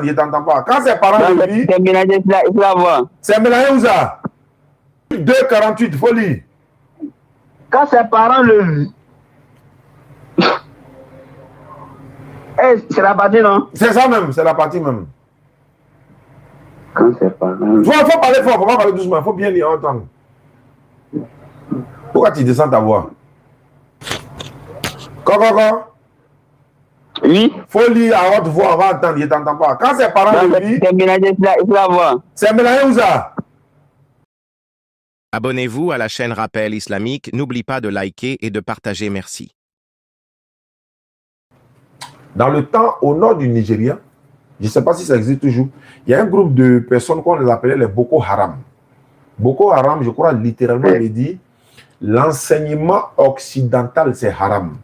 Je t'entends pas. Quand ses parents le vivent, c'est mélangé où ça? 2,48, folie. Quand ses parents le vivent. C'est la partie, non? C'est ça même, c'est la partie même. Quand ses parents le vivent. Il faut parler fort, il faut pas parler doucement, il faut bien lire entendre. Pourquoi tu descends ta voix? Quoi? Oui. Faut lire à haute voix, on va entendre, je t'entends pas. Quand ses parents le vivent, c'est mélangé où ça? Abonnez-vous à la chaîne Rappel Islamique, n'oublie pas de liker et de partager, merci. Dans le temps, au nord du Nigeria, je ne sais pas si ça existe toujours, il y a un groupe de personnes qu'on les appelait les Boko Haram. Boko Haram, je crois littéralement, il dit l'enseignement occidental, c'est haram.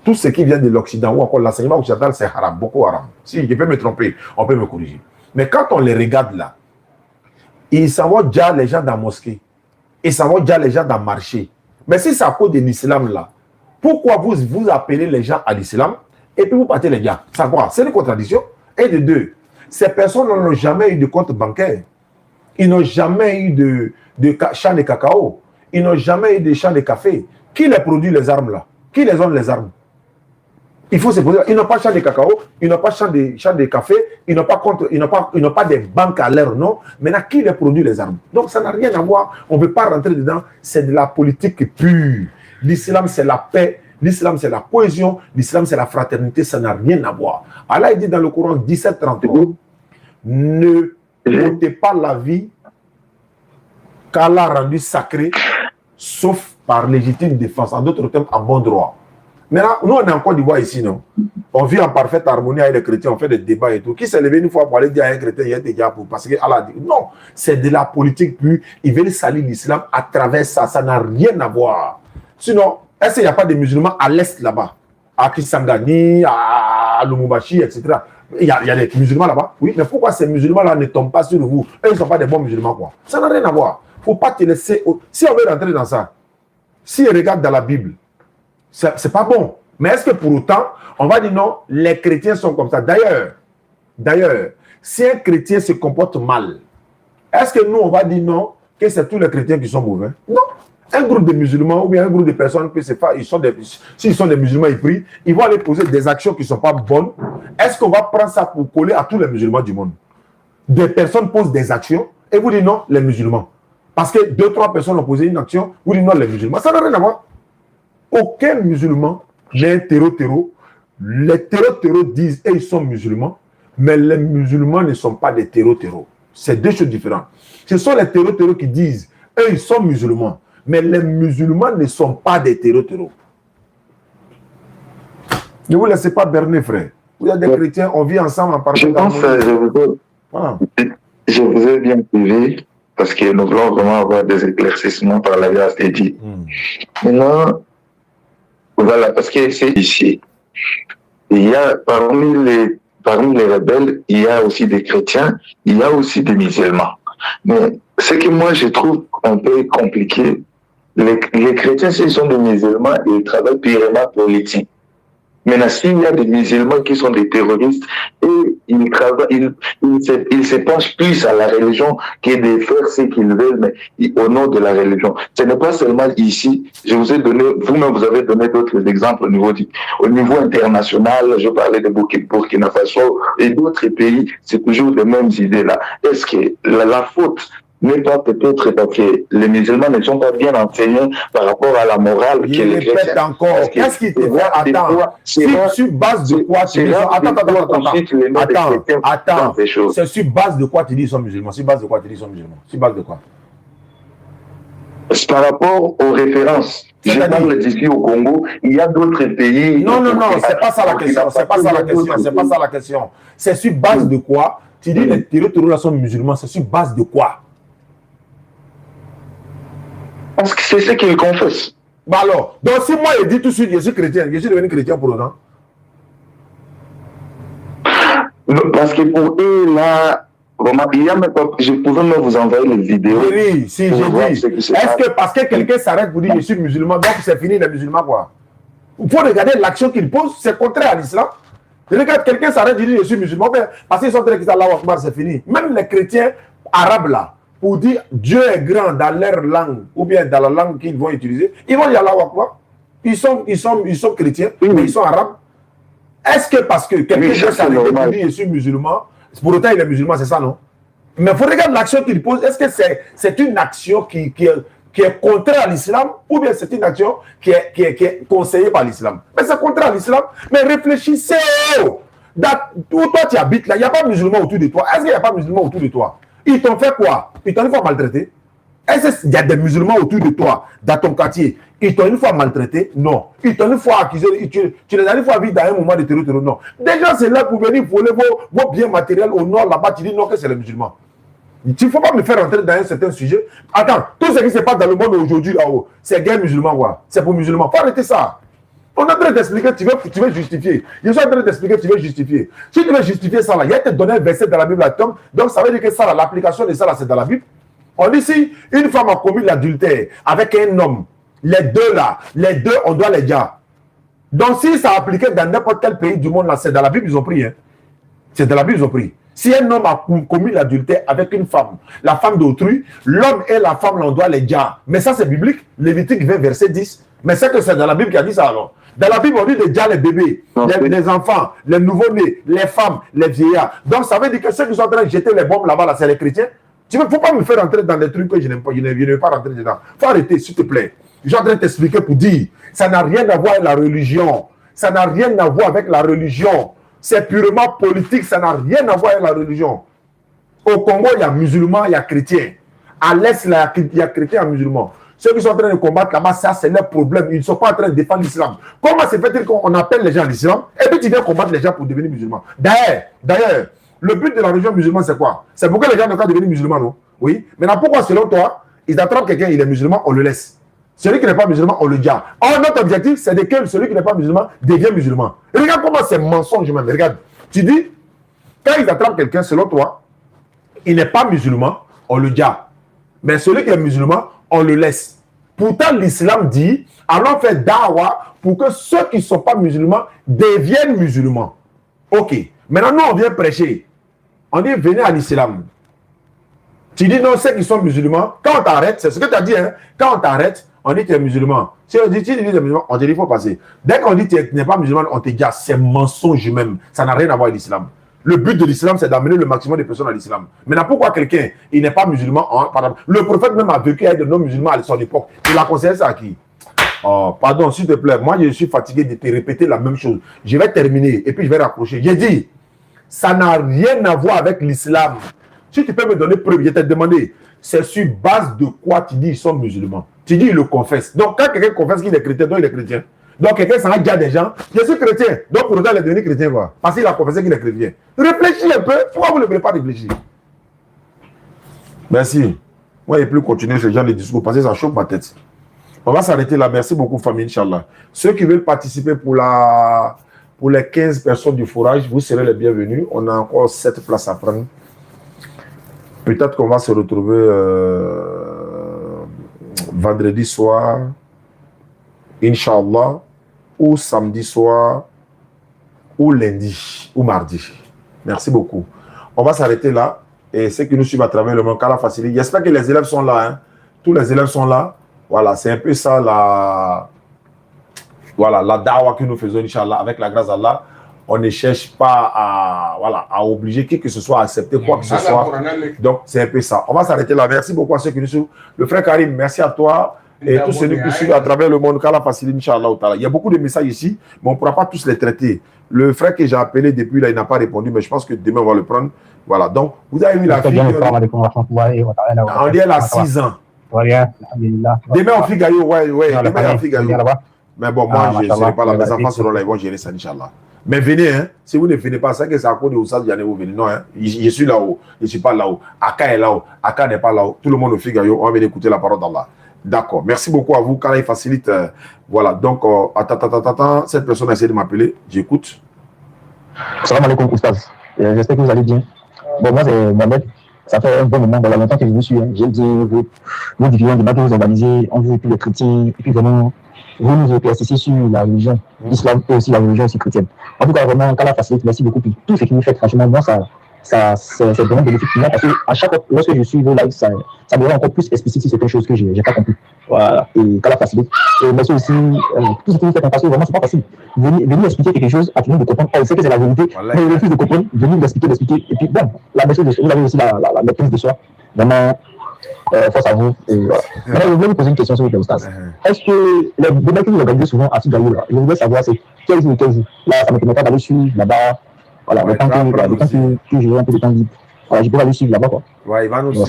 Tout ce qui vient de l'Occident ou encore l'enseignement occidental, c'est haram. Boko Haram. Si je peux me tromper, on peut me corriger. Mais quand on les regarde là, ils s'en vont déjà les gens dans la mosquée. Ils s'en vont déjà les gens dans le marché. Mais si c'est à cause de l'islam là, pourquoi vous appelez les gens à l'islam et puis vous partez les gars? Ça quoi? C'est une contradiction. Et de deux, ces personnes n'ont jamais eu de compte bancaire. Ils n'ont jamais eu de champ de cacao. Ils n'ont jamais eu de champ de café. Qui les produit les armes là? Qui les donne les armes? Il faut se poser. Ils n'ont pas de champ de cacao, ils n'ont pas de champ de café, ils n'ont pas de banque à l'air, non. Maintenant, qui les produit les armes? Donc, ça n'a rien à voir. On ne peut pas rentrer dedans. C'est de la politique pure. L'islam, c'est la paix. L'islam, c'est la cohésion. L'islam, c'est la fraternité. Ça n'a rien à voir. Allah, il dit dans le Coran 17:31, ne ôtez pas la vie qu'Allah a rendue sacrée, sauf par légitime défense. En d'autres termes, en bon droit. Maintenant, nous, on est en Côte d'Ivoire ici, non? On vit en parfaite harmonie avec les chrétiens, on fait des débats et tout. Qui s'est levé une fois pour aller dire à un chrétien, il y a des gars pour... Parce que Allah dit, non, c'est de la politique pure. Ils veulent salir l'islam à travers ça. Ça n'a rien à voir. Sinon, est-ce qu'il n'y a pas de musulmans à l'est là-bas? À Kisangani, à Lumumbashi, etc. Il y a des musulmans là-bas. Oui, mais pourquoi ces musulmans-là ne tombent pas sur vous? Eux, ils ne sont pas des bons musulmans, quoi. Ça n'a rien à voir. Il ne faut pas te laisser... Si on veut rentrer dans ça, si on regarde dans la Bible, c'est pas bon. Mais est-ce que pour autant, on va dire non, les chrétiens sont comme ça? D'ailleurs, si un chrétien se comporte mal, est-ce que nous, on va dire non, que c'est tous les chrétiens qui sont mauvais? Non. Un groupe de musulmans ou bien un groupe de personnes, s'ils sont des musulmans, ils prient, ils vont aller poser des actions qui ne sont pas bonnes. Est-ce qu'on va prendre ça pour coller à tous les musulmans du monde? Des personnes posent des actions et vous dites non, les musulmans. Parce que 2-3 personnes ont posé une action, vous dites non, les musulmans. Ça n'a rien à voir. Aucun musulman n'est un terreau. Les terreaux disent ils sont musulmans, mais les musulmans ne sont pas des terreaux. C'est deux choses différentes. Ce sont les terreaux qui disent ils sont musulmans, mais les musulmans ne sont pas des terreaux. Ne vous laissez pas berner, frère. Vous êtes des chrétiens, on vit ensemble en parfaite harmonie. Je vous ai bien suivi parce que nous voulons vraiment avoir des éclaircissements par la grâce de Dieu. Maintenant, voilà, parce que c'est ici. Il y a parmi les rebelles, il y a aussi des chrétiens, il y a aussi des musulmans. Mais ce que moi je trouve un peu compliqué, les chrétiens, s'ils sont des musulmans, ils travaillent purement politique. Maintenant, s'il y a des musulmans qui sont des terroristes, et ils se penchent plus à la religion que de faire ce qu'ils veulent, mais au nom de la religion. Ce n'est pas seulement ici. Je vous ai donné, vous-même, vous avez donné d'autres exemples au niveau international. Je parlais de Burkina Faso et d'autres pays. C'est toujours les mêmes idées-là. Est-ce que la faute n'est pas peut-être parce que les musulmans ne sont pas bien enseignés par rapport à la morale que les chrétiens. Encore. Qu'est-ce qui te fait attendre? Sur base de quoi tu dis? Attends. C'est sur base de quoi tu dis qu'ils sont musulmans? Sur base de quoi tu dis qu'ils sont musulmans? Sur base de quoi? Par rapport aux références. Je parle d'ici au Congo, il y a d'autres pays. Non, c'est pas ça la question. C'est pas ça la question. C'est sur base de quoi? Tu dis les terroristes sont musulmans, c'est sur base de quoi? Parce que c'est ce qu'ils confessent. Bah alors, donc si moi je dis tout de suite, je suis chrétien, je suis devenu chrétien pour autant. Parce que pour eux, là, vraiment, il y a même pas, je pouvais même vous envoyer les vidéos. Oui, si je dis. Est-ce que parce que quelqu'un s'arrête pour dire je suis musulman, donc c'est fini les musulmans, quoi? Il faut regarder l'action qu'il pose, c'est contraire à l'islam. Regarde, quelqu'un s'arrête de dire je suis musulman, parce qu'ils sont en train de dire Allahu Akbar, c'est fini. Même les chrétiens arabes là, pour dire Dieu est grand dans leur langue, ou bien dans la langue qu'ils vont utiliser, ils vont dire Allahu Akbar. Ils sont chrétiens, mais ils sont arabes. Est-ce que parce que quelqu'un s'arrête de dire je suis musulman, pour autant il est musulman, c'est ça, non? Mais il faut regarder l'action qu'il pose. Est-ce que c'est une action qui est contraire à l'islam, ou bien c'est une action qui est conseillée par l'islam? Mais c'est contraire à l'islam. Mais réfléchissez. Où toi tu habites là, il n'y a pas de musulmans autour de toi. Est-ce qu'il n'y a pas de musulmans autour de toi? Ils t'ont fait quoi? Ils t'ont une fois maltraité? Est-ce qu'il y a des musulmans autour de toi, dans ton quartier? Ils t'ont une fois maltraité? Non. Ils t'ont une fois accusé? Tu les as une fois vus dans un moment de terreur? Non. Déjà, c'est là pour venir voler vos biens matériels au nord, là-bas, tu dis non que c'est les musulmans. Il ne faut pas me faire entrer dans un certain sujet. Attends, tout ce qui se passe dans le monde aujourd'hui là-haut, c'est guerre musulman, quoi. C'est pour musulmans. Il faut arrêter ça. On est en train d'expliquer, tu veux justifier. Je suis en train d'expliquer, tu veux justifier. Si tu veux justifier ça, là, il y a te donné un verset dans la Bible là, donc ça veut dire que ça, là, l'application de ça, là, c'est dans la Bible. On dit si une femme a commis l'adultère avec un homme, les deux, on doit les dire. Donc si ça appliquait dans n'importe quel pays du monde, là, c'est dans la Bible, ils ont pris. Hein. C'est dans la Bible, ils ont pris. Si un homme a commis l'adultère avec une femme, la femme d'autrui, l'homme et la femme, là, on doit les dire. Mais ça, c'est biblique. Lévitique 20, verset 10. Mais c'est que c'est dans la Bible qui a dit ça alors. Dans la Bible, on dit déjà les bébés, les enfants, les nouveau-nés, les femmes, les vieillards. Donc ça veut dire que ceux qui sont en train de jeter les bombes là-bas, là, c'est les chrétiens. Il ne faut pas me faire rentrer dans des trucs que je n'aime pas, je ne veux pas rentrer dedans. Il faut arrêter, s'il te plaît. Je suis en train de t'expliquer pour dire, ça n'a rien à voir avec la religion. Ça n'a rien à voir avec la religion. C'est purement politique, ça n'a rien à voir avec la religion. Au Congo, il y a musulmans, il y a chrétiens. À l'Est, il y a chrétiens et musulmans. Ceux qui sont en train de combattre là-bas, ça c'est leur problème. Ils ne sont pas en train de défendre l'islam. Comment se fait-il qu'on appelle les gens à l'islam et puis tu viens combattre les gens pour devenir musulmans? D'ailleurs, le but de la religion musulmane, c'est quoi? C'est pour que les gens ne soient pas devenus musulmans, non? Oui. Maintenant, pourquoi, selon toi, ils attrapent quelqu'un, il est musulman, on le laisse? Celui qui n'est pas musulman, on le dit. Or, notre objectif, c'est de que celui qui n'est pas musulman devient musulman. Et regarde comment c'est mensonge même. Regarde. Tu dis, quand ils attrapent quelqu'un, selon toi, il n'est pas musulman, on le dit. Mais celui qui est musulman, on le laisse. Pourtant, l'islam dit, allons faire dawa pour que ceux qui ne sont pas musulmans deviennent musulmans. Ok. Maintenant, nous, on vient prêcher. On dit, venez à l'islam. Tu dis, non, ceux qui sont musulmans, quand on t'arrête, c'est ce que tu as dit, hein, quand on t'arrête, on dit que tu es musulman. Si on dit tu es musulman, on te dit, il faut passer. Dès qu'on dit que tu n'es pas musulman, on te dit, c'est mensonge même. Ça n'a rien à voir avec l'islam. Le but de l'islam, c'est d'amener le maximum de personnes à l'islam. Maintenant, pourquoi quelqu'un, il n'est pas musulman, le prophète même a vécu avec de non-musulmans à son époque. Il a conseillé ça à qui? Oh, pardon, s'il te plaît, moi je suis fatigué de te répéter la même chose. Je vais terminer et puis je vais raccrocher. J'ai dit, ça n'a rien à voir avec l'islam. Si tu peux me donner preuve, je t'ai demandé, c'est sur base de quoi tu dis ils sont musulmans? Tu dis ils le confessent. Donc quand quelqu'un confesse qu'il est chrétien, donc il est chrétien. Donc quelqu'un s'en dit à des gens, je suis chrétien. Donc pour autant il est devenu chrétien quoi. Parce qu'il a confessé qu'il est chrétien. Réfléchis un peu, pourquoi vous ne voulez pas réfléchir? Merci. Moi je ne peux plus continuer ce genre de discours parce que ça choque ma tête. On va s'arrêter là. Merci beaucoup famille, Inch'Allah. Ceux qui veulent participer pour les 15 personnes du fourrage, vous serez les bienvenus. On a encore 7 places à prendre. Peut-être qu'on va se retrouver vendredi soir, Inch'Allah, ou samedi soir, ou lundi, ou mardi. Merci beaucoup. On va s'arrêter là. Et ceux qui nous suivent à travers le monde, Kala Facili, j'espère que les élèves sont là. Hein. Tous les élèves sont là. Voilà, c'est un peu ça la dawa que nous faisons, Inch'Allah, avec la grâce d'Allah. On ne cherche pas à obliger qui que ce soit à accepter quoi que ce soit. Donc, c'est un peu ça. On va s'arrêter là. Merci beaucoup à ceux qui nous suivent. Le frère Karim, merci à toi. Et tous ceux qui nous suivent à travers le monde, Kala Facili, Inch'Allah. Il y a beaucoup de messages ici, mais on ne pourra pas tous les traiter. Le frère que j'ai appelé depuis là, il n'a pas répondu, mais je pense que demain, on va le prendre. Voilà. Donc, vous avez vu la fille. On dit elle a 6 ans. Demain, on fait Gaillot. Ouais. Demain, on fait Gaillot. Mais bon, moi, je ne serai pas là. Mes enfants seront là. Ils vont gérer ça, Inch'Allah. Mais venez, hein. Si vous ne venez pas, c'est que c'est à cause de Oussad Diané, vous venez. Non, hein. Je suis là-haut. Je ne suis pas là-haut. Aka est là-haut. Aka n'est pas là-haut. Tout le monde au Figayo. On va venir écouter la parole d'Allah. D'accord. Merci beaucoup à vous. Car il facilite. Voilà. Donc, attends. Cette personne a essayé de m'appeler. J'écoute. Salam alaikum, Oustaz. J'espère que vous allez bien. Bon, moi, c'est Mohamed. Ça fait un bon moment, dans la longtemps que je vous suis. J'ai dit, vos vidéos, des débat que vous organisez, on vous, et puis les chrétiens, et puis vraiment, vous nous éclaircissez sur la religion, l'islam et aussi la religion aussi chrétienne. En tout cas, vraiment, qu'Allah facilite, merci beaucoup. Puis tout ce que vous faites, franchement, moi, c'est vraiment bénéfique pour moi parce que à chaque fois, lorsque je suis vos lives, ça me rend encore plus explicite si c'est quelque chose que j'ai pas compris. Voilà. Et qu'Allah facilite. Et merci aussi, tout ce que vous faites, parce que vraiment, c'est pas facile. Venir expliquer quelque chose, à tout le monde de comprendre. On sait que c'est la vérité, mais il refuse de comprendre, venir l'expliquer. Et puis, bon, la maîtrise de soi, vous avez aussi la maîtrise de soi. Vraiment, force à vous. Et voilà. Maintenant, je voulais vous poser une question sur le Oustaz. Est-ce que les débats que vous organisez souvent à Tigaou, là, je voudrais savoir c'est quel jour. Là, ça me permet pas d'aller suivre là-bas. Voilà, le temps que j'ai un peu de temps libre. Voilà, je peux aller suivre là-bas, quoi. Ouais, il va nous suivre.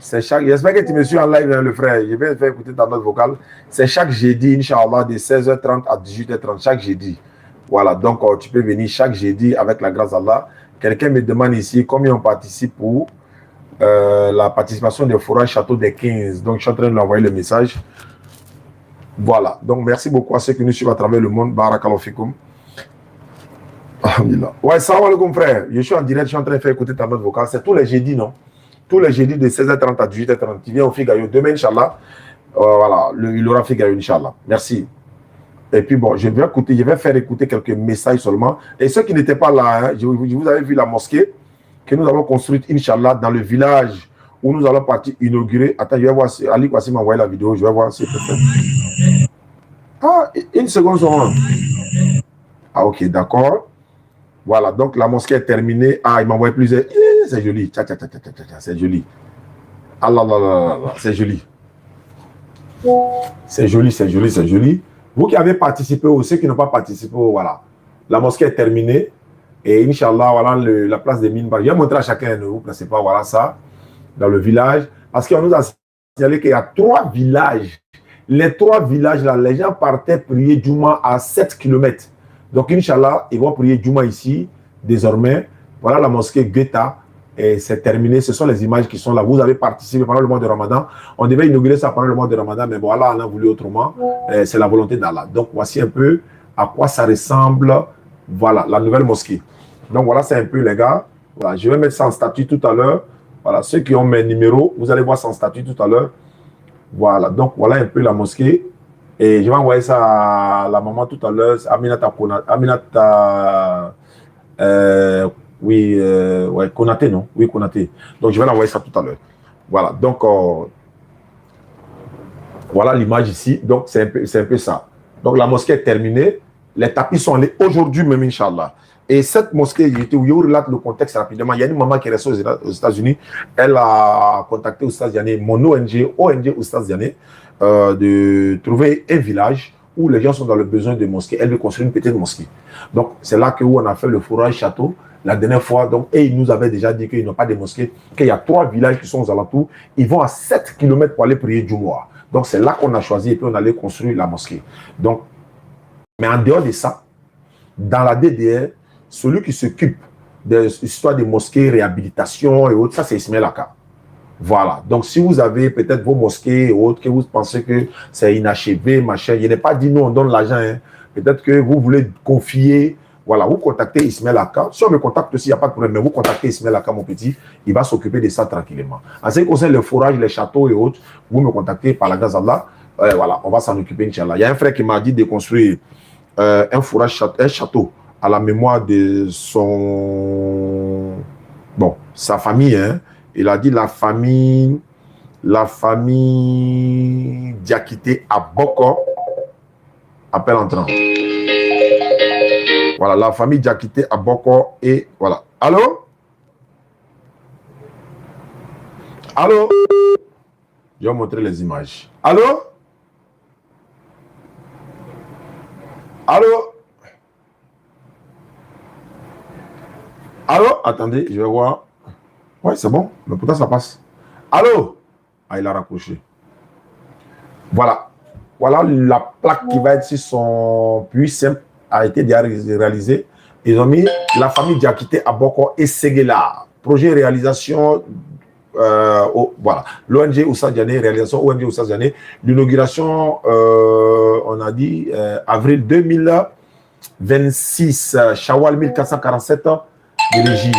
C'est chaque. J'espère que tu me suis en live, le frère. Je vais faire écouter ta note vocale. C'est chaque jeudi, Inch'Allah, de 16h30 à 18h30. Chaque jeudi. Voilà, donc tu peux venir chaque jeudi avec la grâce d'Allah. Quelqu'un me demande ici combien on participe pour la participation des forages Château des 15. Donc, je suis en train de lui envoyer le message. Voilà. Donc, merci beaucoup à ceux qui nous suivent à travers le monde. Barakallahu fikoum. Ouais, salam alaikum frère. Je suis en direct, je suis en train de faire écouter ta note vocale. C'est tous les jeudis, non? Tous les jeudis de 16h30 à 18h30. Tu viens au Figayo. Demain, Inch'Allah, voilà, il aura Figayo, Inch'Allah. Merci. Et puis bon, je vais faire écouter quelques messages seulement. Et ceux qui n'étaient pas là, hein, vous avez vu la mosquée que nous avons construite, Inch'Allah, dans le village où nous allons partir inaugurer. Attends, je vais voir si Ali Kwasi m'a envoyé la vidéo. Je vais voir si peut-être. Ah, une seconde seulement. Ah, ok, d'accord. Voilà, donc la mosquée est terminée. Ah, il m'a envoyé plusieurs. C'est joli. C'est joli. Ah là là là là, c'est joli. C'est joli, c'est joli, c'est joli. Vous qui avez participé ou ceux qui n'ont pas participé, voilà. La mosquée est terminée. Et Inch'Allah, voilà la place des mines. Je vais montrer à chacun, ne vous placez pas, voilà ça, dans le village. Parce qu'on nous a signalé qu'il y a 3 villages. Les 3 villages, là, les gens partaient prier Juma à 7 km. Donc, Inch'Allah, ils vont prier Juma ici, désormais. Voilà la mosquée Geta. Et c'est terminé. Ce sont les images qui sont là. Vous avez participé pendant le mois de Ramadan. On devait inaugurer ça pendant le mois de Ramadan, mais voilà, on a voulu autrement. C'est la volonté d'Allah. Donc, voici un peu à quoi ça ressemble. Voilà, la nouvelle mosquée. Donc, voilà, c'est un peu, les gars. Voilà, je vais mettre ça en statut tout à l'heure. Voilà, ceux qui ont mes numéros, vous allez voir ça en statut tout à l'heure. Voilà, donc, voilà un peu la mosquée. Et je vais envoyer ça à la maman tout à l'heure, Aminata, ouais, Konaté, non? Oui, Konaté. Donc, je vais l'envoyer ça tout à l'heure. Voilà, donc, voilà l'image ici. Donc, c'est un peu ça. Donc, la mosquée est terminée. Les tapis sont allés aujourd'hui même, Inch'Allah. Et cette mosquée, je vous relate le contexte rapidement. Il y a une maman qui est restée aux États-Unis. Elle a contacté Oustaz Diané, mon ONG Oustaz Diané, de trouver un village où les gens sont dans le besoin de mosquée. Elle veut construire une petite mosquée. Donc, c'est là où on a fait le forage château la dernière fois. Donc, et ils nous avaient déjà dit qu'ils n'ont pas de mosquée, qu'il y a 3 villages qui sont aux alentours. Ils vont à 7 km pour aller prier Jumu'ah. Donc, c'est là qu'on a choisi et puis on allait construire la mosquée. Donc, mais en dehors de ça, dans la DDR, celui qui s'occupe des histoires de mosquées, réhabilitation et autres, ça c'est Ismaël Aka. Voilà. Donc, si vous avez peut-être vos mosquées et autres, que vous pensez que c'est inachevé, machin, il n'est pas dit nous on donne l'argent. Hein. Peut-être que vous voulez confier, voilà, vous contactez Ismaël Aka. Si on me contacte aussi, il n'y a pas de problème, mais vous contactez Ismaël Aka, mon petit, il va s'occuper de ça tranquillement. En ce qui concerne le forage, les châteaux et autres, vous me contactez par la grâce d'Allah. Voilà, on va s'en occuper, Inch'Allah. Il y a un frère qui m'a dit de construire un forage, un château à la mémoire de sa famille. Hein. Il a dit la famille Diakité à Boko, appel entrant. Voilà, la famille Diakité à Boko et voilà. Allô? Allô? Je vais montrer les images. Allô? Allô? Allô? Attendez, je vais voir. Ouais, c'est bon, mais pourtant ça passe. Allô? Ah, il a raccroché. Voilà. Voilà la plaque qui va être sur son puits simple a été déjà réalisée. Ils ont mis la famille Diakité à Boko et Seguela. Projet réalisation, voilà. L'ONG Oustaz Diané, réalisation ONG Oustaz Diané. L'inauguration, on a dit, avril 2026, Shawwal 1447 de l'Égypte.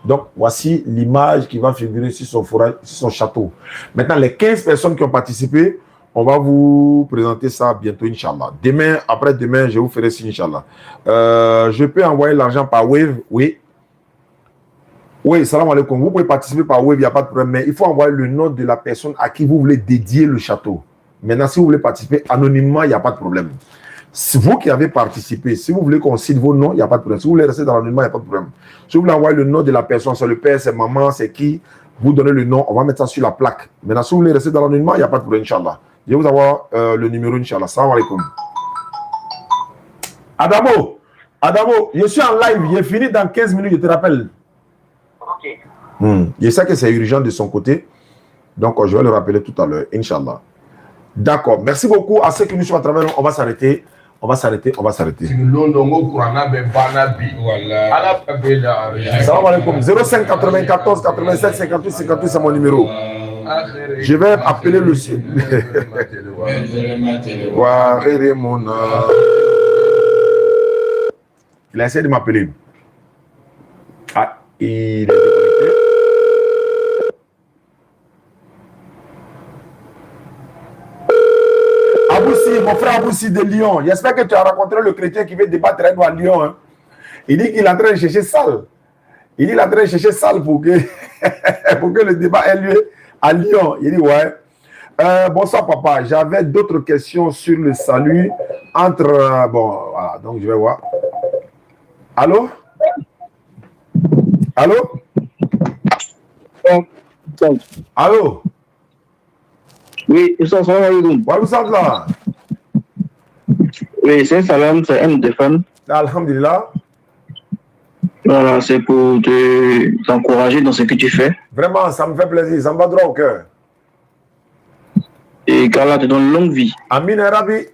Donc, voici l'image qui va figurer sur son forage, sur son château. Maintenant, les 15 personnes qui ont participé On va vous présenter ça bientôt, Inch'Allah. Demain, après-demain, je vous ferai signe, Inch'Allah. Je peux envoyer l'argent par Wave? Oui. Oui, salam alaikum. Vous pouvez participer par Wave, il n'y a pas de problème. Mais il faut envoyer le nom de la personne à qui vous voulez dédier le château. Maintenant, si vous voulez participer anonymement, il n'y a pas de problème. Si vous qui avez participé, si vous voulez qu'on cite vos noms, il n'y a pas de problème. Si vous voulez rester dans l'anonymat, il n'y a pas de problème. Si vous voulez envoyer le nom de la personne, c'est le père, c'est maman, c'est qui, vous donnez le nom, on va mettre ça sur la plaque. Maintenant, si vous voulez rester dans l'anonymat, il n'y a pas de problème, Inch'Allah. Je vais vous avoir le numéro, Inch'Allah. Salam alaikum. Adamo, je suis en live, j'ai fini dans 15 minutes, je te rappelle. Ok. Je sais que c'est urgent de son côté, donc je vais le rappeler tout à l'heure, Inch'Allah. D'accord, merci beaucoup à ceux qui nous sont à travers nous. On va s'arrêter. Salam alaikum. 05 94 87 58 58, c'est mon numéro. Je vais appeler le ciel. Il a essayé de m'appeler. Ah, il est déconnecté. Aboussi, mon frère Aboussi de Lyon. J'espère que tu as rencontré le chrétien qui veut débattre avec nous à Lyon. Hein. Il dit qu'il est en train de chercher salle. Il dit qu'il est en train de chercher salle pour que, pour que le débat ait lieu à Lyon. Il dit ouais. Bonsoir papa. J'avais d'autres questions sur le salut entre... bon, voilà. Donc je vais voir. Allô? Allô? Allô? Oui, salam alaikum. Où ça là? Oui, c'est Salam, c'est M. Defan. Alhamdulillah. Voilà, c'est pour t'encourager dans ce que tu fais. Vraiment, ça me fait plaisir. Ça me va droit au cœur. Et qu'Allah te donne longue vie. Amin Arabi.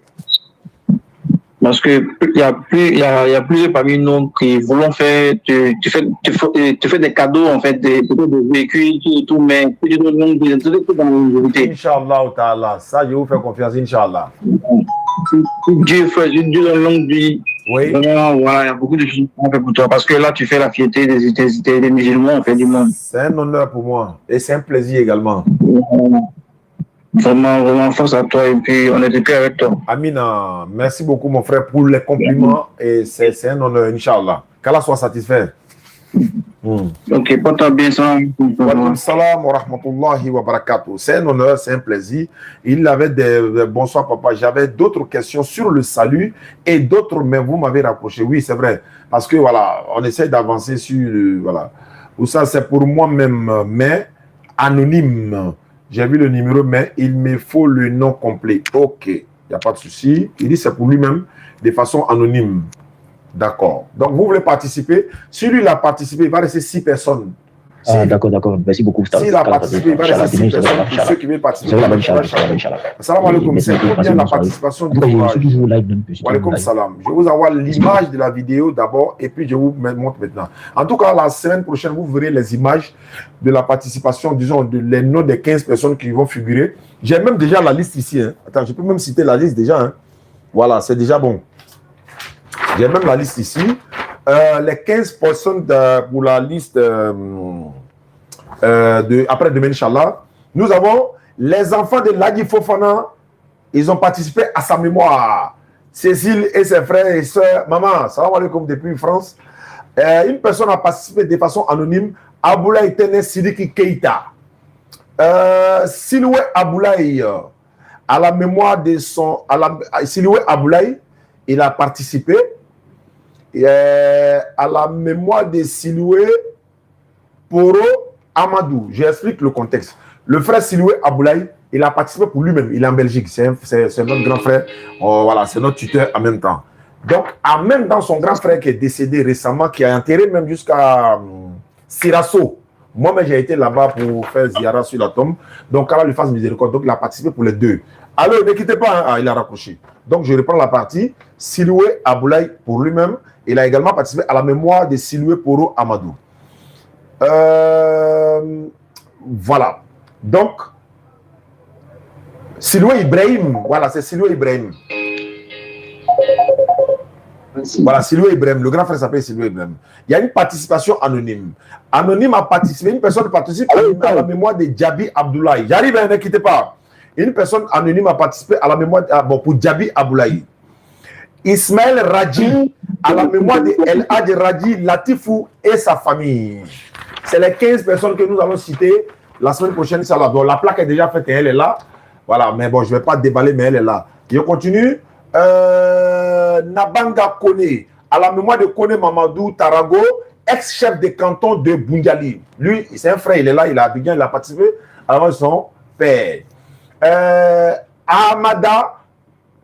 Parce que il y a plusieurs parmi nous qui voulons faire, tu fais des cadeaux, en fait, des véhicules et tout, mais tu donnes longue vie, tout dans l'unité. Inch'Allah ta'ala. Ça, je vous fais confiance, Inch'Allah. Dieu donne longue vie. Oui. Vraiment, voilà, il y a beaucoup de choses qu'on fait pour toi. Parce que là, tu fais la fierté des musulmans, en fait, du monde. C'est un honneur pour moi. Et c'est un plaisir également. Vraiment, force à toi et puis on est de cœur avec toi. Amina, merci beaucoup mon frère pour les compliments et c'est un honneur, Inch'Allah. Qu'Allah soit satisfait. Ok, porte bien ça. Wa salam wa rahmatullahi wa barakatuh. C'est un honneur, c'est un plaisir. Il avait des bonsoir papa. J'avais d'autres questions sur le salut et d'autres, mais vous m'avez rapproché. Oui, c'est vrai. Parce que voilà, on essaie d'avancer sur voilà. Ou ça, c'est pour moi-même, mais anonyme. J'ai vu le numéro, mais il me faut le nom complet. Ok, il n'y a pas de souci. Il dit c'est pour lui-même, de façon anonyme. D'accord. Donc, vous voulez participer. Si lui, il a participé, il va rester 6 personnes. D'accord. Merci beaucoup. S'il a participé, il va rester 6 personnes pour ceux qui veulent participer. Salam alaikum. C'est pour bien la participation du courage. Walaikum salam. Je vous envoie l'image de la vidéo d'abord et puis je vous montre maintenant. En tout cas, la semaine prochaine, vous verrez les images de la participation, disons, les noms des 15 personnes qui vont figurer. J'ai même déjà la liste ici. Hein. Attends, je peux même citer la liste déjà. Hein. Voilà, c'est déjà bon. J'ai même la liste ici. Les 15 personnes pour la liste après-demain, Inch'Allah. Nous avons les enfants de Ladi Fofana. Ils ont participé à sa mémoire. Cécile et ses frères et sœurs. Maman, salam alaikum depuis France. Une personne a participé de façon anonyme. Aboulaye Tene Sidiki Keita. Siloué Aboulaye, à la mémoire de son... Siloué Aboulaye, il a participé. Et à la mémoire de Siloué Poro Amadou. J'explique le contexte. Le frère Siloué Aboulaye, il a participé pour lui-même. Il est en Belgique. C'est notre grand frère. Voilà, c'est notre tuteur en même temps. Donc, en même temps, son grand frère qui est décédé récemment, qui a enterré même jusqu'à Sirasso. Moi-même, j'ai été là-bas pour faire Ziara sur la tombe. Donc, Allah lui fasse miséricorde. Donc, il a participé pour les deux. Alors, ne quittez pas. Hein. Ah, il a raccroché. Donc, je reprends la partie. Siloué Aboulaye pour lui-même. Il a également participé à la mémoire de Siloué Poro Amadou. Voilà. Donc, Siloué Ibrahim. Voilà, c'est Siloué Ibrahim. Voilà, Siloué Ibrahim. Le grand frère s'appelle Siloué Ibrahim. Il y a une participation anonyme. Anonyme a participé. Une personne participe à la mémoire de Djabi Abdoulaye. J'arrive, ne quittez pas. Une personne anonyme a participé à la mémoire pour Djabi Aboulaye. Ismaël Radji à la mémoire de El Hadj Radji Latifou et sa famille. C'est les 15 personnes que nous allons citer la semaine prochaine. Ça, donc, la plaque est déjà faite et elle est là. Voilà, mais bon, je ne vais pas déballer, mais elle est là. Je continue. Nabanga Kone, à la mémoire de Kone Mamadou Tarago, ex-chef de canton de Bungali. Lui, c'est un frère, il est là, il a Abidjan, il a participé avant son père. Ahmada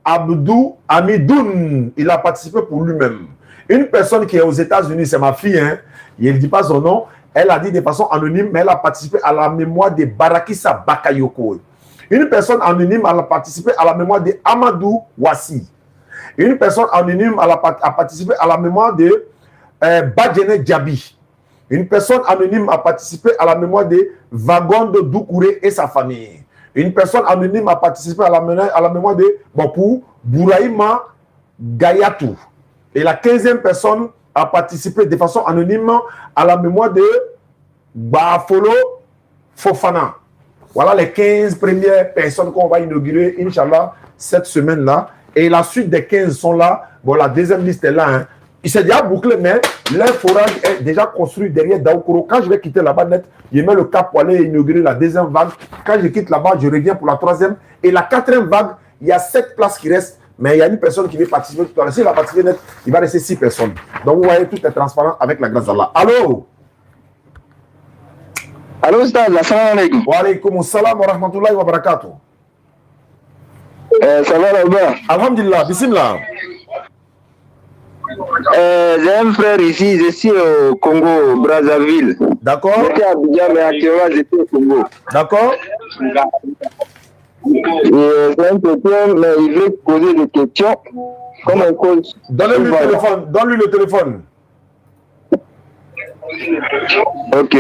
Abdou Amidoun, il a participé pour lui-même. Une personne qui est aux États-Unis, c'est ma fille, hein, il ne dit pas son nom, elle a dit de façon anonyme, mais elle a participé à la mémoire de Barakissa Bakayoko. Une personne anonyme a participé à la mémoire de Amadou Wassi. Une personne anonyme a participé à la mémoire de Badjene Djabi. Une personne anonyme a participé à la mémoire de Vagonde Doukouré et sa famille. Une personne anonyme a participé à la mémoire de Bopou Bouraïma Gayatou. Et la 15e personne a participé de façon anonyme à la mémoire de Bafolo Fofana. Voilà les 15 premières personnes qu'on va inaugurer, Inch'Allah, cette semaine-là. Et la suite des 15 sont là. Bon, la deuxième liste est là. Hein. Il s'est déjà bouclé, mais leur forage est déjà construit derrière Daoukoro. Quand je vais quitter là-bas net, je mets le cap pour aller inaugurer la deuxième vague. Quand je quitte là-bas, je reviens pour la troisième. Et la quatrième vague, il y a 7 places qui restent. Mais il y a une personne qui veut participer tout à l'heure. S'il va participer net, il va rester 6 personnes. Donc, vous voyez, tout est transparent avec la grâce d'Allah. Allô? Allô, Ustad, assalamu alaikum. Wa alaikum salam wa rahmatullahi wa barakatuh. Ça va là-bas? Alhamdulillah, bismillah. J'ai un frère ici, je suis au Congo, Brazzaville. D'accord. J'étais à Abidjan, mais actuellement j'étais au Congo. D'accord. C'est un chrétien, mais il veut poser des questions. Comme un coach. Donne-lui le téléphone. Donne-lui le téléphone. Ok.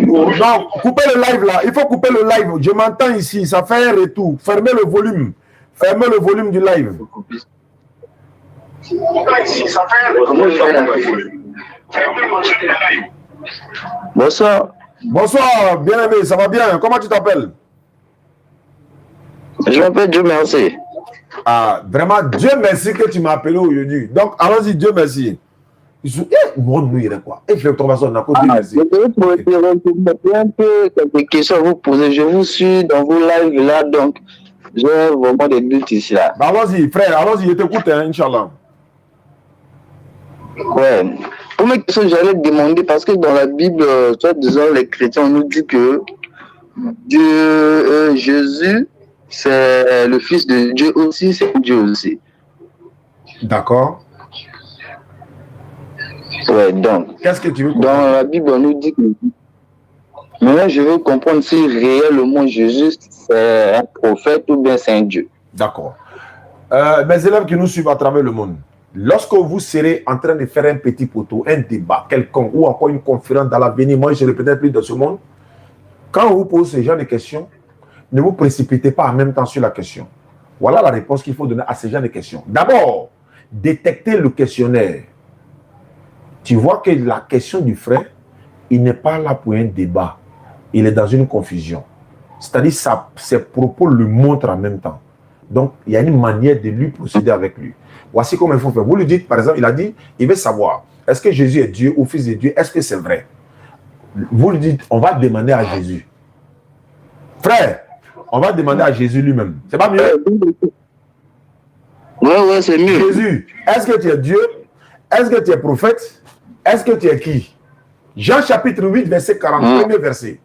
Non, coupez le live là. Il faut couper le live. Je m'entends ici. Ça fait un retour. Fermez le volume. Fermez le volume du live. Bonsoir. Bonsoir, bien-aimé. Ça va bien? Comment tu t'appelles? Je m'appelle Dieu merci. Ah, vraiment, Dieu merci que tu m'as appelé aujourd'hui. Donc, allons-y, Dieu merci. Moi, nous, il est quoi? Et je vais trouver ça, on a Dieu merci. Je vais un peu quelques questions à vous poser. Je vous suis dans vos lives là, donc j'ai vraiment des doutes ici là. Bah, allons-y, frère, allons-y, je t'écoute, hein, Inch'Allah. Ouais. Pour mes questions, j'allais te demander, parce que dans la Bible, soit disant les chrétiens, on nous dit que Dieu, Jésus, c'est le Fils de Dieu aussi, c'est Dieu aussi. D'accord. Ouais, donc. Qu'est-ce que tu veux comprendre? Dans la Bible, on nous dit que. Maintenant, je veux comprendre si réellement Jésus, c'est un prophète ou bien c'est un Dieu. D'accord. Mes élèves qui nous suivent à travers le monde, lorsque vous serez en train de faire un petit poteau, un débat quelconque ou encore une conférence dans l'avenir, moi je ne répéterai plus dans ce monde, quand on vous pose ce genre de questions, ne vous précipitez pas en même temps sur la question. Voilà la réponse qu'il faut donner à ce genre de questions. D'abord, détectez le questionnaire. Tu vois que la question du frère, il n'est pas là pour un débat. Il est dans une confusion. C'est-à-dire que ses propos le montrent en même temps. Donc, il y a une manière de lui procéder avec lui. Voici comment il faut faire. Vous lui dites, par exemple, il a dit, il veut savoir, est-ce que Jésus est Dieu ou Fils de Dieu? Est-ce que c'est vrai? Vous lui dites, on va demander à Jésus. Frère, on va demander à Jésus lui-même. C'est pas mieux? Ouais, c'est mieux. Jésus, est-ce que tu es Dieu? Est-ce que tu es prophète? Est-ce que tu es qui? Jean chapitre 8, verset 40, premier verset.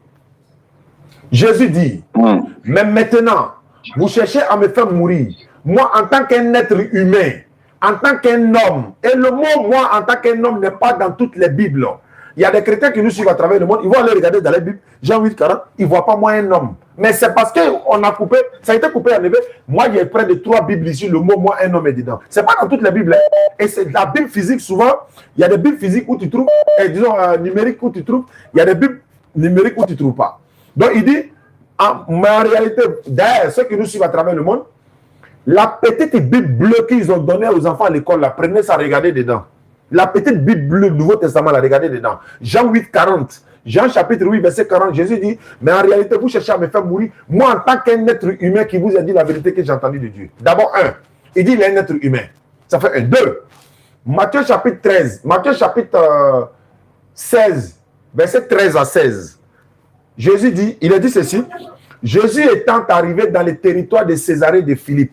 Jésus dit, mais maintenant, vous cherchez à me faire mourir. Moi, en tant qu'un être humain, en tant qu'un homme, et le mot moi, en tant qu'un homme, n'est pas dans toutes les Bibles. Il y a des chrétiens qui nous suivent à travers le monde, ils vont aller regarder dans les Bibles, Jean 8, 40, ils ne voient pas moi un homme. Mais c'est parce qu'on a coupé, ça a été coupé en effet. Moi, il y a près de 3 Bibles ici, le mot moi un homme est dedans. Ce n'est pas dans toutes les Bibles. Et c'est la Bible physique, souvent, il y a des Bibles physiques où tu trouves, et disons numériques où tu trouves, il y a des Bibles numériques où tu ne trouves pas. Donc il dit, mais en réalité, d'ailleurs, ceux qui nous suivent à travers le monde, la petite Bible bleue qu'ils ont donnée aux enfants à l'école, la prenez ça, regardez dedans. La petite Bible bleue, Nouveau Testament, la regardez dedans. Jean 8, 40. Jean chapitre 8, verset 40, Jésus dit, mais en réalité, vous cherchez à me faire mourir, moi en tant qu'un être humain qui vous a dit la vérité que j'ai entendue de Dieu. D'abord, il dit il est un être humain. Ça fait 1. 2. Matthieu chapitre 13, Matthieu chapitre 16, verset 13 à 16. Jésus dit, il a dit ceci, Jésus étant arrivé dans les territoires de Césarée de Philippe,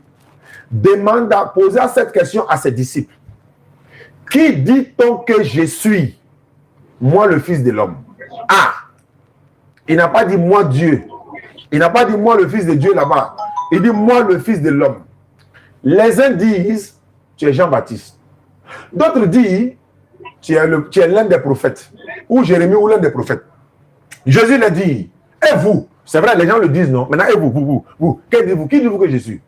posa cette question à ses disciples. Qui dit-on que je suis? Moi, le Fils de l'homme. Ah! Il n'a pas dit moi, Dieu. Il n'a pas dit moi, le Fils de Dieu là-bas. Il dit moi, le Fils de l'homme. Les uns disent, tu es Jean-Baptiste. D'autres disent, tu es l'un des prophètes. Ou Jérémie ou l'un des prophètes. Jésus leur dit, et vous? C'est vrai, les gens le disent, non? Maintenant, et vous? Qui dites-vous que je suis?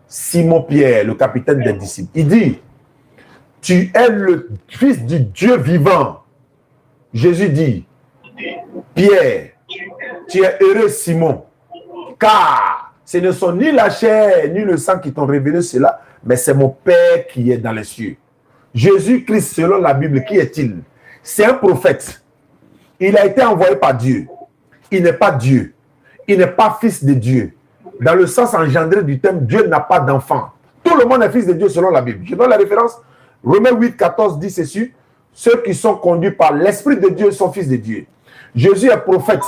Simon-Pierre, le capitaine des disciples. Il dit, tu es le Fils du Dieu vivant. Jésus dit, Pierre, tu es heureux Simon, car ce ne sont ni la chair ni le sang qui t'ont révélé cela, mais c'est mon Père qui est dans les cieux. Jésus-Christ, selon la Bible, qui est-il? C'est un prophète. Il a été envoyé par Dieu. Il n'est pas Dieu. Il n'est pas fils de Dieu. Dans le sens engendré du terme, Dieu n'a pas d'enfant. Tout le monde est fils de Dieu selon la Bible. Je donne la référence. Romains 8, 14 dit ceci. Ceux qui sont conduits par l'Esprit de Dieu sont fils de Dieu. Jésus est prophète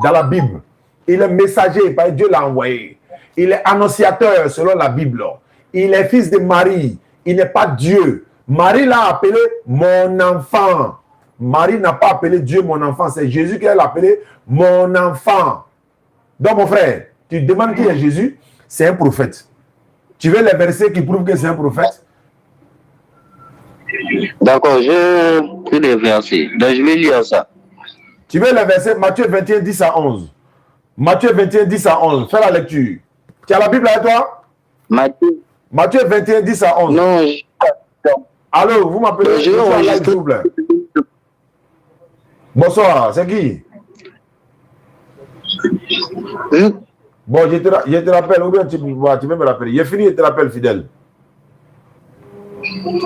dans la Bible. Il est messager, parce que Dieu l'a envoyé. Il est annonciateur selon la Bible. Il est fils de Marie. Il n'est pas Dieu. Marie l'a appelé mon enfant. Marie n'a pas appelé Dieu mon enfant. C'est Jésus qui l'a appelé mon enfant. Donc mon frère, tu demandes qui est Jésus? C'est un prophète. Tu veux les versets qui prouvent que c'est un prophète? D'accord, j'ai pris les versets. Donc, je vais lire ça. Tu veux les versets? Matthieu 21, 10 à 11. Matthieu 21, 10 à 11. Fais la lecture. Tu as la Bible avec toi? Matthieu 21, 10 à 11. Non, allô, vous m'appelez? Je s'il vous plaît. Bonsoir, c'est qui? Bon, je te rappelle, ou bien tu peux me rappeler. J'ai fini, je te rappelle, fidèle.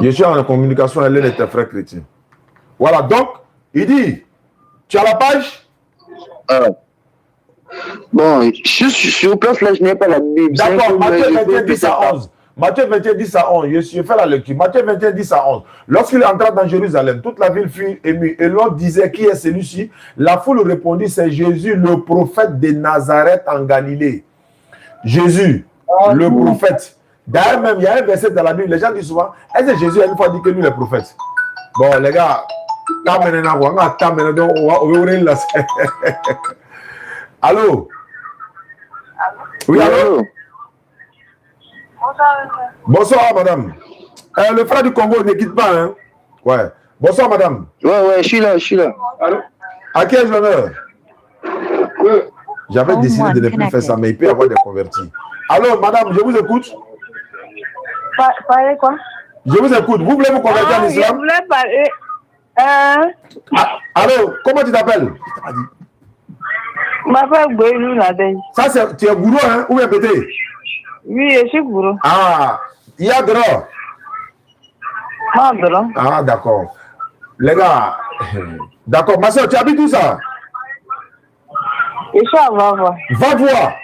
Je suis en communication avec l'un de tes frères chrétiens. Voilà, donc, il dit, tu as la page? Bon, je suis sur place, là, je n'ai pas la Bible. D'accord, Matthieu 21, 10 à 11. Matthieu 21, 10 à 11. Je fais la lecture. Matthieu 21, 10 à 11. Lorsqu'il entra dans Jérusalem, toute la ville fut émue. Et l'on disait, qui est celui-ci? La foule répondit, c'est Jésus, le prophète de Nazareth en Galilée. Jésus, le prophète. D'ailleurs, même, il y a un verset dans la Bible, les gens disent souvent, est-ce que Jésus a une fois dit que nous, les prophètes? Bon, les gars, allô? Oui, allô? Bonsoir, madame. Le frère du Congo ne quitte pas, hein? Ouais. Bonsoir, madame. Ouais, je suis là. Allô? À qui ai-je l'honneur? J'avais décidé de ne plus faire ça, mais il peut y avoir des convertis. Allô, madame, je vous écoute. Parlez quoi? Je vous écoute. Vous voulez vous convertir en islam? Je voulais parler. Allô, comment tu t'appelles? Je m'appelle Goïlou Nadej. Ça, c'est, tu es gourou, hein? Ou bien pété? Oui, je suis gourou. Ah, il y a droit. Ah, d'accord. Les gars, d'accord. Ma soeur, tu habites où ça? Je suis à Vavois. Vavois.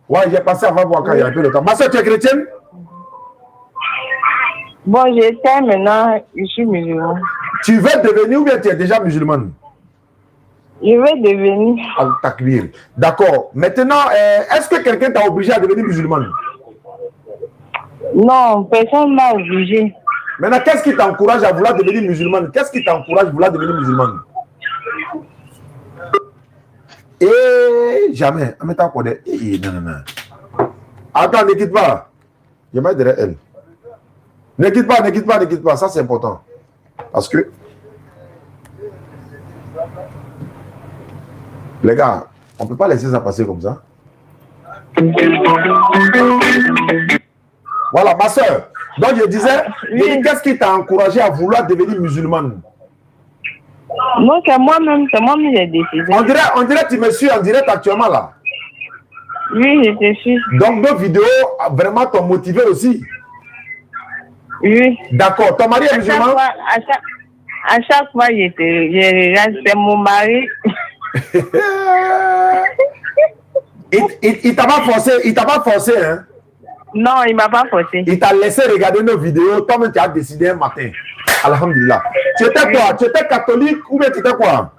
Ouais, j'ai passé à Vavois quand il y a un peu de temps. Ma soeur, tu es chrétienne? Bon, j'étais maintenant, je suis musulman. Tu veux devenir ou bien tu es déjà musulmane? Je vais devenir. Al-Takbir. D'accord. Maintenant, est-ce que quelqu'un t'a obligé à devenir musulmane? Non, personne ne m'a obligé. Maintenant, qu'est-ce qui t'encourage à vouloir devenir musulmane? Qu'est-ce qui t'encourage à vouloir devenir musulmane? Jamais. Non. Attends, ne quitte pas. Je vais derrière elle. Ne quitte pas. Ça, c'est important. Parce que, les gars, on ne peut pas laisser ça passer comme ça. Voilà, ma soeur. Donc, je disais, qu'est-ce qui t'a encouragé à vouloir devenir musulmane? Non, c'est moi-même qui ai décidé. On dirait que tu me suis en direct actuellement là. Oui, je te suis. Donc, nos vidéos vraiment t'ont motivé aussi. Oui. D'accord. Ton mari est musulman? À chaque fois, je regarde, c'est mon mari. Il t'a pas forcé, hein? Non, il m'a pas forcé. Il t'a laissé regarder nos vidéos, toi-même tu as décidé un matin. Alhamdulillah. Tu étais quoi? Tu étais catholique ou bien tu étais quoi?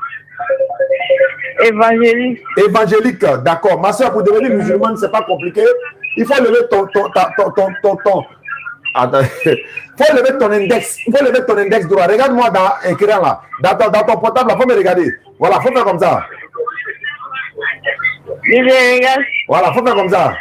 Évangélique. Évangélique, d'accord. Ma soeur, pour devenir musulmane, c'est pas compliqué. Il faut lever ton. Attends. Il faut lever ton index. Il faut lever ton index droit. Regarde-moi dans l'écran là. Dans ton portable, il faut me regarder. Voilà, il faut faire comme ça. Je regarde. Voilà, il faut faire comme ça.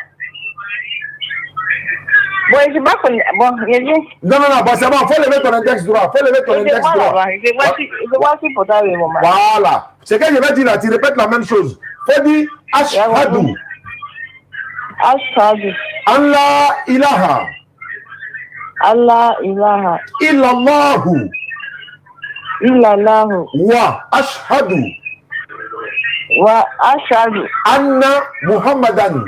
Bon, je sais pas qu'on... Bon, regarde. Non, bon, c'est bon. Il faut lever ton index droit. Il faut lever ton index droit. Je vois si pour ta maman. Voilà. C'est que je vais dire là, tu répètes la même chose. Il faut dire Ashhadu. Ashhadu. Allah ilaha. Allah ilaha. Illallahu. Illallahu. Wa ashhadu. Wa ashhadu. Anna Muhammadan.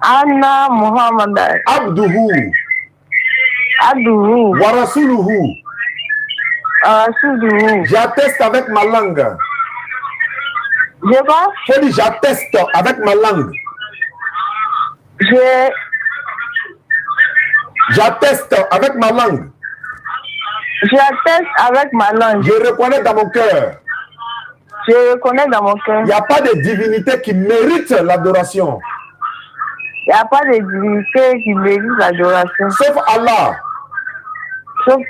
Anna Muhammadan. Abduhu. Abduhu. Wa rasuluhu. Rasuluhu. J'atteste avec ma langue. Je vois. Faut dire j'atteste avec ma langue. J'atteste avec ma langue. J'atteste avec ma langue. Je reconnais dans mon cœur. Je reconnais dans mon cœur. Il n'y a pas de divinité qui mérite l'adoration. Il n'y a pas de divinité qui mérite l'adoration. Sauf Allah. Sauf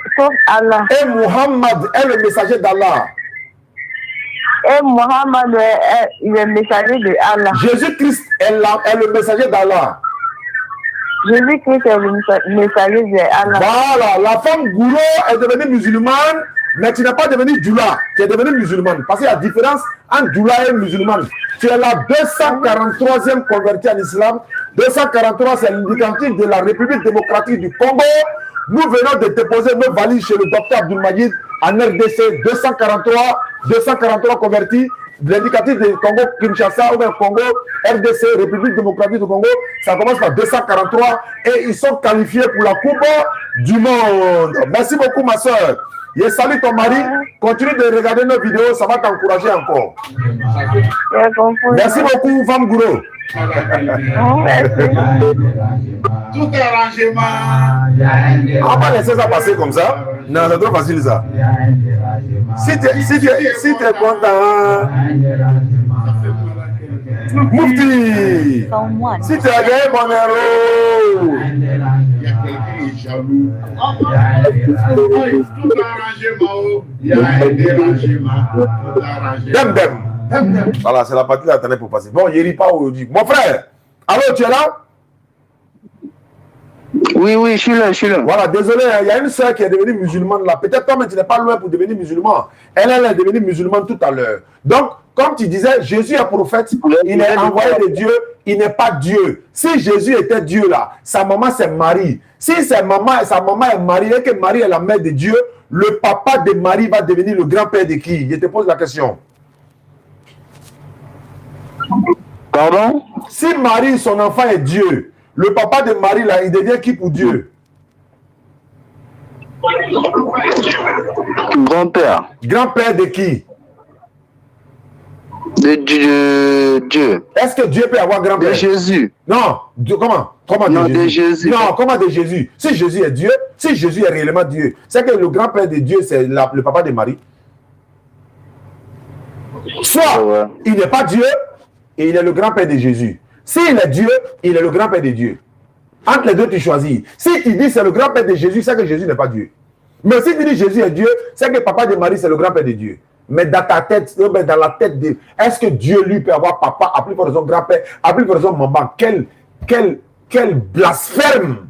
Allah. Et Muhammad est le messager d'Allah. Et Muhammad est le messager de Allah. Jésus-Christ est le messager d'Allah. Jésus-Christ est le messager de Allah. Voilà, la femme gourou est devenue musulmane, mais tu n'es pas devenue djoula, tu es devenue musulmane. Parce qu'il y a différence entre djoula et musulmane. Tu es la 243e convertie en islam. 243, c'est l'indicatif de la République démocratique du Congo. Nous venons de déposer nos valises chez le docteur Abdoulmajid en RDC. 243 convertis. L'indicatif du Congo Kinshasa ou bien Congo RDC, République démocratique du Congo, ça commence par 243 et ils sont qualifiés pour la Coupe du Monde. Merci beaucoup ma soeur. Je salue ton mari. Continue de regarder nos vidéos, ça va t'encourager encore. Merci beaucoup, femme Gouro. Tout arrangement. On va laisser ça passer comme ça. Non, c'est trop facile ça. Si tu es content, Moufti, si tu as gagné mon héros. Il y a quelqu'un qui est jaloux. Tout arrangement. Il y a un dérangement. Dem. Voilà, c'est la partie là, attendez pour passer. Bon, il n'y a pas aujourd'hui. Mon frère, allô, tu es là? Oui, je suis là. Voilà, désolé, il y a une soeur qui est devenue musulmane là. Peut-être toi, mais tu n'es pas loin pour devenir musulman. Elle est devenue musulmane tout à l'heure. Donc, comme tu disais, Jésus est prophète, il est envoyé de Dieu, il n'est pas Dieu. Si Jésus était Dieu là, sa maman c'est Marie. Si sa maman est Marie et que Marie est la mère de Dieu, le papa de Marie va devenir le grand-père de qui? Je te pose la question. Pardon? Si Marie, son enfant est Dieu, le papa de Marie là, il devient qui pour Dieu? Grand-père. Grand-père de qui? De Dieu. Est-ce que Dieu peut avoir grand-père? De Jésus. Non. Comment non, de Jésus. Non, comment de Jésus? Si Jésus est Dieu, si Jésus est réellement Dieu, c'est que le grand-père de Dieu, c'est le papa de Marie. Soit il n'est pas Dieu et il est le grand-père de Jésus. S'il est Dieu, il est le grand-père de Dieu. Entre les deux, tu choisis. Si tu dis c'est le grand-père de Jésus, c'est que Jésus n'est pas Dieu. Mais si tu dis Jésus est Dieu, c'est que papa de Marie, c'est le grand-père de Dieu. Mais dans ta tête, dans la tête de... Est-ce que Dieu, lui, peut avoir papa, à plus forte raison grand-père, à plus forte raison maman? Quel blasphème!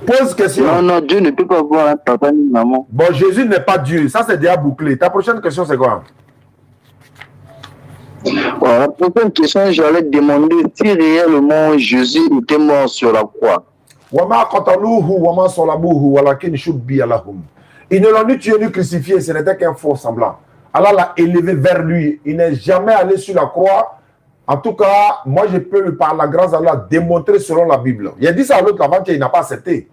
Pose question. Non, Dieu ne peut pas avoir un papa ni maman. Bon, Jésus n'est pas Dieu. Ça, c'est déjà bouclé. Ta prochaine question, c'est quoi? Bon, la prochaine question, j'allais te demander si réellement Jésus était mort sur la croix. Ils ne l'ont ni tué ni crucifié, ce n'était qu'un faux semblant. Allah l'a élevé vers lui. Il n'est jamais allé sur la croix. En tout cas, moi, je peux, par la grâce d'Allah, démontrer selon la Bible. Il a dit ça à l'autre avant qu'il n'a pas accepté.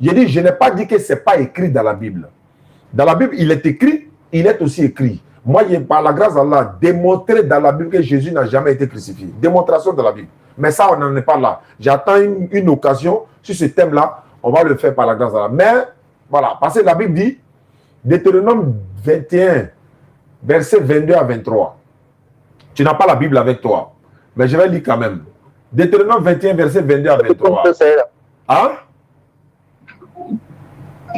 Il a dit, je n'ai pas dit que ce n'est pas écrit dans la Bible. Dans la Bible, il est écrit, il est aussi écrit. Moi, par la grâce d'Allah, démontrer dans la Bible que Jésus n'a jamais été crucifié. Démonstration de la Bible. Mais ça, on n'en est pas là. J'attends une occasion sur ce thème-là. On va le faire par la grâce d'Allah. Mais, voilà, parce que la Bible dit, Deutéronome 21, versets 22 à 23. Tu n'as pas la Bible avec toi. Mais je vais lire quand même. Deutéronome 21, versets 22 à 23. Hein?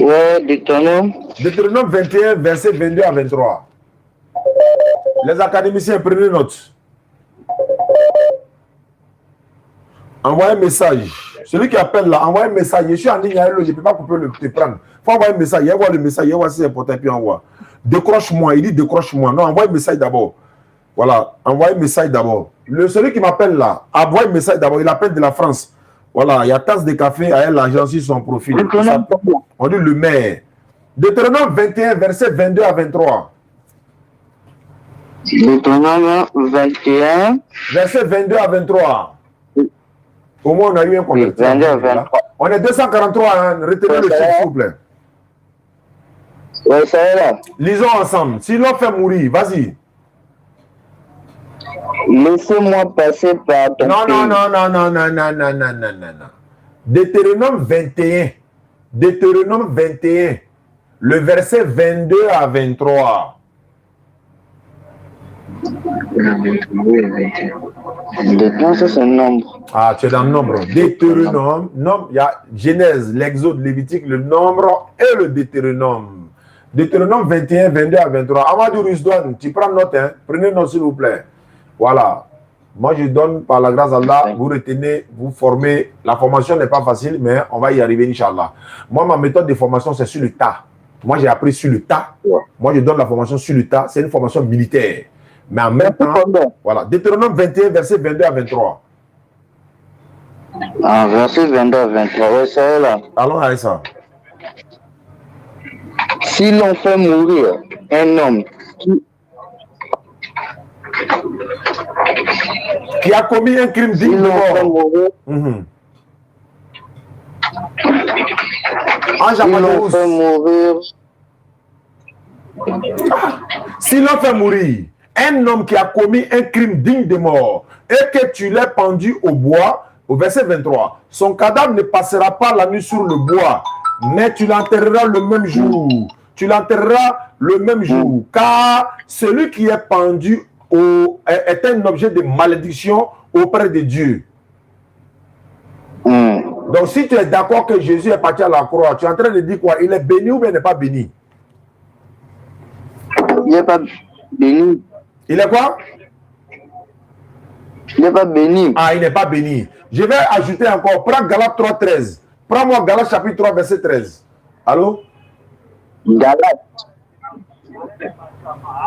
Ouais, Deutéronome. Deutéronome 21, versets 22 à 23. Les académiciens, prenez note. Envoyez un message. Celui qui appelle là, envoie un message. Je suis en ligne, je ne peux pas couper le prendre. Il faut envoyer un message. Il envoie le message. Il envoie si c'est important, puis envoie. Décroche-moi. Il dit décroche-moi. Non, envoie un message d'abord. Voilà, envoie un message d'abord. Celui qui m'appelle là, envoie un message d'abord. Il appelle de la France. Voilà, il y a tasse de café à elle, l'argent sur son profil. On dit le maire. Deutéronome 21, verset 22 à 23. Deutéronome 21. Verset 22 à 23. Au moins, on a eu un converti. 22 à 23. On est 243, hein? Retenez le chiffre, s'il vous plaît. Oui, ça est là. Lisons ensemble. Si l'on fait mourir, vas-y. Laissez-moi passer par ton Non. Deutéronome 21. Deutéronome 21. Le verset 22 à 23. Dedans, ça c'est un nombre. Ah, tu es dans le nombre. Deutéronome, il y a Genèse, l'Exode, Lévitique, le nombre et le Deutéronome. Deutéronome 21, 22 à 23. Amadou Rusdouane, tu prends note, hein? Prenez note s'il vous plaît. Voilà. Moi, je donne par la grâce d'Allah, vous retenez, vous formez. La formation n'est pas facile, mais on va y arriver, Inch'Allah. Moi, ma méthode de formation, c'est sur le tas. Moi, j'ai appris sur le tas. Moi, je donne la formation sur le tas. C'est une formation militaire. Mais en même temps, voilà. Deutéronome 21, verset 22 à 23. Ah, verset 22 à 23, oui, ça est là. Allons avec ça. Si l'on fait mourir un homme qui a commis un crime digne de mort. Si l'on fait mourir un homme qui a commis un crime digne de mort et que tu l'as pendu au bois, au verset 23, son cadavre ne passera pas la nuit sur le bois, mais tu l'enterreras le même jour. Tu l'enterreras le même jour, car celui qui est pendu est un objet de malédiction auprès de Dieu. Donc, si tu es d'accord que Jésus est parti à la croix, tu es en train de dire quoi? Il est béni ou bien il n'est pas béni? Il n'est pas béni. Il est quoi? Il n'est pas béni. Ah, il n'est pas béni. Je vais ajouter encore. Prends Galates 3, 13. Prends-moi Galates chapitre 3, verset 13. Allô? Galates.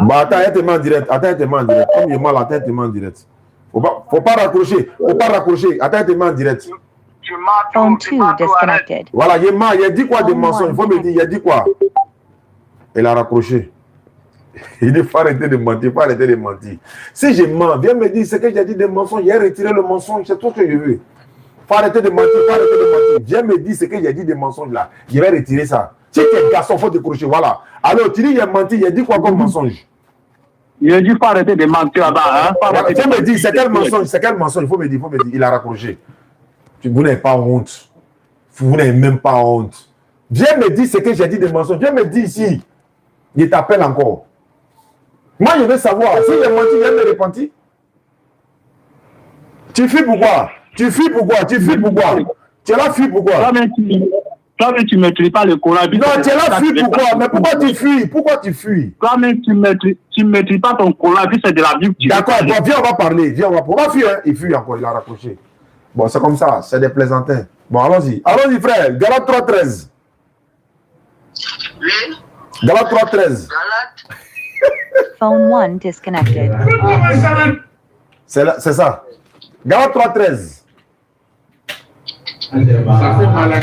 Bah, attends, elle te met en direct. Comme il est mal, attends, elle te met en direct. Faut pas raccrocher. Attends, elle te met en direct. Phone 2 disconnected. Voilà, il a dit quoi de mensonge? Il faut me dire, il a dit quoi? Il a raccroché. Il dit, faut arrêter de mentir, Si je mens, viens me dire ce que j'ai dit de mensonge, j'ai retiré le mensonge, c'est tout ce que je veux. Faut arrêter de mentir, Viens me dire ce que j'ai dit de mensonge là, je vais retirer ça. Si tu es garçon, faut décrocher, voilà. Alors, tu dis, il a menti, il a dit quoi comme mensonge? Il a dit, faut arrêter de mentir là-bas, hein. Voilà, viens me dire, c'est quel mensonge, il faut me dire, il a raccroché. Vous n'avez pas honte. Vous n'avez même pas honte. Viens me dire ce que j'ai dit de mensonge, viens me dire ici. Il t'appelle encore. Moi, je veux savoir, si j'ai menti, viens me repentir. Tu fuis pourquoi? Tu es là, fuis pourquoi? Toi-même, tu ne maîtrises pas le Coran. Non, tu es là, fuis pourquoi? Mais pourquoi tu fuis? Toi-même, tu ne maîtrises pas ton Coran, puis c'est de la Bible. D'accord, bon, viens, on va parler. On va fuir, hein? Il fuit encore, il a raccroché. Bon, c'est comme ça, c'est des plaisantins. Bon, allons-y. Allons-y, frère. Galates 3, 13. Oui. Galates 3, 13. Phone 1 disconnected. C'est ça. Galates 3, 13. Ça fait mal.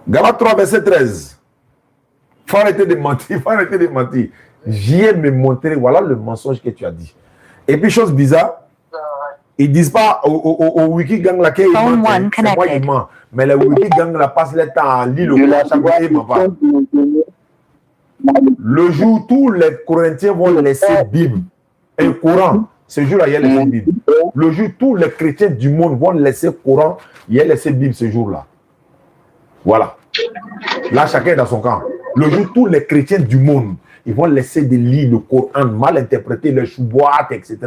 Galates 3, verset 13. Faut arrêter de mentir, J'y ai me montré, voilà le mensonge que tu as dit. Et puis, chose bizarre, ils disent pas au Wikigang là qu'il ment, c'est moi qui ment. Mais le Wikigang là passe le temps à l'île au chaque fois, il ment pas. Le jour où tous les Corinthiens vont laisser Bible et Coran, ce jour-là, il y a laissé Bible. Le jour où tous les chrétiens du monde vont laisser Coran, il y a laissé Bible ce jour-là. Voilà. Là, chacun est dans son camp. Le jour où tous les chrétiens du monde, ils vont laisser des lire le Coran, mal interpréter le chouboat, etc.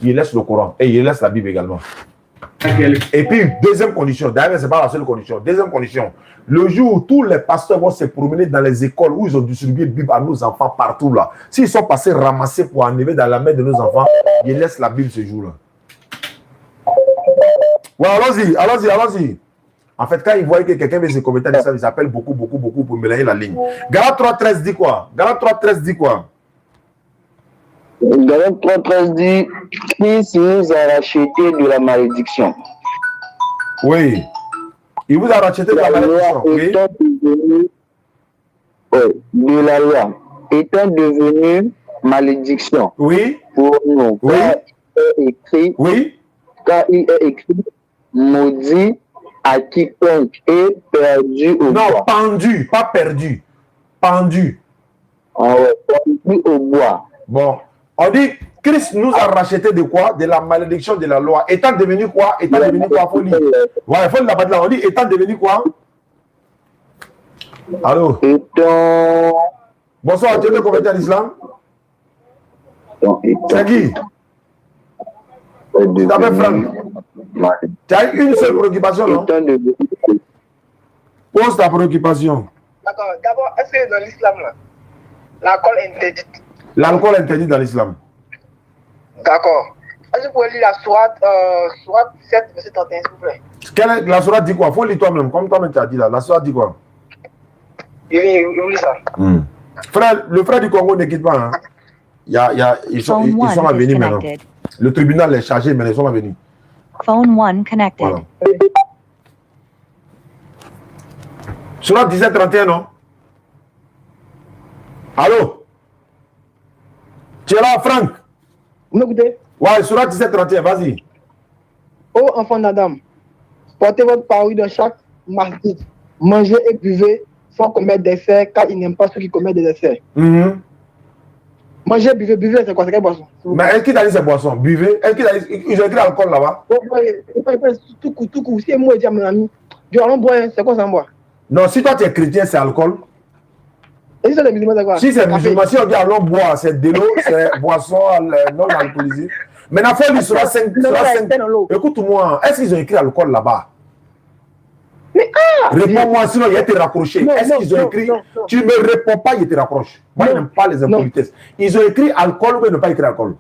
Ils laissent le Coran et ils laissent la Bible également. Et puis, deuxième condition, d'ailleurs, ce n'est pas la seule condition. Deuxième condition, le jour où tous les pasteurs vont se promener dans les écoles où ils ont distribué la Bible à nos enfants partout là, s'ils sont passés ramasser pour enlever dans la main de nos enfants, ils laissent la Bible ce jour-là. Ouais, allons-y. En fait, quand ils voient que quelqu'un veut se commenter, ils appellent beaucoup pour mélanger la ligne. Galates 3.13 dit quoi? Galates 3.13 dit quoi? Galates 3.13 dit Christ nous a racheté de la malédiction. Oui. Il vous a racheté de la malédiction. Oui. De la loi étant devenu malédiction. Oui. Pour nous. Oui. Écrit. Oui. Car il est écrit maudit à quiconque est perdu au bois. Non, pendu, pas perdu. Pendu. Pendu au bois. Bon. On dit, Christ nous a racheté de quoi? De la malédiction de la loi. Étant devenu quoi? Étant devenu quoi? Faut lire. Ouais, il faut le là. On dit, étant devenu quoi? Allô? Bonsoir, tu es converti à l'islam? C'est qui? Tu t'appelles Franck? Tu as une seule préoccupation, non? Pose ta préoccupation. D'accord. D'abord, est-ce que dans l'islam, l'alcool est interdit? L'alcool est interdit dans l'islam. D'accord. Est-ce que vous pouvez lire la sourate 7, verset 31, s'il vous plaît? La sourate dit quoi? Faut lire toi-même, comme toi-même tu as dit là. La sourate dit quoi? Il lit ça. Frère, le frère du Congo ne quitte pas. Hein. Ils sont à venir maintenant. Le tribunal est chargé, mais ils sont à venir. Phone 1 connected. Voilà. Sourate 17-31, non? Allô? Tu es là, Franck? Vous m'écoutez? Ouais, Sourate 17-31, vas-y. Ô enfants d'Adam, portez votre parole de chaque mardi, mangez et buvez sans commettre d'excès, car ils n'aiment pas ceux qui commettent des excès. Mangez, buvez, c'est quoi? C'est quelle boisson? Mais est-ce qu'il a dit ces boissons? Buvez? Est-ce qu'il a dit, ils ont écrit l'alcool là-bas? Tout coup. Si moi, je dis à mon ami, je vais boire, c'est quoi ça boire? Non, si toi tu es chrétien, c'est alcool. Et si c'est les musulmans, c'est quoi? Si c'est musulman, si on dit allons boire, c'est de l'eau, c'est boisson non alcoolisée. Maintenant, il faut lui sur la 5. Écoute-moi, est-ce qu'ils ont écrit alcool là-bas? Réponds-moi, sinon il a été raccroché. Est-ce qu'ils ont écrit? Tu ne me réponds pas, il te raccroche. Moi, je n'aime pas les impolitesses. Ils ont écrit alcool ou ils n'ont pas écrit alcool?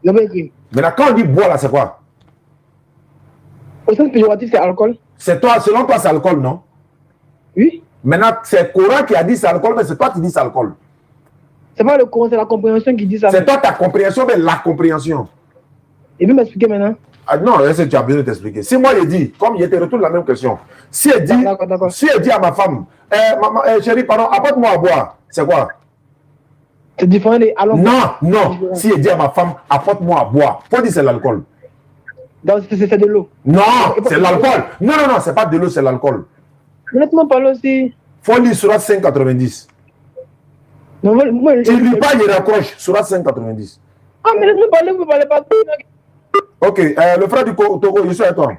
Ils n'ont pas écrit. Maintenant, quand on dit boire là, c'est quoi? Au sens péjoratif, c'est alcool. C'est toi, selon toi, c'est alcool, non? Oui. Maintenant, c'est le Coran qui a dit c'est alcool, mais c'est toi qui dis c'est alcool. C'est pas le Coran, c'est la compréhension qui dit ça. C'est toi ta compréhension, mais la compréhension. Il veut m'expliquer maintenant? Ah non, est-ce que tu as besoin de t'expliquer? Si moi je dis, comme je te retourne la même question, si elle dit, si elle dit à ma femme, chérie, pardon, apporte-moi à boire, c'est quoi? C'est différent des allons. Non. Si elle dit à ma femme, apporte-moi à boire, faut dire c'est l'alcool. Donc c'est de l'eau. Non, c'est l'alcool. Non, c'est pas de l'eau, c'est l'alcool. Laisse-moi parler aussi. Faut lire Sourate 5,90. Non, moi, tu lis pas, il raccroche. Sourate 5,90. Ah, mais laisse-moi parler, vous ne parlez pas. Ok, le frère du Togo, je suis avec toi.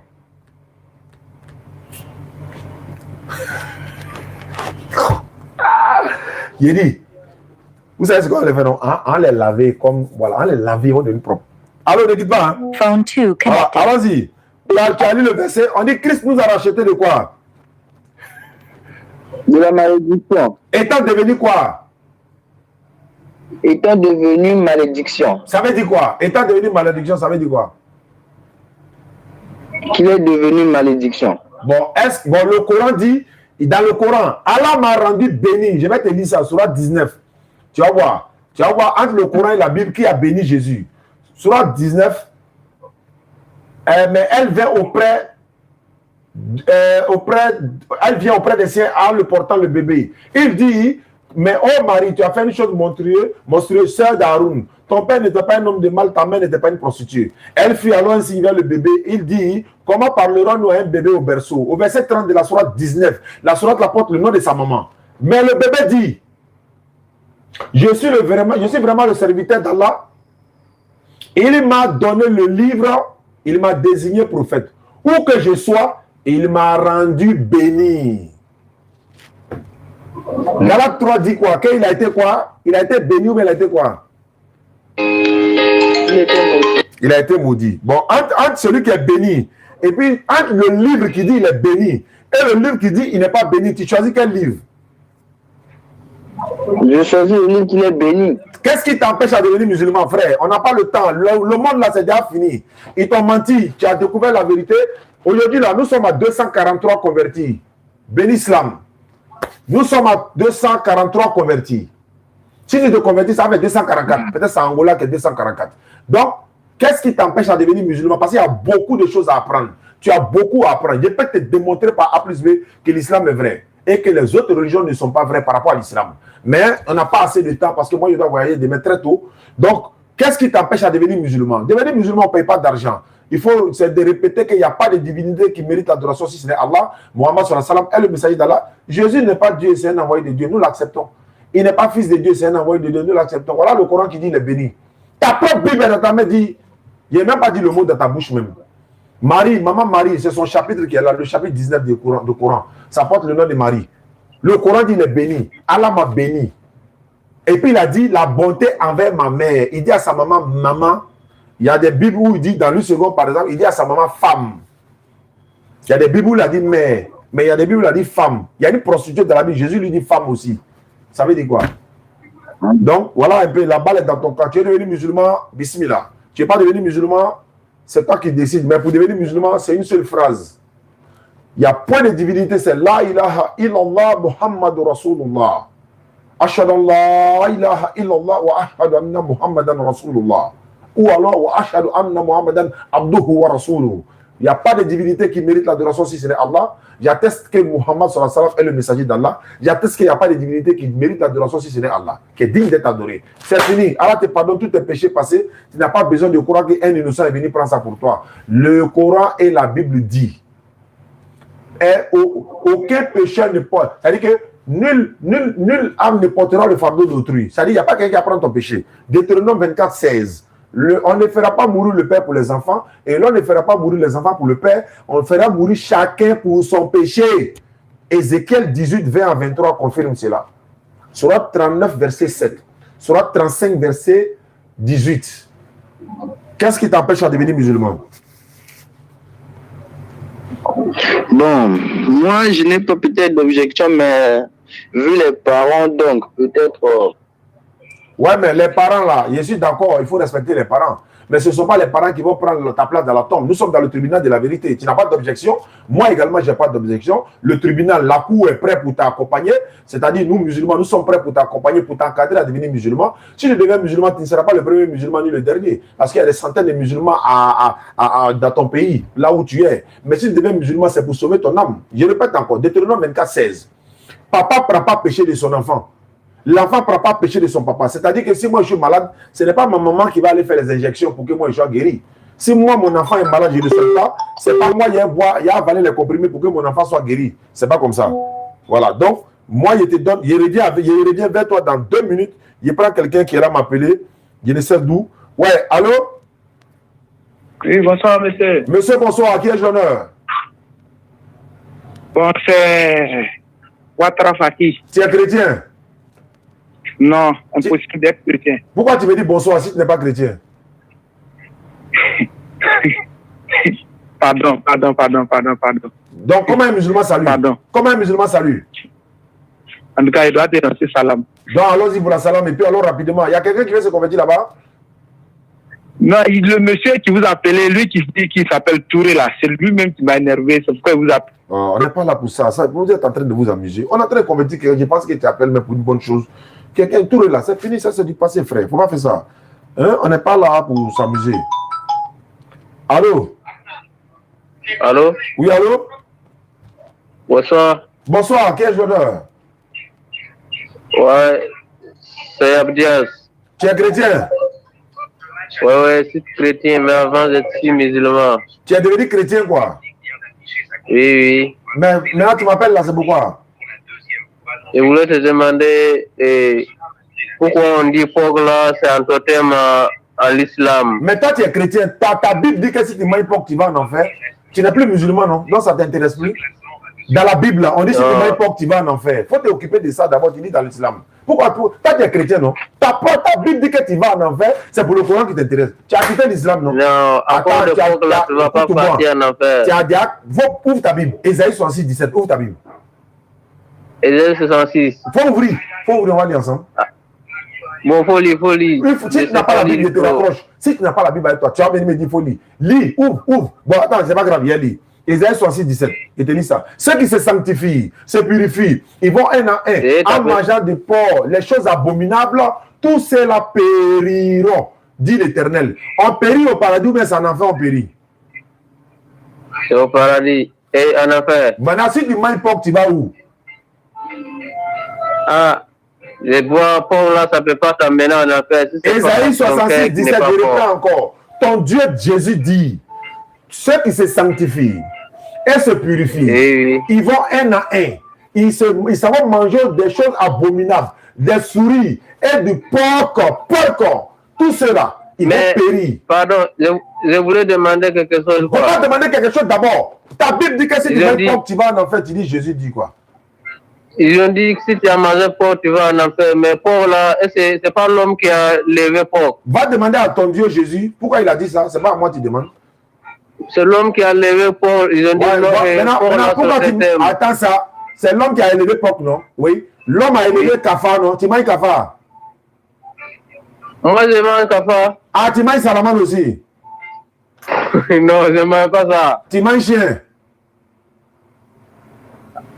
Il dit, vous savez ce qu'on va faire, non? On les laver comme, voilà, on les laver, on devient propre. Alors, ne dites pas, hein? Phone 2 connected. Allons-y. Tu as lu le verset, on dit Christ nous a racheté de quoi? De la malédiction. Étant devenu quoi? Étant devenu malédiction. Ça veut dire quoi? Étant devenu malédiction, ça veut dire quoi? Qu'il est devenu malédiction. Bon, le Coran dit, dans le Coran, Allah m'a rendu béni. Je vais te dire ça, Sourate 19. Tu vas voir entre le Coran et la Bible qui a béni Jésus. Sourate 19, mais elle vient auprès auprès des siens en le portant le bébé. Il dit, mais oh Marie, tu as fait une chose monstrueuse, sœur d'Aaron. Ton père n'était pas un homme de mal, ta mère n'était pas une prostituée. Elle fut alors ainsi vers le bébé. Il dit, comment parlerons-nous à un bébé au berceau? Au verset 30 de la sourate 19, la sourate apporte le nom de sa maman. Mais le bébé dit, Je suis vraiment le serviteur d'Allah. Il m'a donné le livre, il m'a désigné prophète. Où que je sois, il m'a rendu béni. Galates 3 dit quoi? Qu'il a été quoi? Il a été béni ou il a été quoi? Il a été maudit. Bon, entre celui qui est béni, et puis entre le livre qui dit il est béni, et le livre qui dit il n'est pas béni, tu choisis quel livre? Je choisis le livre qui est béni. Qu'est-ce qui t'empêche à devenir musulman, frère? On n'a pas le temps. Le monde là, c'est déjà fini. Ils t'ont menti. Tu as découvert la vérité. Aujourd'hui, là, nous sommes à 243 convertis. Béni Islam. Nous sommes à 243 convertis. Si tu te convertis, ça fait 244. Peut-être c'est Angola qui est 244. Donc, qu'est-ce qui t'empêche à devenir musulman? Parce qu'il y a beaucoup de choses à apprendre. Tu as beaucoup à apprendre. Je peux te démontrer par A plus B que l'islam est vrai et que les autres religions ne sont pas vraies par rapport à l'islam. Mais on n'a pas assez de temps parce que moi, je dois voyager demain très tôt. Donc, qu'est-ce qui t'empêche à devenir musulman? Devenir musulman, on ne paye pas d'argent. Il faut de répéter qu'il n'y a pas de divinité qui mérite l'adoration si ce n'est Allah. Mohammed sallallahu alayhi wa sallam est le messager d'Allah. Jésus n'est pas Dieu, c'est un envoyé de Dieu. Nous l'acceptons. Il n'est pas fils de Dieu, c'est un envoyé de Dieu. Nous l'acceptons. Voilà le Coran qui dit il est béni. Ta propre Bible dans ta main dit, il n'a même pas dit le mot dans ta bouche même. Marie, maman Marie, c'est son chapitre qui est là, le chapitre 19 du Coran. Ça porte le nom de Marie. Le Coran dit il est béni. Allah m'a béni. Et puis il a dit la bonté envers ma mère. Il dit à sa maman, maman. Il y a des Bibles où il dit, dans le second par exemple, il dit à sa maman femme. Il y a des Bibles où il a dit mère. Mais il y a des Bibles où il a dit femme. Il y a une prostituée dans la Bible, Jésus lui dit femme aussi. Ça veut dire quoi? Donc voilà un peu, la balle est dans ton camp. Tu es devenu musulman, bismillah. Tu n'es pas devenu musulman, c'est toi qui décides. Mais pour devenir musulman, c'est une seule phrase. Il y a point de divinité, c'est La ilaha illallah Muhammadu Rasulullah. Ashhadu an la ilaha illallah wa ashhadu anna Muhammadan Rasulullah. Ou alors wa ashhadu anna Muhammadan abduhu wa rasuluhu. Il n'y a pas de divinité qui mérite l'adoration si ce n'est Allah. J'atteste que Muhammad sallallahu alayhi wa sallam est le messager d'Allah. J'atteste qu'il n'y a pas de divinité qui mérite l'adoration si ce n'est Allah, qui est digne d'être adoré. C'est fini. Allah te pardonne tous tes péchés passés. Tu n'as pas besoin de croire qu'un innocent est venu prendre ça pour toi. Le Coran et la Bible dit. Et aucun pécheur ne peut. C'est-à-dire que nul âme ne portera le fardeau d'autrui. C'est-à-dire qu'il n'y a pas quelqu'un qui apprend ton péché. Deutéronome 24, 16. On ne fera pas mourir le père pour les enfants et l'on ne fera pas mourir les enfants pour le père. On fera mourir chacun pour son péché. Ézéchiel 18, 20 à 23 confirme cela. Sourate 39, verset 7. Sourate 35, verset 18. Qu'est-ce qui t'empêche à devenir musulman? Bon, moi je n'ai pas peut-être d'objection, mais vu les parents, donc peut-être... Ouais, mais les parents là, je suis d'accord, il faut respecter les parents. Mais ce ne sont pas les parents qui vont prendre ta place dans la tombe. Nous sommes dans le tribunal de la vérité. Tu n'as pas d'objection. Moi également, je n'ai pas d'objection. Le tribunal, la cour est prêt pour t'accompagner. C'est-à-dire, nous musulmans, nous sommes prêts pour t'accompagner, pour t'encadrer à devenir musulman. Si tu deviens musulman, tu ne seras pas le premier musulman ni le dernier. Parce qu'il y a des centaines de musulmans dans ton pays, là où tu es. Mais si tu deviens musulman, c'est pour sauver ton âme. Je répète encore, Deutéronome 24, 16. Papa ne prend pas péché de son enfant. L'enfant ne prend pas péché de son papa. C'est-à-dire que si moi je suis malade, ce n'est pas ma maman qui va aller faire les injections pour que moi je sois guéri. Si moi mon enfant est malade, je ne le sais pas, ce n'est pas moi qui ai avalé les comprimés pour que mon enfant soit guéri. Ce n'est pas comme ça. Voilà. Donc, moi je te donne, je reviens vers toi dans 2 minutes. Je prends quelqu'un qui est là m'appeler. Je ne sais d'où. Ouais, allô? Oui, bonsoir monsieur. Monsieur, bonsoir. À qui ai-je l'honneur? Bon, c'est Ouattara Fati. Tu es chrétien? Non, impossible d'être chrétien. Pourquoi tu me dis bonsoir si tu n'es pas chrétien? Pardon. Donc, comment un musulman salue? Pardon. Comment un musulman salue? En tout cas, il doit dénoncer salam. Donc, allons-y pour la salam et puis alors rapidement. Il y a quelqu'un qui veut se convertir là-bas? Non, le monsieur qui vous appelait, lui qui dit qu'il s'appelle Touré là, c'est lui-même qui m'a énervé. C'est pourquoi il vous appelle. On n'est pas là pour ça. Vous êtes en train de vous amuser. On est en train de convertir quelqu'un. Je pense qu'il t'appelle mais pour une bonne chose. Quelqu'un Touré là, c'est fini, ça c'est du passé, frère. Il ne faut pas faire ça. Hein? On n'est pas là pour s'amuser. Allô? Allô? Oui, allô? Bonsoir. Bonsoir, quel l'honneur? Ouais, c'est Abdias. Tu es chrétien? Ouais, je suis chrétien, mais avant je suis musulman. Tu es devenu chrétien quoi? Oui. Mais maintenant tu m'appelles là, c'est pourquoi? Je voulais te demander pourquoi on dit POG là, c'est un totem à l'islam. Mais toi, tu es chrétien. Ta Bible dit que si tu manges POG, tu vas en enfer. Tu n'es plus musulman, non? Donc ça ne t'intéresse plus. Dans la Bible, là, on dit si tu manges POG, tu vas en enfer. Il faut t'occuper de ça d'abord, tu dis dans l'islam. Pourquoi toi, tu es chrétien, non? Ta Bible dit que tu vas en enfer, c'est pour le Coran qui t'intéresse. Tu as quitté l'islam, non? Non, à cause de POG là, tu ne vas pas partir en enfer. Tu as dit, ouvre ta Bible. Ésaïe 66, 17, ouvre ta Bible. Ésaïe 66. Faut ouvrir, on va lire ensemble. Bon, faut lire. Si tu n'as pas la Bible, je te rapproche. Si tu n'as pas la Bible avec toi, tu vas venir me dire, faut lire. Lis, ouvre. Bon, attends, c'est pas grave, il y a lis. Ésaïe 66, 17. Et te lis ça. Ceux qui se sanctifient, se purifient, ils vont un à un, en mangeant du porc, les choses abominables, tous ceux-là périront, dit l'Éternel. On périt au paradis, mais c'est en enfer, on périt. C'est au paradis. Et en enfer. Maintenant, si tu manges porc, tu vas où? Ah, les bois pauvres là, ça ne peut pas t'amener en enfer. Si Ésaïe 66, 17, je reprends encore. Ton Dieu Jésus dit, ceux qui se sanctifient et se purifient, ils vont un à un. Ils savent manger des choses abominables, des souris et du porc. Tout cela, ils vont périr. Pardon, je voulais demander quelque chose. On va demander quelque chose d'abord. Ta Bible dit que si tu manges porc, tu vas en enfer. Tu dis Jésus dit quoi? Ils ont dit que si tu as mangé porc, tu vas en enfer. Mais porc là, c'est pas l'homme qui a levé porc. Va demander à ton Dieu Jésus pourquoi il a dit ça. C'est pas à moi que tu demandes. C'est l'homme qui a levé porc. Ils ont dit maintenant, pourquoi tu attends ça? C'est l'homme qui a élevé porc, non? Oui. L'homme a élevé cafard, non? Tu manges cafard? Moi, je mange cafard. Ah, tu manges salamandre aussi? Non, je ne mange pas ça. Tu manges chien?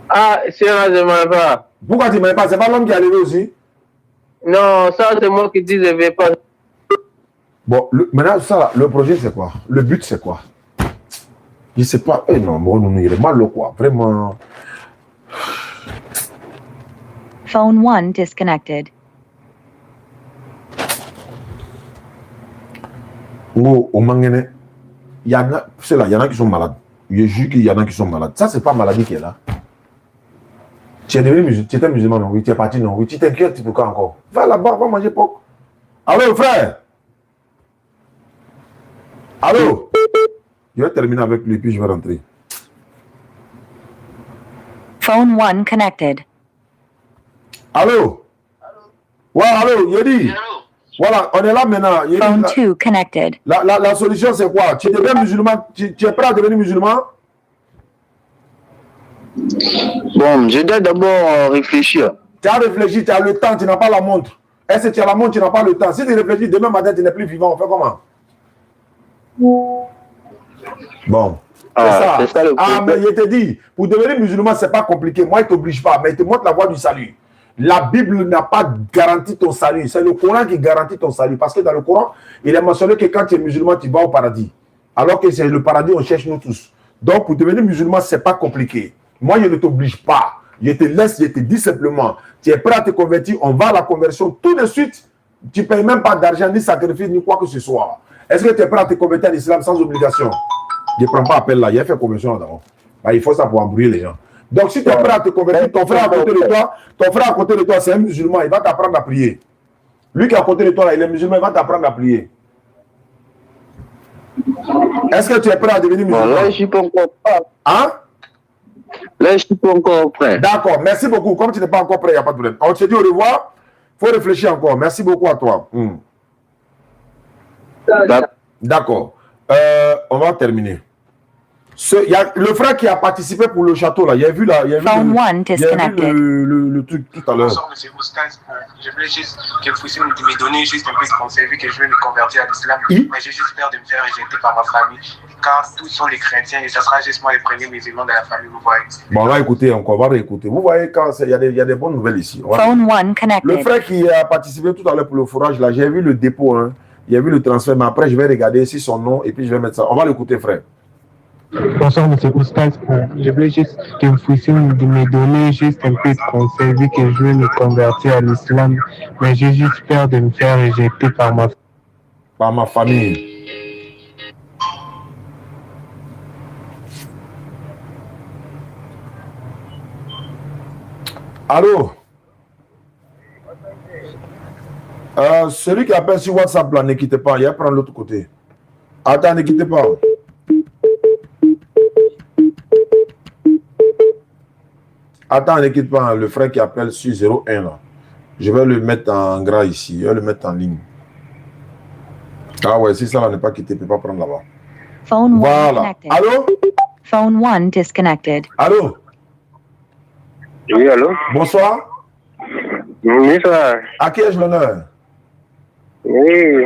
Ah, chien, je ne mange pas. Pourquoi tu ne manges pas? C'est pas l'homme qui a élevé aussi? Non, ça, c'est moi qui dis je ne vais pas. Bon, maintenant, ça, le projet, c'est quoi? Le but, c'est quoi? Je ne sais pas. Eh non, il est mal, quoi. Vraiment. Phone 1 disconnected. Au Mangene, il y en a qui sont malades. Je jure qu'il y en a qui sont malades. Ça, c'est pas maladie qui est là. Tu es devenu musulman, tu étais musulman, non? Oui, tu es parti, non? Oui, tu t'inquiètes pourquoi encore? Va là-bas, va manger porc. Allô, frère? Allô? Je vais terminer avec lui, puis je vais rentrer. Phone 1 connected. Allô? Ouais, allô, Yodi? Voilà, on est là maintenant. Phone 2 connected. La solution, c'est quoi? Tu deviens musulman? Tu es prêt à devenir musulman? Bon, je dois d'abord réfléchir. Tu as réfléchi, tu as le temps, tu n'as pas la montre. Est-ce que tu as la montre, tu n'as pas le temps? Si tu réfléchis, demain matin, tu n'es plus vivant, on fait comment? Bon. C'est ça le mais je te dis, pour devenir musulman, ce n'est pas compliqué. Moi, il ne t'oblige pas, mais il te montre la voie du salut. La Bible n'a pas garanti ton salut. C'est le Coran qui garantit ton salut. Parce que dans le Coran, il est mentionné que quand tu es musulman, tu vas au paradis. Alors que c'est le paradis, on cherche nous tous. Donc, pour devenir musulman, ce n'est pas compliqué. Moi, je ne t'oblige pas. Je te laisse, je te dis simplement, tu es prêt à te convertir, on va à la conversion tout de suite. Tu ne payes même pas d'argent, ni sacrifice, ni quoi que ce soit. Est-ce que tu es prêt à te convertir à l'islam sans obligation? Je ne prends pas appel là, il a fait conversion d'abord. Il faut ça pour embrouiller les gens. Donc, si tu es prêt à te convertir, ton frère à côté de toi, c'est un musulman, il va t'apprendre à prier. Lui qui est à côté de toi, là, il est musulman, il va t'apprendre à prier. Est-ce que tu es prêt à devenir musulman? Là, je ne suis pas encore prêt. Hein? Là, je ne suis pas encore prêt. D'accord, merci beaucoup. Comme tu n'es pas encore prêt, il n'y a pas de problème. On te dit au revoir. Il faut réfléchir encore. Merci beaucoup à toi. D'accord. On va terminer. Il y a le frère qui a participé pour le château là. Il a vu le truc tout à l'heure. Bonsoir, monsieur Oustaz. Je voulais juste que vous puissiez me donner juste un peu de conseil vu que je vais me convertir à l'islam. Mais j'ai juste peur de me faire rejeter par ma famille. Car tous sont des chrétiens et ce sera juste moi les premiers musulmans de la famille, vous voyez. Bon, on va écouter encore, on va réécouter. Vous voyez, quand il y a des bonnes nouvelles ici. Phone 1 connected. Le frère qui a participé tout à l'heure pour le fourrage là, j'ai vu le dépôt, hein. Il y a vu le transfert, mais après je vais regarder ici son nom et puis je vais mettre ça. On va l'écouter, frère. Bonsoir, monsieur Oustaz. Je voulais juste que vous puissiez me donner juste un peu de conseils vu que je veux me convertir à l'islam, mais j'ai juste peur de me faire rejeter par ma famille. Allô? Celui qui appelle sur WhatsApp, là, ne quittez pas. Il va prendre l'autre côté. Attends, ne quittez pas. Attends, ne quitte pas. Le frère qui appelle sur 01, là. Je vais le mettre en gras ici. Je vais le mettre en ligne. Ah ouais, si ça là n'est pas quitté, ne peut pas prendre là-bas. Phone Voilà. 1 connected. Allô? Phone 1 disconnected. Allô? Oui, allô? Bonsoir. Oui, ça. À qui ai-je l'honneur? Oui,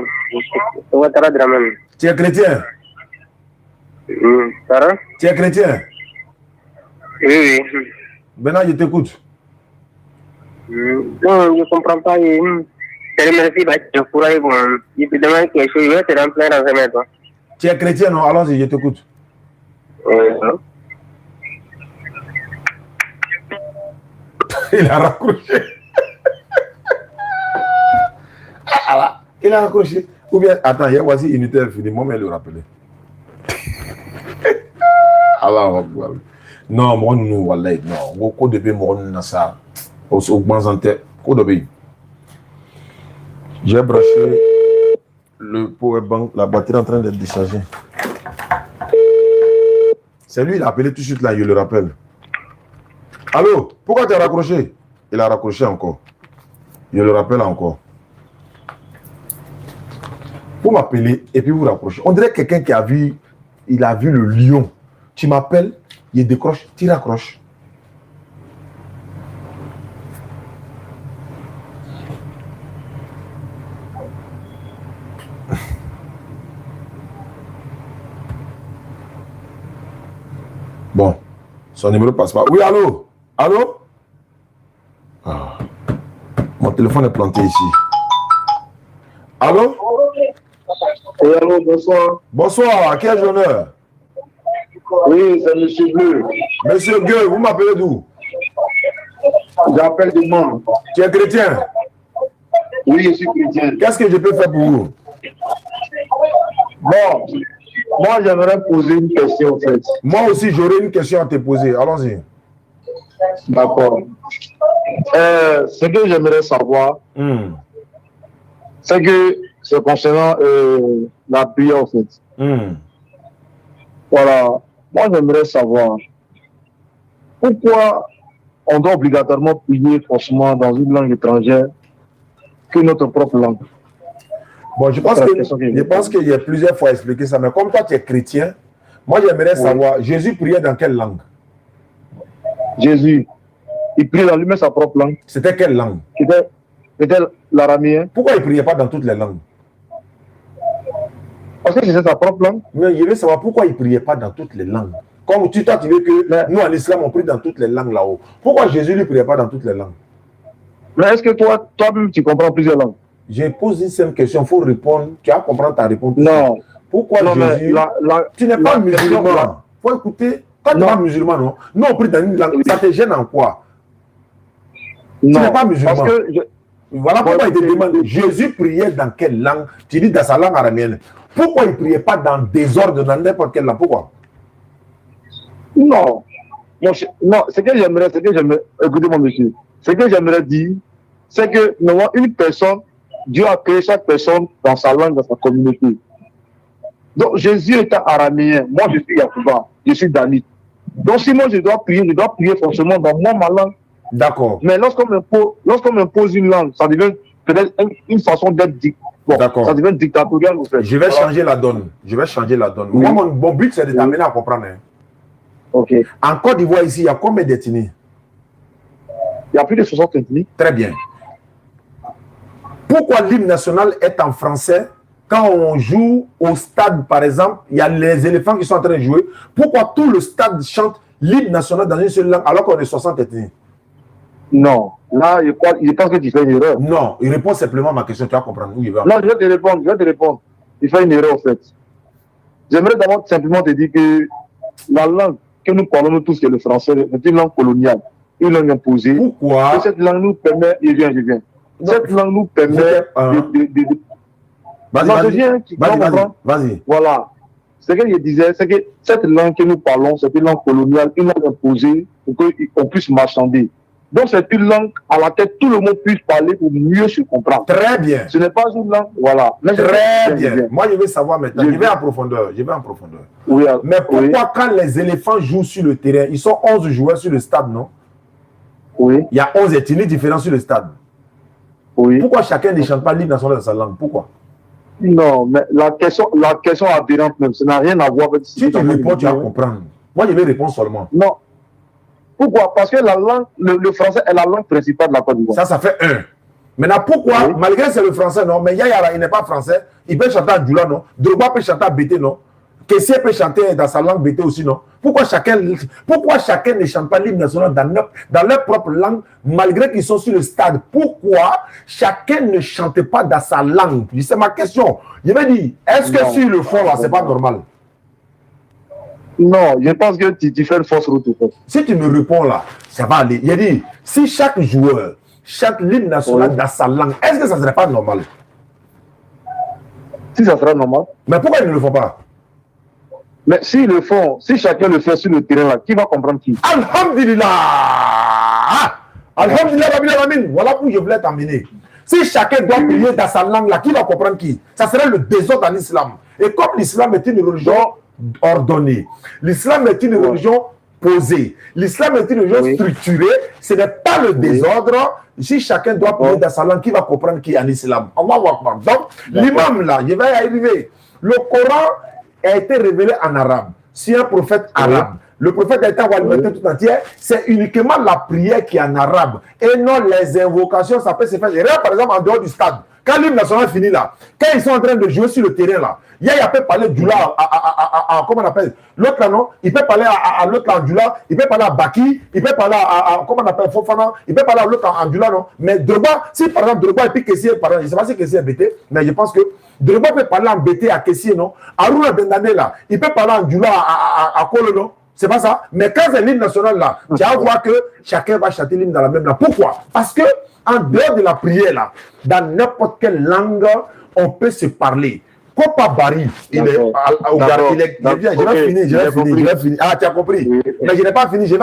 Ouattara Dramane. Tu es chrétien? Sarah? Tu es chrétien? Oui, oui. Maintenant, je t'écoute. Non, je ne comprends pas. Merci, je pourrais. Je te demande quelque chose, je vais te remplir dans un matin. Tu es chrétien, non? Allons-y, je t'écoute. Il a raccroché. Il a raccroché. Ou bien, attends, il y a voici unité fini. Moi, je vais le rappeler. Alors, non, moi, nous, voilà, non. Beaucoup de pays, moi, nous, ça. Au Banzante, j'ai branché le power bank, la batterie en train d'être déchargée. C'est lui, il a appelé tout de suite là, je le rappelle. Allô, pourquoi tu as raccroché? Il a raccroché encore. Je le rappelle encore. Vous m'appelez et puis vous raccrochez. On dirait quelqu'un qui a vu, il a vu le lion. Tu m'appelles, il décroche, tu raccroches. Bon, son numéro passe pas. Oui, allô? Allô? Ah. Mon téléphone est planté ici. Allô? Oui, allô, bonsoir. Bonsoir, à quel honneur? Oui, c'est M. Bleu. Monsieur Gueux, vous m'appelez d'où? J'appelle de Mans. Tu es chrétien? Oui, je suis chrétien. Qu'est-ce que je peux faire pour vous? Bon, moi j'aimerais poser une question en fait. Moi aussi, j'aurais une question à te poser. Allons-y. D'accord. Ce que j'aimerais savoir, c'est concernant la prière en fait. Voilà. Moi j'aimerais savoir pourquoi on doit obligatoirement prier forcément dans une langue étrangère que notre propre langue. Bon, je pense qu'il y a plusieurs fois expliqué ça, mais comme toi tu es chrétien, moi j'aimerais savoir, Jésus priait dans quelle langue? Jésus, il priait dans lui-même sa propre langue. C'était quelle langue? C'était l'araméen. Pourquoi il ne priait pas dans toutes les langues? Parce que c'était sa propre langue. Mais je veux savoir pourquoi il ne priait pas dans toutes les langues. Comme toi, tu veux que nous, en islam, on prie dans toutes les langues là-haut. Pourquoi Jésus ne priait pas dans toutes les langues? Mais est-ce que toi-même, tu comprends plusieurs langues? Je pose une simple question, il faut répondre. Tu vas comprendre ta réponse. Non. Pourquoi Jésus... tu n'es pas musulman. Il faut écouter. Quand tu n'es pas musulman, non? Nous, on prie dans une langue. Ça te gêne en quoi? Non. Tu n'es pas musulman. Parce que voilà pourquoi il te demande, Jésus priait dans quelle langue? Tu dis dans sa langue araméenne. Pourquoi il ne priait pas dans désordre, dans n'importe quelle langue? Pourquoi? Non. Non, ce que j'aimerais, écoutez mon monsieur, ce que j'aimerais dire, c'est que une personne, Dieu a créé chaque personne dans sa langue, dans sa communauté. Donc Jésus était araméen, moi je suis Yacouba, je suis Dani. Donc si moi je dois prier forcément dans ma langue. D'accord. Mais lorsqu'on m'impose une langue, ça devient peut-être une façon d'être ça devient dictatorial. En fait. Je vais changer la donne. Oui. Moi, mon but, c'est de t'amener à comprendre. Hein. Ok. En Côte d'Ivoire, ici, il y a combien d'ethnies? Il y a plus de 60 ethnies. Très bien. Pourquoi l'hymne national est en français quand on joue au stade, par exemple, il y a les éléphants qui sont en train de jouer? Pourquoi tout le stade chante l'hymne national dans une seule langue alors qu'on est 60 ethnies? Non. Là, il pense que tu fais une erreur. Non, il répond simplement à ma question, tu vas comprendre où il va. Non, je vais te répondre. Il fait une erreur, en fait. J'aimerais d'abord simplement te dire que la langue que nous parlons tous, c'est le français, c'est une langue coloniale, une langue imposée. Pourquoi? Et cette langue nous permet, je viens. Cette langue nous permet Vas-y. Voilà. Ce que je disais, c'est que cette langue que nous parlons, c'est une langue coloniale, une langue imposée pour qu'on puisse marchander. Donc c'est une langue à laquelle tout le monde puisse parler pour mieux se comprendre. Très bien. Ce n'est pas une langue, voilà. Mais très bien. Moi, je veux savoir maintenant. Je vais en profondeur. Oui, mais pourquoi quand les éléphants jouent sur le terrain, ils sont 11 joueurs sur le stade, non? Oui. Il y a 11 ethnies différentes sur le stade. Oui. Pourquoi chacun ne chante pas l'hymne national dans sa langue? Pourquoi? Non, mais la question aberrante même, ça n'a rien à voir avec... Si tu réponds, tu vas comprendre. Moi, je vais répondre seulement. Non. Pourquoi? Parce que la langue, le français est la langue principale de la Côte d'Ivoire. Ça fait un. Maintenant, pourquoi, malgré que c'est le français, non, mais Yaya, il n'est pas français, il peut chanter à Djoula, non, Drogba peut chanter à Bété, non, Kessié peut chanter dans sa langue Bété aussi, non. Pourquoi chacun ne chante pas l'hymne national dans leur propre langue, malgré qu'ils sont sur le stade? Pourquoi chacun ne chante pas dans sa langue? C'est ma question. Je me dis, est-ce que sur le fond, là, c'est pas normal? Non, je pense que tu fais une fausse route. Si tu me réponds là, ça va aller. Il dit, si chaque joueur chante l'hymne national dans sa langue, est-ce que ça ne serait pas normal? Si ça serait normal. Mais pourquoi ils ne le font pas? Mais s'ils le font, si chacun le fait sur le terrain là, qui va comprendre qui? Alhamdulillah! Alhamdulillah, voilà où je voulais t'emmener. Si chacun doit prier dans sa langue là, qui va comprendre qui? Ça serait le désordre en islam. Et comme l'islam est une religion ordonnée, l'islam est une religion posée, l'islam est une religion structurée, ce n'est pas le désordre. Si chacun doit prier dans sa langue, qui va comprendre qui est en islam? Allahu Akbar. Donc, l'imam là, je vais y arriver. Le Coran a été révélé en arabe. Si un prophète arabe, le prophète a été envoyé tout entier, c'est uniquement la prière qui est en arabe. Et non les invocations, ça peut se faire. Regarde par exemple en dehors du stade. Quand l'hymne national finit là, quand ils sont en train de jouer sur le terrain là, il peut parler du là, comment on appelle? L'autre là, non? Il peut parler à l'autre là en Djoula, il peut parler à Baki, il peut parler à comment on appelle, Fofana, il peut parler à l'autre en Djoula, non? Mais Drogba, si par exemple Drogba et puis Kessié, par exemple, je ne sais pas si Kessié est BT, mais je pense que Drogba peut parler en BT à Kessié, non? Aruna Bendane là, il peut parler en Djoula à Kolo, non? C'est pas ça. Mais quand c'est l'hymne national là, tu vas voir que chacun va chanter l'hymne dans la même langue. Pourquoi? Parce que en dehors de la prière là, dans n'importe quelle langue, on peut se parler. Copa Barry, il est au Gardien. Je vais finir. Ah, tu as compris. Mais je n'ai pas fini. Je vais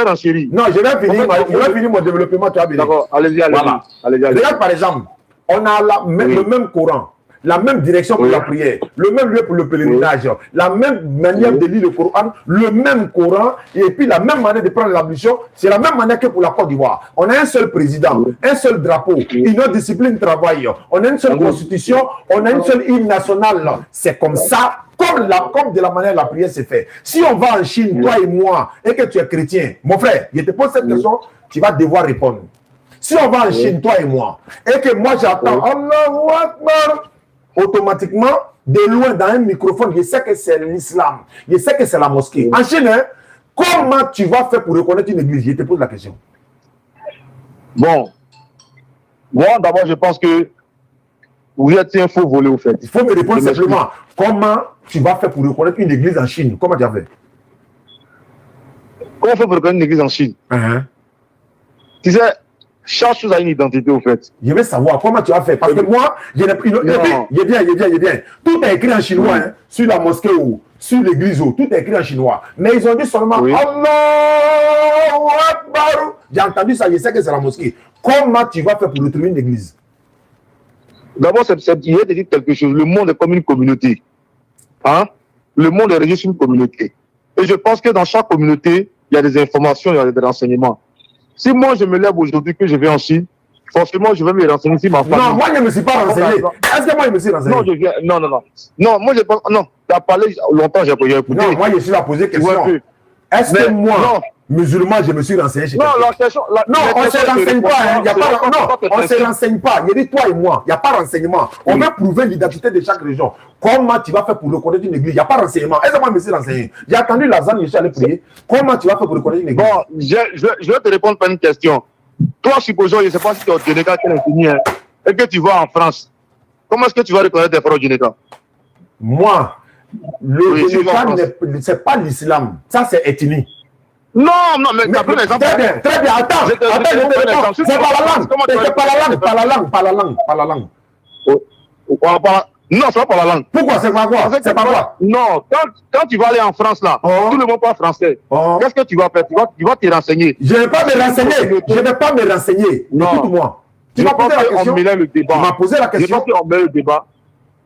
en série. Non, je vais finir mon développement. D'accord, allez-y. Regarde par exemple, on a le même Coran, la même direction pour la prière, le même lieu pour le pèlerinage, la même manière de lire le Coran, le même Coran, et puis la même manière de prendre l'ablution, c'est la même manière que pour la Côte d'Ivoire. On a un seul président, un seul drapeau, une autre discipline de travail, on a une seule constitution, on a une seule hymne nationale. C'est comme ça, comme de la manière la prière se fait. Si on va en Chine, toi et moi, et que tu es chrétien, mon frère, je te pose cette question, tu vas devoir répondre. Si on va en Chine, toi et moi, et que moi j'attends, Allahu Akbar, automatiquement, de loin dans un microphone, je sais que c'est l'islam, je sais que c'est la mosquée. En Chine, comment tu vas faire pour reconnaître une église? Je te pose la question. Bon, moi d'abord je pense que vous êtes un faux volé au fait. Il faut me répondre simplement. Comment tu vas faire pour reconnaître une église en Chine? Comment tu as fait? Comment on fait pour reconnaître une église en Chine? Tu sais, chaque chose a une identité au fait. Je veux savoir comment tu as fait. Parce que moi, je bien. Tout est écrit en chinois, hein, sur la mosquée ou sur l'église, tout est écrit en chinois. Mais ils ont dit seulement Allahu Akbar. J'ai entendu ça, je sais que c'est la mosquée. Comment tu vas faire pour retrouver une église? D'abord, il y a dit quelque chose. Le monde est comme une communauté. Hein? Le monde est régi sur une communauté. Et je pense que dans chaque communauté, il y a des informations, il y a des renseignements. Si moi je me lève aujourd'hui que je vais en Chine, forcément je vais me renseigner si ma famille. Non, moi je ne me suis pas renseigné. Est-ce que moi je me suis renseigné? Non, Non, moi je pense. Non, tu as parlé longtemps, j'ai écouté. Non, moi je suis là à poser question. Est-ce que moi, musulman, je me suis renseigné chez quelqu'un? Non, on ne se renseigne pas. On ne se renseigne pas. Il y a toi et moi, il n'y a pas de renseignement. On veut prouver l'identité de chaque région. Comment tu vas faire pour reconnaître une église? Il n'y a pas de renseignement. Est-ce que moi je me suis renseigné? J'ai attendu la zone, je suis allé prier. Comment tu vas faire pour reconnaître une église? Bon, je vais te répondre par une question. Toi, supposons, je ne sais pas si tu es au Sénégal, tu es infini, et que tu vas en France. Comment est-ce que tu vas reconnaître tes frères au Sénégal? Moi, le Sénégal, ce n'est pas l'islam. Ça, c'est ethnie. Non, mais tu as pris l'exemple. Très bien, attends, c'est pas la langue. C'est pas la langue. Non, Non, c'est pas pour la langue. Pourquoi? C'est pas quoi? C'est pas quoi? Non, quand tu vas aller en France, là, tout le monde parle français. Qu'est-ce que tu vas faire? Tu vas te renseigner. Je ne vais pas me renseigner. Je ne vais pas me renseigner. Écoute-moi. Tu m'as posé la question. On mêlait le débat. Tu m'as posé la question. Je pense qu'on mêlait le débat.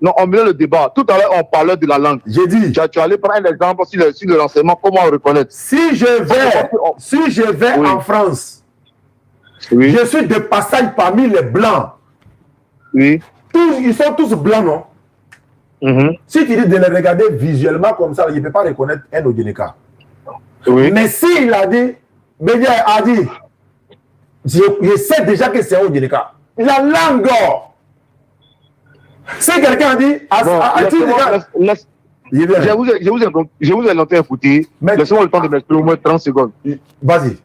Non, on mêlait le débat. Tout à l'heure, on parlait de la langue. J'ai dit. Tu allais prendre un exemple sur le renseignement, comment reconnaître. Si je vais en France, je suis de passage parmi les Blancs. Oui. Ils sont tous blancs, non? Si tu dis de les regarder visuellement comme ça, il ne peut pas reconnaître un Odineka. Oui. Mais s'il a dit, Bédia a dit, je sais déjà que c'est un Odineka. La langue. Si quelqu'un a dit, je vous ai longtemps écouté. Laissez-moi le temps de m'exprimer au moins 30 secondes. Vas-y.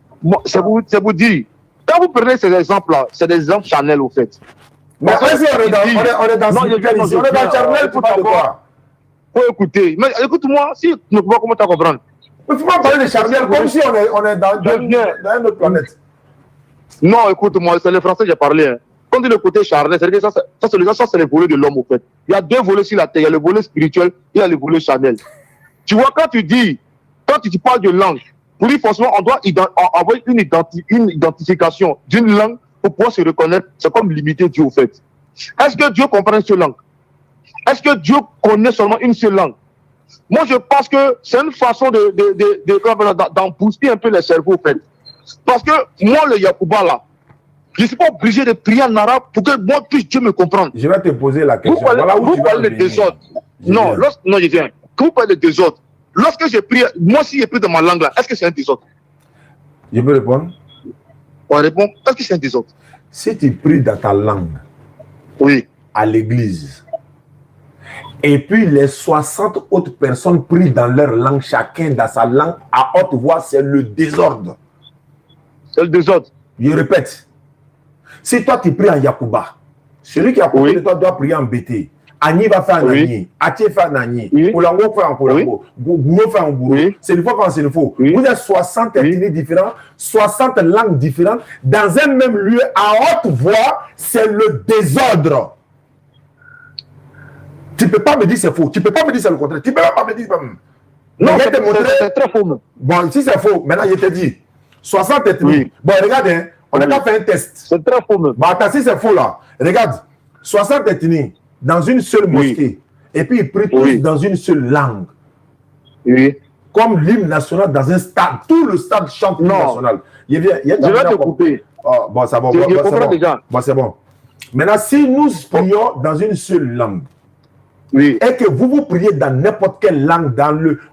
C'est vous dire, quand vous prenez ces exemples-là, c'est des exemples Chanel au fait. Mais on est dans Charnel pour quoi? Faut écouter. Mais écoute-moi, si tu ne peux pas comment tu comprendre. Il ne faut pas parler de Charnel comme si on est dans une autre planète. Non, écoute-moi, c'est le français que j'ai parlé. Hein. Quand on dit le côté charnel, c'est-à-dire que ça, c'est le volet de l'homme au fait. Il y a deux volets sur la terre. Il y a le volet spirituel et il y a le volet charnel. Tu vois, quand tu parles de langue, pour lui, forcément, on doit avoir une identification d'une langue pour pouvoir se reconnaître. C'est comme limiter Dieu au fait. Est-ce que Dieu comprend une seule langue? Est-ce que Dieu connaît seulement une seule langue? Moi, je pense que c'est une façon d'empousser un peu les cerveaux, au fait. Parce que moi, le Yacouba, là, je ne suis pas obligé de prier en arabe pour que moi, puisse Dieu me comprendre. Je vais te poser la question. Vous parlez de désordre. Non, je viens. Quand vous parlez de désordre, lorsque je prie, moi, si je prie dans ma langue, là, est-ce que c'est un désordre? Je peux répondre? On répond, est-ce que c'est un désordre? Si tu pries dans ta langue, oui, à l'église, et puis les 60 autres personnes prient dans leur langue, chacun dans sa langue, à haute voix, c'est le désordre. C'est le désordre. Je répète. Si toi tu pries en Yacouba, celui qui a côté de toi doit prier en BT. Agni va faire en Agni, Atie fait en Agni, Koulango fait en Koulango, Gouro fait en Gouro, c'est une fois quand c'est une fois. Vous avez 60 ethnies différentes, 60 langues différentes, dans un même lieu, à haute voix, c'est le désordre. Tu ne peux pas me dire c'est faux, tu ne peux pas me dire c'est le contraire, tu ne peux pas me dire... Non, c'est très faux. Bon, si c'est faux, maintenant je te dis, 60 ethnies. Bon, regarde, hein, on n'a pas fait un test. C'est très faux. Bon, attends, si c'est faux là, regarde, 60 ethnies dans une seule mosquée, et puis ils prient tous dans une seule langue. Oui. Comme l'hymne national dans un stade, tout le stade chante l'hymne national. Je vais te couper. Oh, bon, c'est bon. Je comprends déjà. Bon, c'est bon. Maintenant, si nous prions dans une seule langue, et que vous priez dans n'importe quelle langue,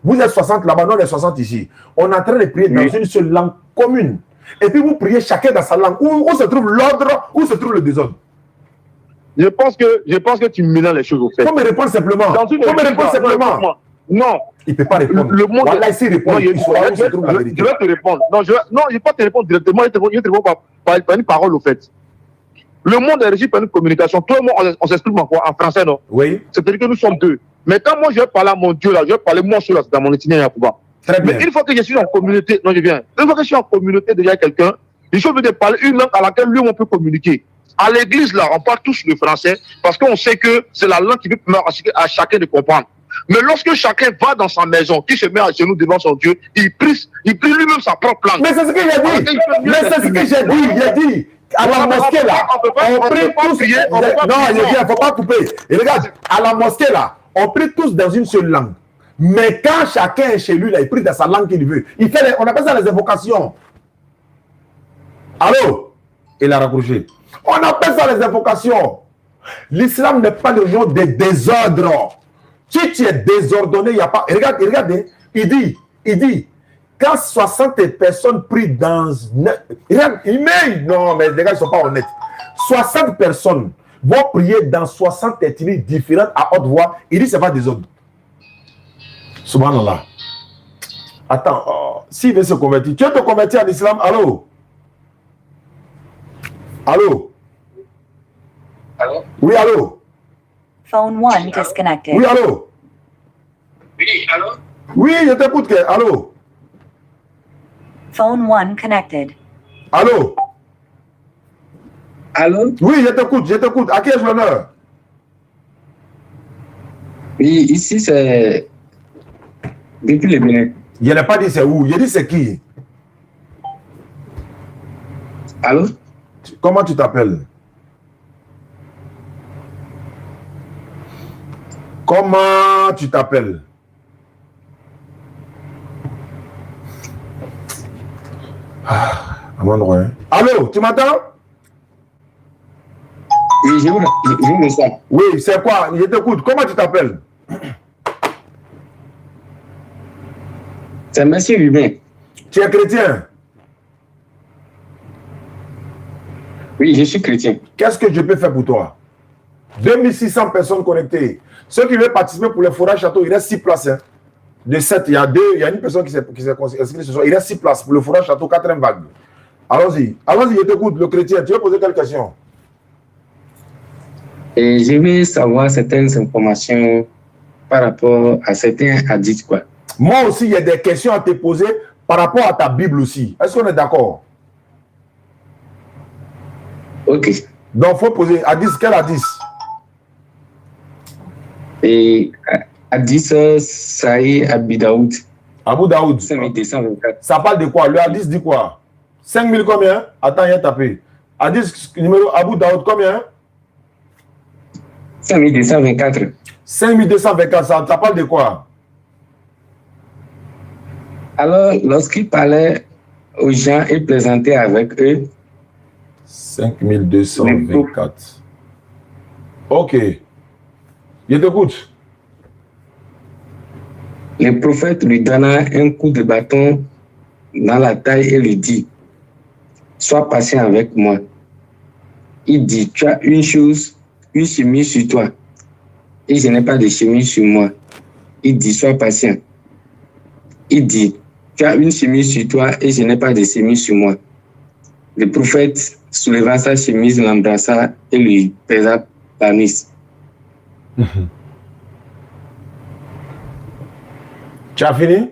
vous êtes 60 là-bas, non les 60 ici, on est en train de prier dans une seule langue commune. Et puis vous priez chacun dans sa langue. Où se trouve l'ordre, où se trouve le désordre? Je pense que tu mélanges les choses au fait. Faut me répondre simplement. Non. Il ne peut pas répondre. Le monde. Voilà, ici, répond. Je vais te répondre. Non, je ne vais pas te répondre directement. Je vais te répondre par une parole au fait. Le monde est régi par une communication. Toi et moi, on s'exprime en quoi? En français, non? Oui. C'est-à-dire que nous sommes deux. Mais quand moi, je vais parler à mon Dieu, là, je vais parler moi seul dans mon itinéraire Yacouba. Très bien. Mais une fois que je suis en communauté, non, je viens. Une fois que je suis en communauté déjà quelqu'un, je suis obligé de parler une langue à laquelle lui, on peut communiquer. À l'église, là, on parle tous le français parce qu'on sait que c'est la langue qui peut permettre à chacun de comprendre. Mais lorsque chacun va dans sa maison, qui se met à genoux devant son Dieu, il prie lui-même sa propre langue. Mais c'est ce que j'ai dit. Mais c'est ce que j'ai dit. À la mosquée, là, on prie tous. Non, il ne faut pas couper. Et regarde, à la mosquée, là, on prie tous dans une seule langue. Mais quand chacun est chez lui, là, il prie dans sa langue qu'il veut. On appelle ça les invocations. Allô? Il a raccroché. On appelle ça les invocations. L'islam n'est pas le nom des désordres. Si tu es désordonné, il n'y a pas... Regardez, il dit, quand 60 personnes prient dans... Non, mais les gars, ils ne sont pas honnêtes. 60 personnes vont prier dans 60 ethnies différentes à haute voix. Il dit, ce n'est pas désordre. Subhanallah. Attends, s'il veut se convertir, tu veux te convertir à l'islam? Allô? Allô? Allô? Oui, allô? Phone 1 disconnected. Oui, allô? Oui, allô? Oui, je t'écoute. Allô? Phone 1 connected. Allô? Allô? Oui, je t'écoute. À qui ai-je l'honneur? Oui, ici c'est depuis le Bénin. Je n'ai pas dit c'est où, j'ai dit c'est qui. Allô? Comment tu t'appelles? Comment tu t'appelles? Allô, tu m'entends? Oui, je vous ça. Oui, c'est quoi? Je t'écoute. Comment tu t'appelles? C'est Monsieur Hubin. Tu es chrétien? Oui, je suis chrétien. Qu'est-ce que je peux faire pour toi? 2600 personnes connectées. Ceux qui veulent participer pour le forage château, il reste 6 places. Hein. De 7, il y a une personne qui s'est inscrite ce soir. Il reste 6 places pour le forage château, 4e vague. Allons-y. Allons-y, je t'écoute, le chrétien. Tu veux poser quelle question? Et je veux savoir certaines informations par rapport à certains hadiths, quoi. Moi aussi, il y a des questions à te poser par rapport à ta Bible aussi. Est-ce qu'on est d'accord? Ok. Donc, il faut poser hadith, quel hadith? Et hadith Sahih Abu Daoud. Abu Daoud. 5224. Ça parle de quoi? Le hadith dit quoi? 5000 combien? Attends, il y a tapé. Hadith numéro Abu Daoud combien? 5224. 5224, ça parle de quoi? Alors, lorsqu'il parlait aux gens et plaisantait avec eux. 5224. Ok. Je t'écoute. Le prophète lui donna un coup de bâton dans la taille et lui dit: sois patient avec moi. Il dit: tu as une chose, une chemise sur toi, et je n'ai pas de chemise sur moi. Il dit: sois patient. Il dit: tu as une chemise sur toi, et je n'ai pas de chemise sur moi. Le prophète, soulevant sa chemise, l'embrassa et lui pesa la mise. Tu as fini?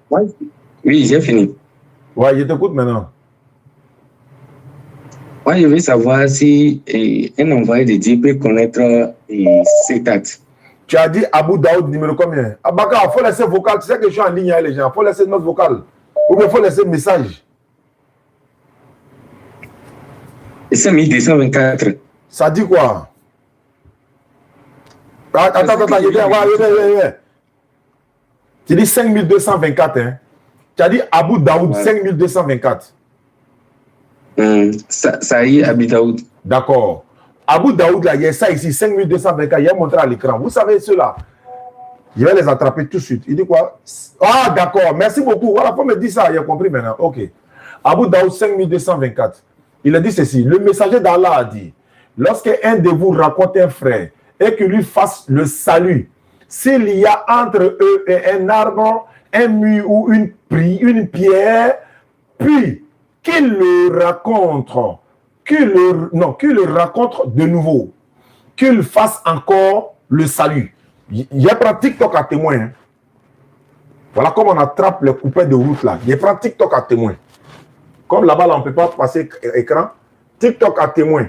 Oui, j'ai fini. Ouais, je t'écoute maintenant. Moi, je veux savoir si un envoyé de Dieu peut connaître cet acte. Tu as dit Abu Daoud numéro combien? Abaka, il faut laisser vocal. Tu sais que je suis en ligne avec les gens. Il faut laisser notre vocal. Ou bien il faut laisser message. Et 5224. Ça dit quoi? Attends, ouais. Tu dis 5224, hein? Tu as dit Abu Daoud, ouais. 5224. Sahih Abu Daoud. D'accord. Abu Daoud, là, il y a ça ici, 5224, il y a montré à l'écran. Vous savez ceux-là? Je vais les attraper tout de suite. Il dit quoi? Ah, d'accord, merci beaucoup. Voilà, faut me dire ça, il a compris maintenant. Ok. Abu Daoud, 5224. Il a dit ceci: le messager d'Allah a dit, lorsqu'un de vous raconte un frère et qu'il lui fasse le salut, s'il y a entre eux et un arbre, un mur ou une pierre, puis qu'il le raconte, qu'il le raconte de nouveau, qu'il fasse encore le salut. Il y a pas TikTok à témoin. Hein. Voilà comment on attrape les coupés de route là. Il y a pas TikTok à témoin. Comme là-bas, là, on ne peut pas passer écran. TikTok à témoin.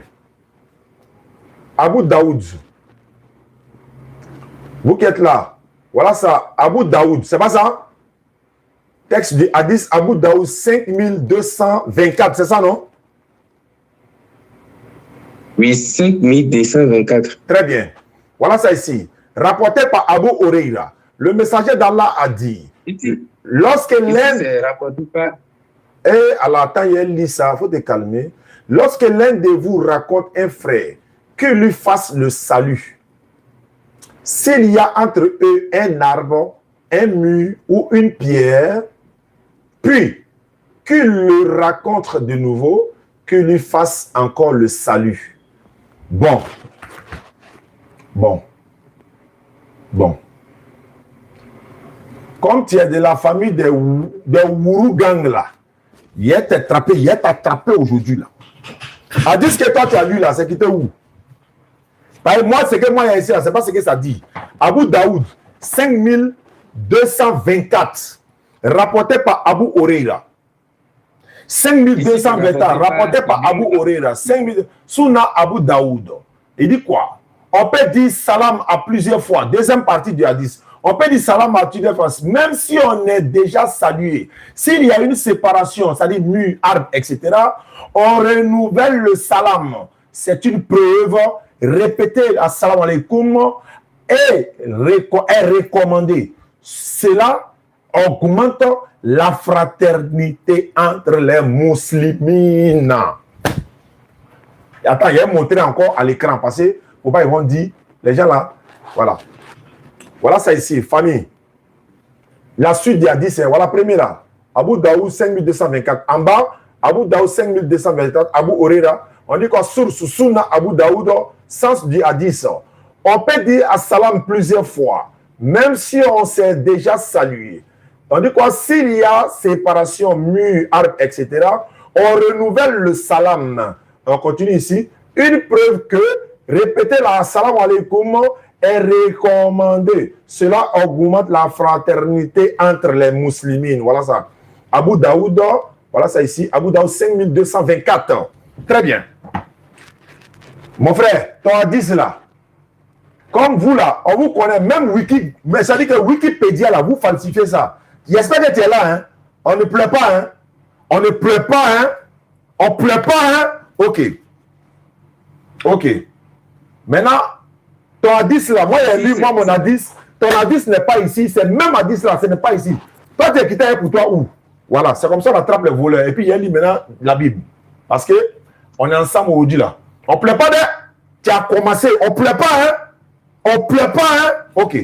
Abu Daoud. Vous qui êtes là. Voilà ça. Abu Daoud. C'est pas ça? Texte du hadith Abu Daoud 5224. C'est ça, non? Oui, 5224. Très bien. Voilà ça ici. Rapporté par Abu Huraira. Le messager d'Allah a dit. Lorsque l'un... Et alors, attends, il lit ça, il faut te calmer. Lorsque l'un de vous raconte un frère, que lui fasse le salut. S'il y a entre eux un arbre, un mur ou une pierre, puis qu'il le raconte de nouveau, que lui fasse encore le salut. Bon. Comme tu es de la famille des Wurugang là, il est attrapé aujourd'hui là. À dire ce que toi tu as lu là, c'est qui était où? Moi, ce que moi il y a ici, c'est pas ce que ça dit. Abu Daoud, 5224, rapporté par Abu Huraira. 5224, rapporté par Abu Huraira. Sunna Abu Daoud. Il dit quoi? On peut dire salam à plusieurs fois. Deuxième partie du hadith. On peut dire salam à plusieurs fois. Même si on est déjà salué. S'il y a une séparation, c'est-à-dire nu, arbre, etc., on renouvelle le salam. C'est une preuve. Répéter assalamu alaikum est recommandé. Cela augmente la fraternité entre les musulmans. Attends, il y a montré encore à l'écran parce que faut pas ils vont dire les gens là, voilà. Voilà ça ici, famille. La suite du hadith, c'est voilà premier là. Abu Daoud 5224. En bas, Abu Daoud 5224. Abu Huraira. On dit quoi source sunna Abu Daoud, sens du hadith. On peut dire assalam plusieurs fois, même si on s'est déjà salué. On dit quoi s'il y a séparation, mur, arbre, etc., on renouvelle le salam. On continue ici. Une preuve que répéter la assalamu alaikum est recommandé. Cela augmente la fraternité entre les musulmans. Voilà ça. Abu Daoud, voilà ça ici. Abu Daoud 5224. Très bien. Mon frère, ton hadith là, comme vous là, on vous connaît, même Wiki, mais ça dit que Wikipédia là, vous falsifiez ça. J'espère que tu es là, hein. On ne pleure pas, hein. On ne pleure pas, hein. On pleure pas, hein. Ok. Ok. Maintenant, ton hadith là, moi j'ai lu moi mon hadith. Ton hadith n'est pas ici, c'est même hadith là, ce n'est pas ici. Toi tu es quitté pour toi où? Voilà, c'est comme ça on attrape les voleurs. Et puis il y a lu maintenant la Bible. Parce que on est ensemble aujourd'hui là. On ne pleure pas, hein? Tu as commencé, on ne pleure pas, hein? On ne pleure pas, hein? Ok.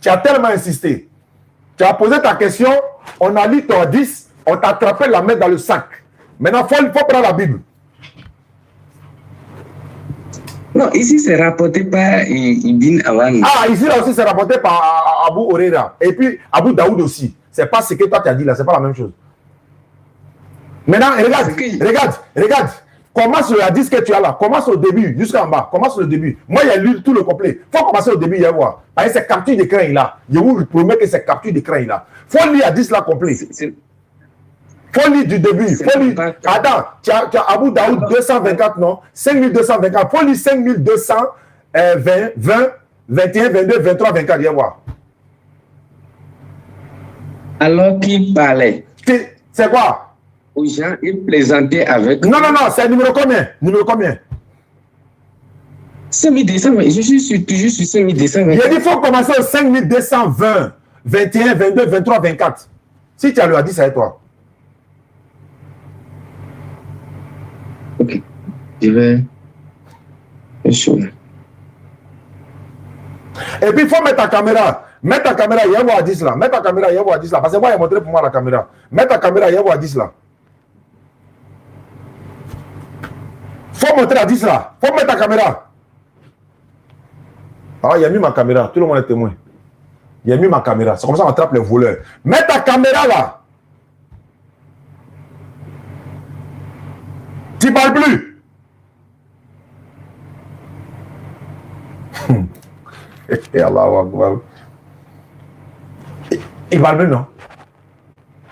Tu as tellement insisté. Tu as posé ta question, on a lu ton 10, on t'a attrapé la main dans le sac. Maintenant, il faut prendre la Bible. Non, ici c'est rapporté par Ibn Awan. Ah, ici là aussi c'est rapporté par Abu Huraira. Et puis Abu Daoud aussi. C'est pas ce que toi tu as dit là, c'est pas la même chose. Maintenant, regarde. Commence le hadith que tu as là. Commence au début, jusqu'en bas. Commence le début. Moi, il y a lu tout le complet. Il faut commencer au début, il y a voir. Parce que c'est capture d'écran là. Je vous promets que c'est capture d'écran là. Il faut lire le hadith là complet. Il faut lire du début. Faut lire... Attends, tu as Abu Daoud 224, non? 5224. Il faut lire 5220, 20, 21, 22, 23, 24. Il y a voir. Alors qu'il parlait. C'est quoi? Aux gens, il plaisantait avec... Non, c'est numéro combien? Numéro combien? 5200, je suis toujours sur 5200. Il a dit qu'il faut commencer au 5220, 21, 22, 23, 24. Si tu as le hadith, c'est toi. Ok, je vais... Et puis il faut mettre ta caméra. Mets ta caméra, il y a un hadith là. Mets ta caméra, il y a un hadith là. Parce que moi, il a montré pour moi la caméra. Mets ta caméra, il y a un hadith là. Faut montrer la 10 là. Faut mettre ta caméra. Ah, il a mis ma caméra. Tout le monde est témoin. Il a mis ma caméra. C'est comme ça qu'on attrape les voleurs. Mets ta caméra là. Tu parles plus. Allahu Akbar. Il parle plus, non?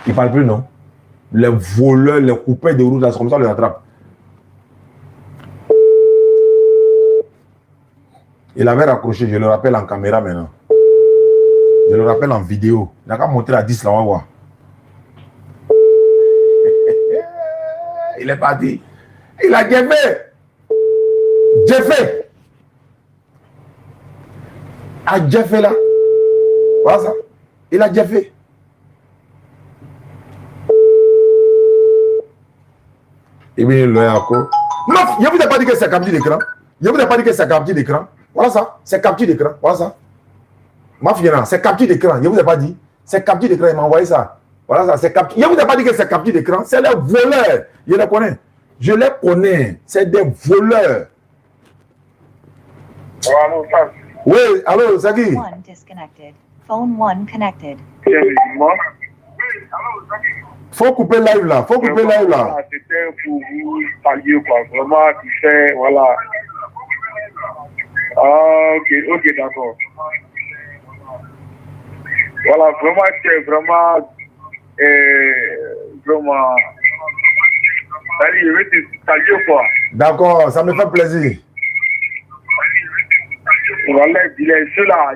Il parle plus, non? Les voleurs, les coupeurs de route, c'est comme ça qu'on les attrape. Il avait raccroché, je le rappelle en caméra maintenant. Je le rappelle en vidéo. Il n'a qu'à monter la 10 là, on va voir. Il est parti. Il a fait. Jeff là. Voilà ça. Il a Jeff. Et bien, le encore. Non, je ne vous ai pas dit que c'est capture d'écran. Je ne vous ai pas dit que c'est capture d'écran. Voilà ça. C'est capture d'écran. Voilà ça. Ma fille, c'est capture d'écran. Je ne vous ai pas dit. C'est capture d'écran. Il m'a envoyé ça. Voilà ça. C'est capture. Je ne vous ai pas dit que c'est capture d'écran. C'est les voleurs. Je les connais. Je les connais. C'est des voleurs. Oui, allô, c'est qui? One disconnected. Phone 1 connected. Faut couper live là. Faut couper live là. C'était pour vous saluer quoi. Vraiment, tu fais, voilà. Ah, ok, d'accord. Voilà, vraiment, c'est vraiment, allez, je vais te saluer quoi. D'accord, ça me fait plaisir. Voilà, il est cela.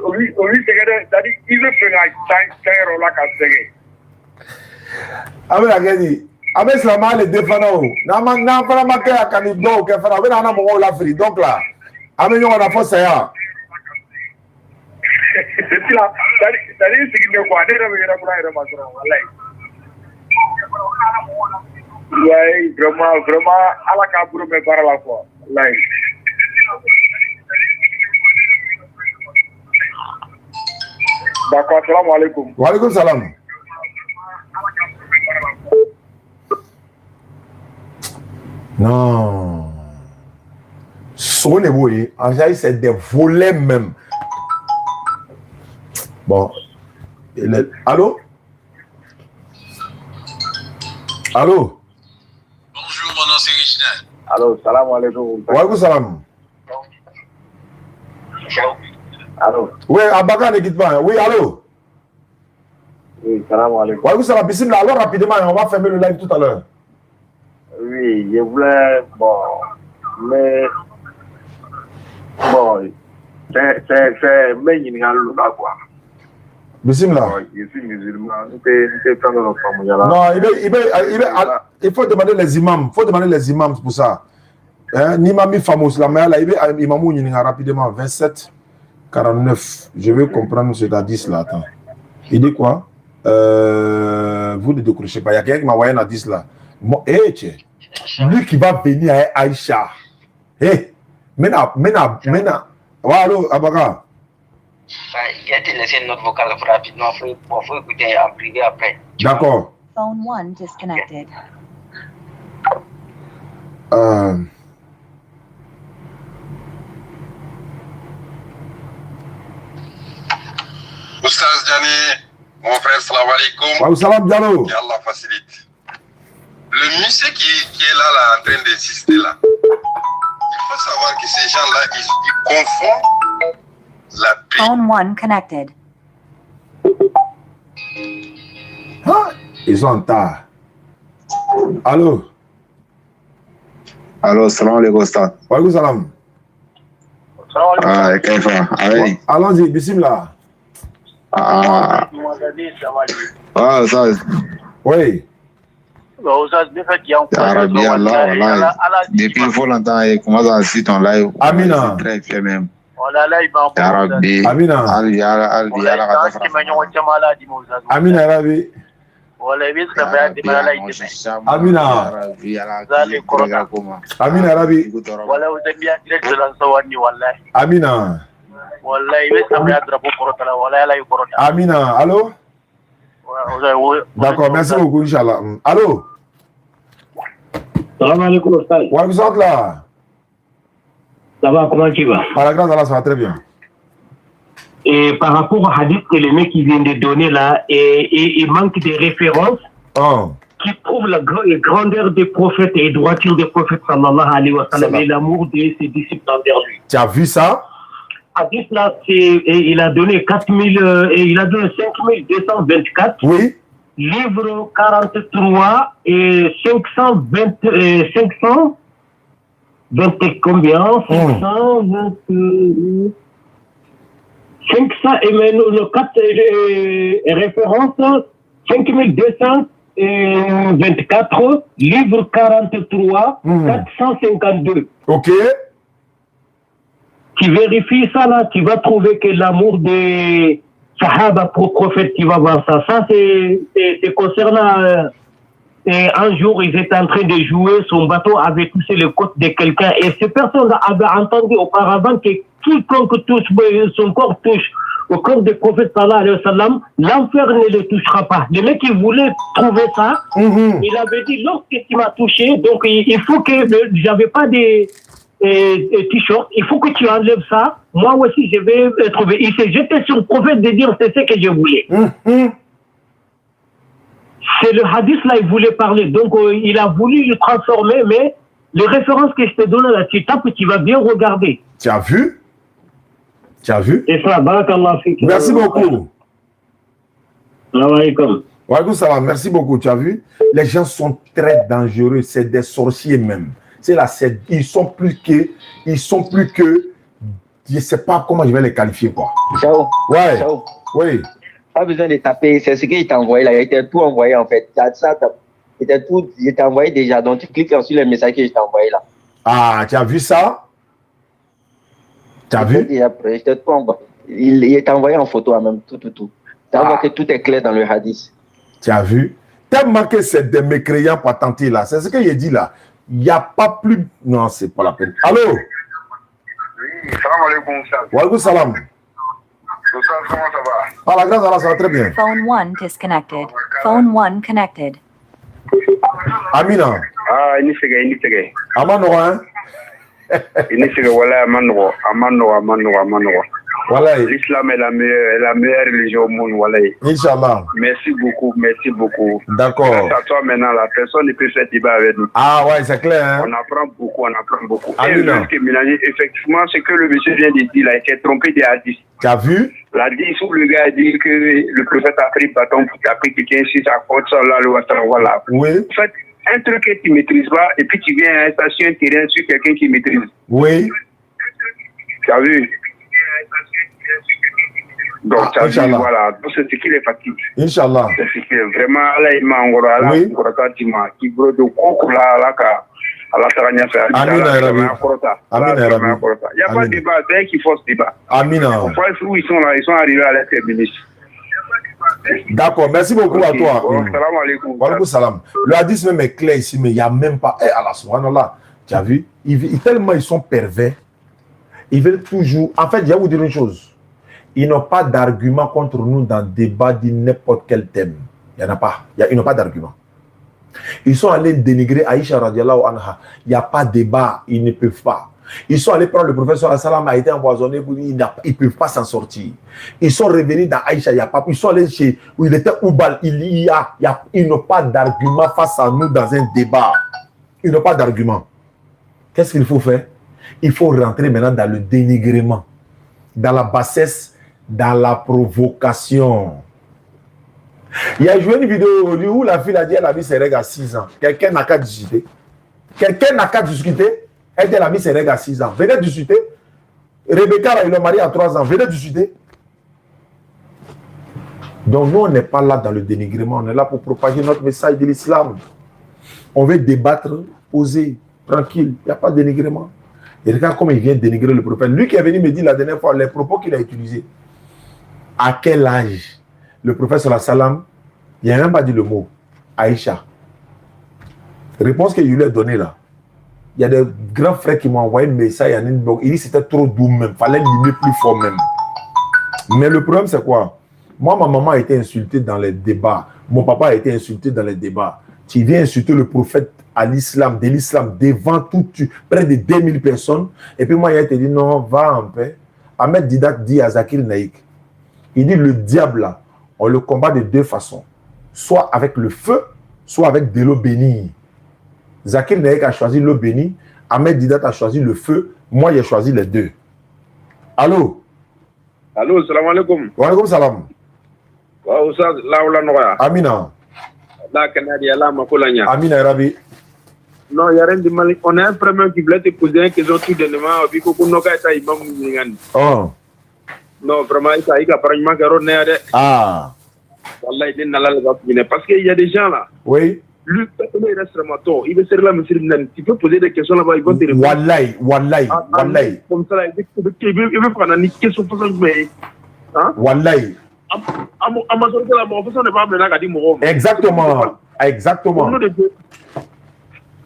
Oui, c'est-à-dire il veut faire un rôle à Abe ageni. Abe slama le défendant. Na fala make akani do ke fara. Abe na na mo la free. Donc là, abe nyo na force ya. C'est là. C'est-à-dire ce qui me quoi, ne reviendra pour la remasser. Ouais, vraiment, à la cabure me parle la fois. Like. D'accord, salam alaikum. Wa alaikum salam. Non. Son évolué, en général, c'est des volets même. Bon. Allô? Allô? Bonjour, mon nom c'est Richard. Allô, salam alaikum. Wa alaikum salam. Allô? Oui, Abaka ne quitte pas. Oui, allô? Oui, salam alaikum. Wa alaikum salam. Bismillah, alors rapidement, on va fermer le live tout à l'heure. Oui, je voulais, mais, c'est Méninigal, quoi. Bismillah. Je suis musulman, Non, il faut demander les imams. Il faut demander les imams pour ça. Ni mami famous, la mère, là, il m'a dit rapidement 27, 49. Je veux comprendre ce qu'a dit là. Attends. Il dit quoi? Vous ne décrochez pas. Il y a quelqu'un qui m'a envoyé un 10 là. Lui qui va venir à Aïcha. Maintenant. Allô, Abaka. Il a été laissé notre vocal rapidement. Il faut écouter en privé après. D'accord. Phone 1 disconnected. Oustaz Diané, mon frère, salam alaikum. Wa salam Diallo. Allah facilite. Le monsieur qui est là, en train d'insister là, il faut savoir que ces gens-là, ils confondent la paix. Phone 1 connected. Ils sont en retard. Allô? Allô, salam alaikum, Ustad. Wa alaikum salam. Ah, Kaifa, allez. Allons-y, bismillah. Ah, ça. Oui. Arabi, Allah, depuis il faut longtemps, il commence à citer ton live. Amina. Très fier même. Arabi. Amina. Amina, Arabi. Amina. Amina, Arabi. Amina. Amina, allô? D'accord, merci beaucoup, Inch'Allah. Allô? Salam alaikum, Ustaz. Wa alaikum salam là. Ça va, comment tu vas? Par la grâce d'Allah, ça va très bien. Et par rapport au hadith que le mec qui vient de donner là, il manque des références qui prouvent la grandeur des prophètes et droiture des prophètes, sallallahu alayhi wa sallam, et l'amour de ses disciples envers lui. Tu as vu ça? Hadith là, il a donné 5224. Oui. Livre 43 et 520 combien? 500 et le 4 références 5224, livre 43, 452. Ok. Tu vérifies ça là, tu vas trouver que l'amour des Sahaba pour prophète, tu vas voir ça. Ça, c'est concernant. Un jour, ils étaient en train de jouer, son bateau avait touché le côte de quelqu'un, et ces personnes avaient entendu auparavant que quiconque touche, son corps touche au corps du prophète sallallahu alayhi wa sallam, l'enfer ne le touchera pas. Le mec, il voulait trouver ça, il avait dit, lorsque tu m'as touché, donc il faut que, j'avais pas des t-shirts, il faut que tu enlèves ça, moi aussi je vais trouver. Il s'est jeté sur le prophète de dire, c'est ce que je voulais. C'est le hadith là, il voulait parler. Donc, il a voulu le transformer, mais les références que je te donne là, tu tapes, tu vas bien regarder. Tu as vu? Tu as vu? Et ça, barakallah fik. Merci beaucoup. Salam alaikum. Wa alaikum salam. Merci beaucoup. Tu as vu? Les gens sont très dangereux. C'est des sorciers même. C'est là, ils sont plus que je sais pas comment je vais les qualifier, quoi. Ciao. Ouais. Ciao. Oui. Pas besoin de taper, c'est ce qu'il t'a envoyé là. Il t'a tout envoyé en fait. Il t'a envoyé déjà. Donc tu cliques sur les messages que je t'ai envoyé là. Ah, tu as vu ça? Tu as vu? Je t'ai tout envoyé. Il t'a envoyé en photo même, tout. Tu vois que tout est clair dans le hadith. Tu as vu? Tellement que c'est des mécréants patentés là. C'est ce que j'ai dit là. Il n'y a pas plus. Non, c'est pas la peine. Allô? Oui, salam alaikum. Wa alaikum salam. Comment ça va? Ah, la grâce, ça va très bien. Phone 1 disconnected. Phone 1 connected. Amina. Ah, ini sege. Amano, hein? Ini sege, voilà, amano. Voilà. L'islam est la meilleure religion au monde, voilà. Inch'Allah. Merci beaucoup. D'accord. Grâce à toi maintenant, la personne ne peut faire débat avec nous. Ah ouais, c'est clair. Hein? On apprend beaucoup. Amina. Effectivement, ce que le monsieur vient de dire, là, il s'est trompé des hadiths. Tu as vu? L'hadith où le gars a dit que le prophète a pris le bâton pour taper quelqu'un sur sa côte, voilà. Oui. En fait, un truc que tu ne maîtrises pas, et puis tu viens sur un terrain sur quelqu'un qui maîtrise. Oui. Tu as vu? Donc, tu as vu, voilà. Donc, c'est ce qui les fatigue. Inch'Allah. C'est ce qui est vraiment, là, il m'a encore, oui. Qui brode de coco, là, Allah Tarania fait. Amina Rabi. Il n'y a pas de débat, c'est qui force débat. Amina. Où ils sont là, ils sont arrivés à l'être ministre. D'accord, merci beaucoup à toi. Salam alaikum. Wa alaikum salam. Le hadith même est clair ici, mais il n'y a même pas. Eh, Allah subhanallah. Tu as vu? Tellement ils sont pervers. Ils veulent toujours. En fait, je vais vous dire une chose. Ils n'ont pas d'argument contre nous dans le débat de n'importe quel thème. Il n'y en a pas. Ils n'ont pas d'argument. Ils sont allés dénigrer Aïcha radiallahu anha. Il n'y a pas de débat. Ils ne peuvent pas. Ils sont allés prendre le professeur Salam a été empoisonné. Ils ne peuvent pas s'en sortir. Ils sont revenus dans Aïcha. Il y a pas. Ils sont allés chez où il était Oubal. Ils n'ont pas d'argument face à nous dans un débat. Ils n'ont pas d'argument. Qu'est-ce qu'il faut faire? Il faut rentrer maintenant dans le dénigrement, dans la bassesse, dans la provocation. Il y a joué une vidéo où la fille a dit qu'elle a mis ses règles à 6 ans. Quelqu'un n'a qu'à discuter. Elle a mis ses règles à 6 ans. Venez discuter. Rebecca, il est marié à 3 ans. Venez discuter. Donc nous, on n'est pas là dans le dénigrement. On est là pour propager notre message de l'islam. On veut débattre, poser, tranquille. Il n'y a pas de dénigrement. Et regarde comment il vient dénigrer le prophète. Lui qui est venu me dire la dernière fois les propos qu'il a utilisés. À quel âge le prophète sallallahu alayhi wa sallam, il n'a même pas dit le mot Aïcha. Réponse que je lui ai donnée là. Il y a des grands frères qui m'ont envoyé un message. Il dit que c'était trop doux même. Il fallait limer plus fort même. Mais le problème c'est quoi? Moi, ma maman a été insultée dans les débats. Mon papa a été insulté dans les débats. Tu viens insulter le prophète à l'islam, de l'islam, devant près de 2000 personnes. Et puis moi, il a été dit non, va en paix. Ahmed Didat dit à Zakir Naïk, il dit le diable là, on le combat de deux façons. Soit avec le feu, soit avec de l'eau bénie. Zakir Naïk a choisi l'eau bénie. Ahmed Didat a choisi le feu. Moi, j'ai choisi les deux. Allô? Allô, salam alaikum. Wa alaikum salam. Wa Oustaz, la noya. Amina. La Canadien, la Makolanya. Amina Rabi. Non, il n'y a rien de mal. On a un premier qui voulait te poser une question tout dernièrement. Puis qu'on n'a pas été imam. Oh. Non, vraiment, il y a apparemment que Ron est. Ah. Wallah, il est dans la parce qu'il y a des gens là. Oui. Lui, il reste ramato. Il veut se là, monsieur. Tu peux poser des questions là-bas, ils vont te répondre. Wallahi, wallahi, wallahi. Comme ça, il veut prendre une question pour ça, mais. Hein? Wallahi. Exactement. Exactement.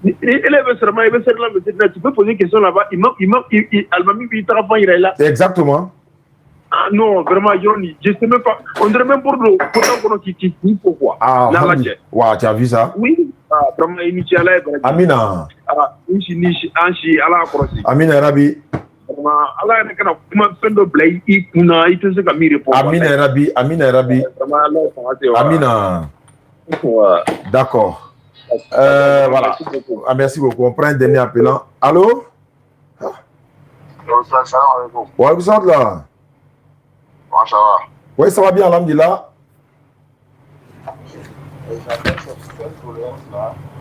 Tu peux poser une question là-bas. Exactement. Ah non, vraiment, je ne sais même pas. On dirait même pour nous. Pourquoi? Ah, wow, tu as vu ça? Oui. Vraiment, Amina. Amina Rabi. Amina Rabi, Amina Rabi. Amina. D'accord. Voilà. Ah, merci beaucoup. On prend un dernier appelant. Allô? Ouais, vous êtes là? Ça va? Oui, ça va bien, alhamdulillah.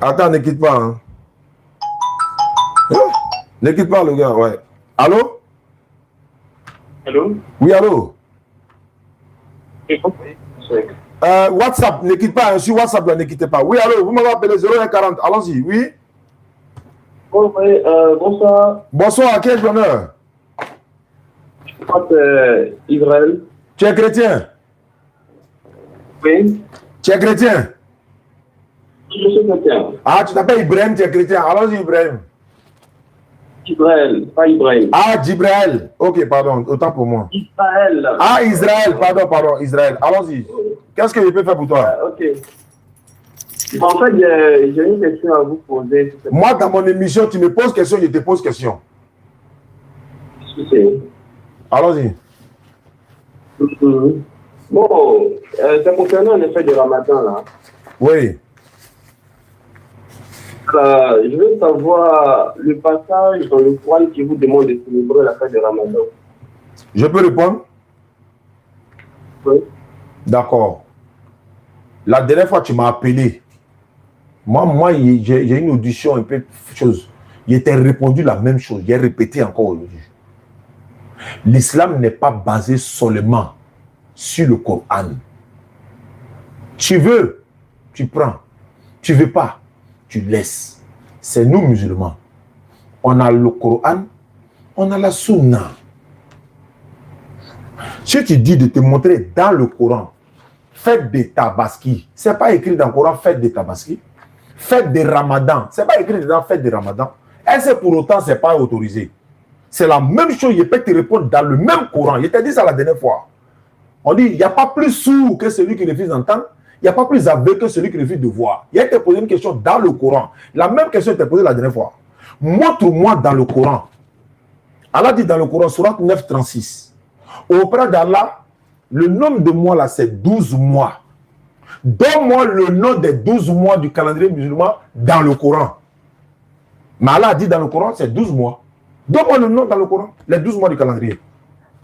Attends, ne quitte pas. Hein. Ne quitte pas, le gars, ouais. Allô? Allô? Oui, allô? WhatsApp, ne quitte pas. Sur WhatsApp, là, ne quittez pas. Oui, allô, vous m'avez appelé 0140. Allons-y, oui? Oui, bonsoir. Bonsoir, à quel honneur? Je m'appelle Israël. Tu es chrétien? Oui. Tu es chrétien? Je suis chrétien. Ah, tu t'appelles Ibrahim, tu es chrétien. Allons-y, Ibrahim. Israël, pas Ibrahim. Ah, Jibril. Ok, pardon, autant pour moi. Israël. Ah, Israël, pardon, Israël. Allons-y. Qu'est-ce que je peux faire pour toi? Ok. En fait, j'ai une question à vous poser. Moi, dans mon émission, tu me poses question, je te pose question. Allons-y. Bon, c'est concernant l'effet du ramadan, là. Oui. Je veux savoir le passage dans le Coran qui vous demande de célébrer la fête du ramadan. Je peux répondre? Oui. D'accord. La dernière fois, tu m'as appelé. Moi j'ai une audition un peu chose. Il t'ai répondu la même chose. J'ai répété encore aujourd'hui. L'islam n'est pas basé seulement sur le Coran. Tu veux, tu prends. Tu veux pas, tu laisses. C'est nous musulmans. On a le Coran, on a la Sunna. Si tu dis de te montrer dans le Coran, fête de Tabaski, c'est pas écrit dans le Coran fête de Tabaski. Fête de Ramadan, c'est pas écrit dans fête de Ramadan. Est-ce que pour autant c'est pas autorisé? C'est la même chose, je peux te répondre dans le même Coran. Je t'ai dit ça la dernière fois. On dit, il n'y a pas plus sourd que celui qui refuse d'entendre. Il n'y a pas plus aveugle que celui qui refuse de voir. Il a été posé une question dans le Coran. La même question était posée la dernière fois. Montre-moi dans le Coran. Allah dit dans le Coran, Sourate 9, 36. Auprès d'Allah, le nombre de mois là, c'est 12 mois. Donne-moi le nom des 12 mois du calendrier musulman dans le Coran. Mais Allah a dit dans le Coran, c'est 12 mois. Donne-moi le nom dans le Coran, les 12 mois du calendrier.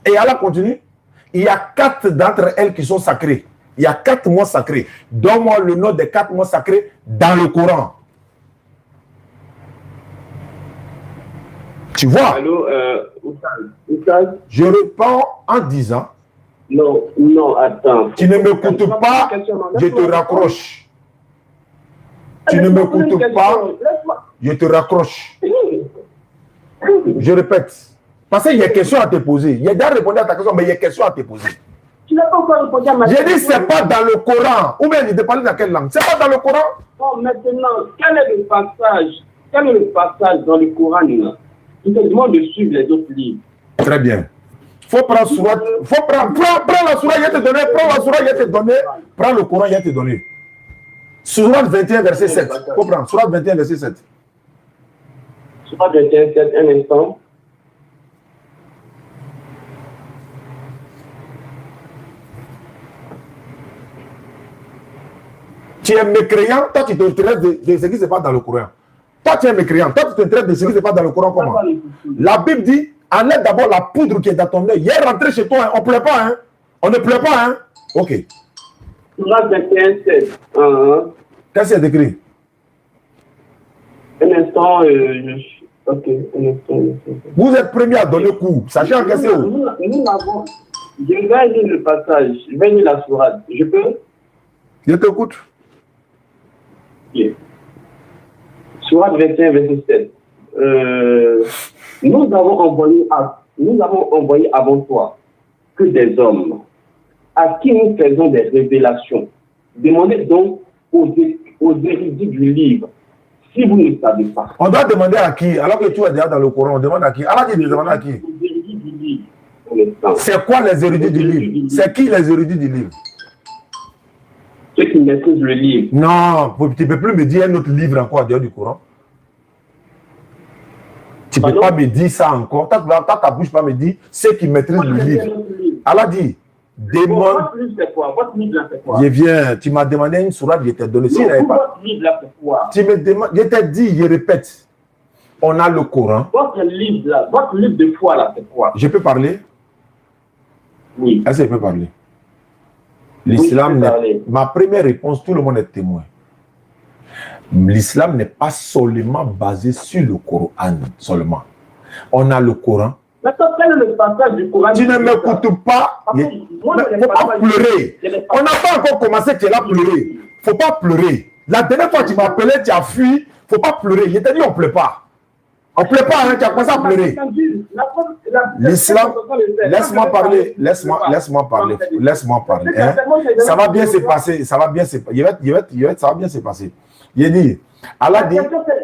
Et Allah continue. Il y a 4 d'entre elles qui sont sacrées. Il y a 4 mois sacrés. Donne-moi le nom des 4 mois sacrés dans le Coran. Tu vois? Allô, Oussal. Je réponds en disant. Non, attends. Tu ne m'écoutes pas, je te raccroche. Tu ne m'écoutes pas, je te raccroche. Je répète. Parce qu'il y a une question à te poser. Il y a déjà répondu à ta question, mais il y a une question à te poser. Tu n'as pas encore répondu à ma question. J'ai dit, c'est pas dans le Coran. Ou bien, il te parle dans quelle langue? C'est pas dans le Coran? Bon, maintenant, quel est le passage dans le Coran là? Il te demande de suivre les autres livres. Très bien. Faut prendre sourate. Faut prendre la sourate, il va te donner. Prends la sourate, il va te donner. Prends le Coran, il va te donner. Sourate 21, verset 7. Faut prendre. Sourate 21, verset 7. Sourate 21, 7, un instant. Tu es mécréant, toi tu t'intéresses de ce qui se passe dans le Coran. Toi tu es mécréant, toi tu t'intéresses de ce qui se passe dans le Coran comment? La Bible dit, enlève d'abord la poudre qui est dans ton œil. Hier rentré chez toi, hein, on ne pleure pas, hein? On ne pleure pas, hein? Ok. Sourate 21, 7. Qu'est-ce qu'il y a écrit? Un instant, ok, un instant. Vous êtes premier à donner cours, sachant que c'est où? Nous l'avons. Je vais lire le passage, je vais lire la sourate. Je peux? Je t'écoute. Okay. Sourate 21, verset 7. Nous avons envoyé avant toi que des hommes à qui nous faisons des révélations. Demandez donc aux érudits du livre si vous ne savez pas. On doit demander à qui? Alors que tu es déjà dans le Coran, on demande à qui? Allah dit de demander à qui? Aux érudits du livre. C'est quoi les érudits du livre? C'est qui les érudits du livre? Ceux qui maîtrisent le livre. Non, tu ne peux plus me dire un autre livre encore dehors du Coran. Tu ne peux pas me dire ça encore. Ta bouche pas me dire ceux qui maîtrisent le livre. Allah dit, demande. Votre livre, c'est quoi? Votre livre, là, c'est quoi? Je viens, tu m'as demandé une sourate, je t'ai donné. Si votre livre, là, c'est quoi? Tu me demandes, je t'ai dit, je répète. On a le Coran. Votre livre, là, votre livre de foi, là, c'est quoi? Je peux parler? Oui. Est-ce que je peux parler? L'islam, ma première réponse, tout le monde est témoin. L'islam n'est pas seulement basé sur le Coran seulement. On a le Coran, Maintenant, quel est le passage du Coran? Tu ne m'écoutes pas. Il ne faut pas pleurer. On n'a pas encore commencé, tu es là pleurer. Il ne faut pas pleurer. La dernière fois, tu m'as appelé, tu as fui. Il ne faut pas pleurer. Je t'ai dit, on ne pleure pas. On ne pleure pas, hein, tu as commencé à pleurer. L'islam, laisse-moi parler. Laisse-moi parler. Laisse-moi parler. Hein. Ça va bien se passer. Ça va bien se passer. Ça va bien se passer. Il dit, Allah dit,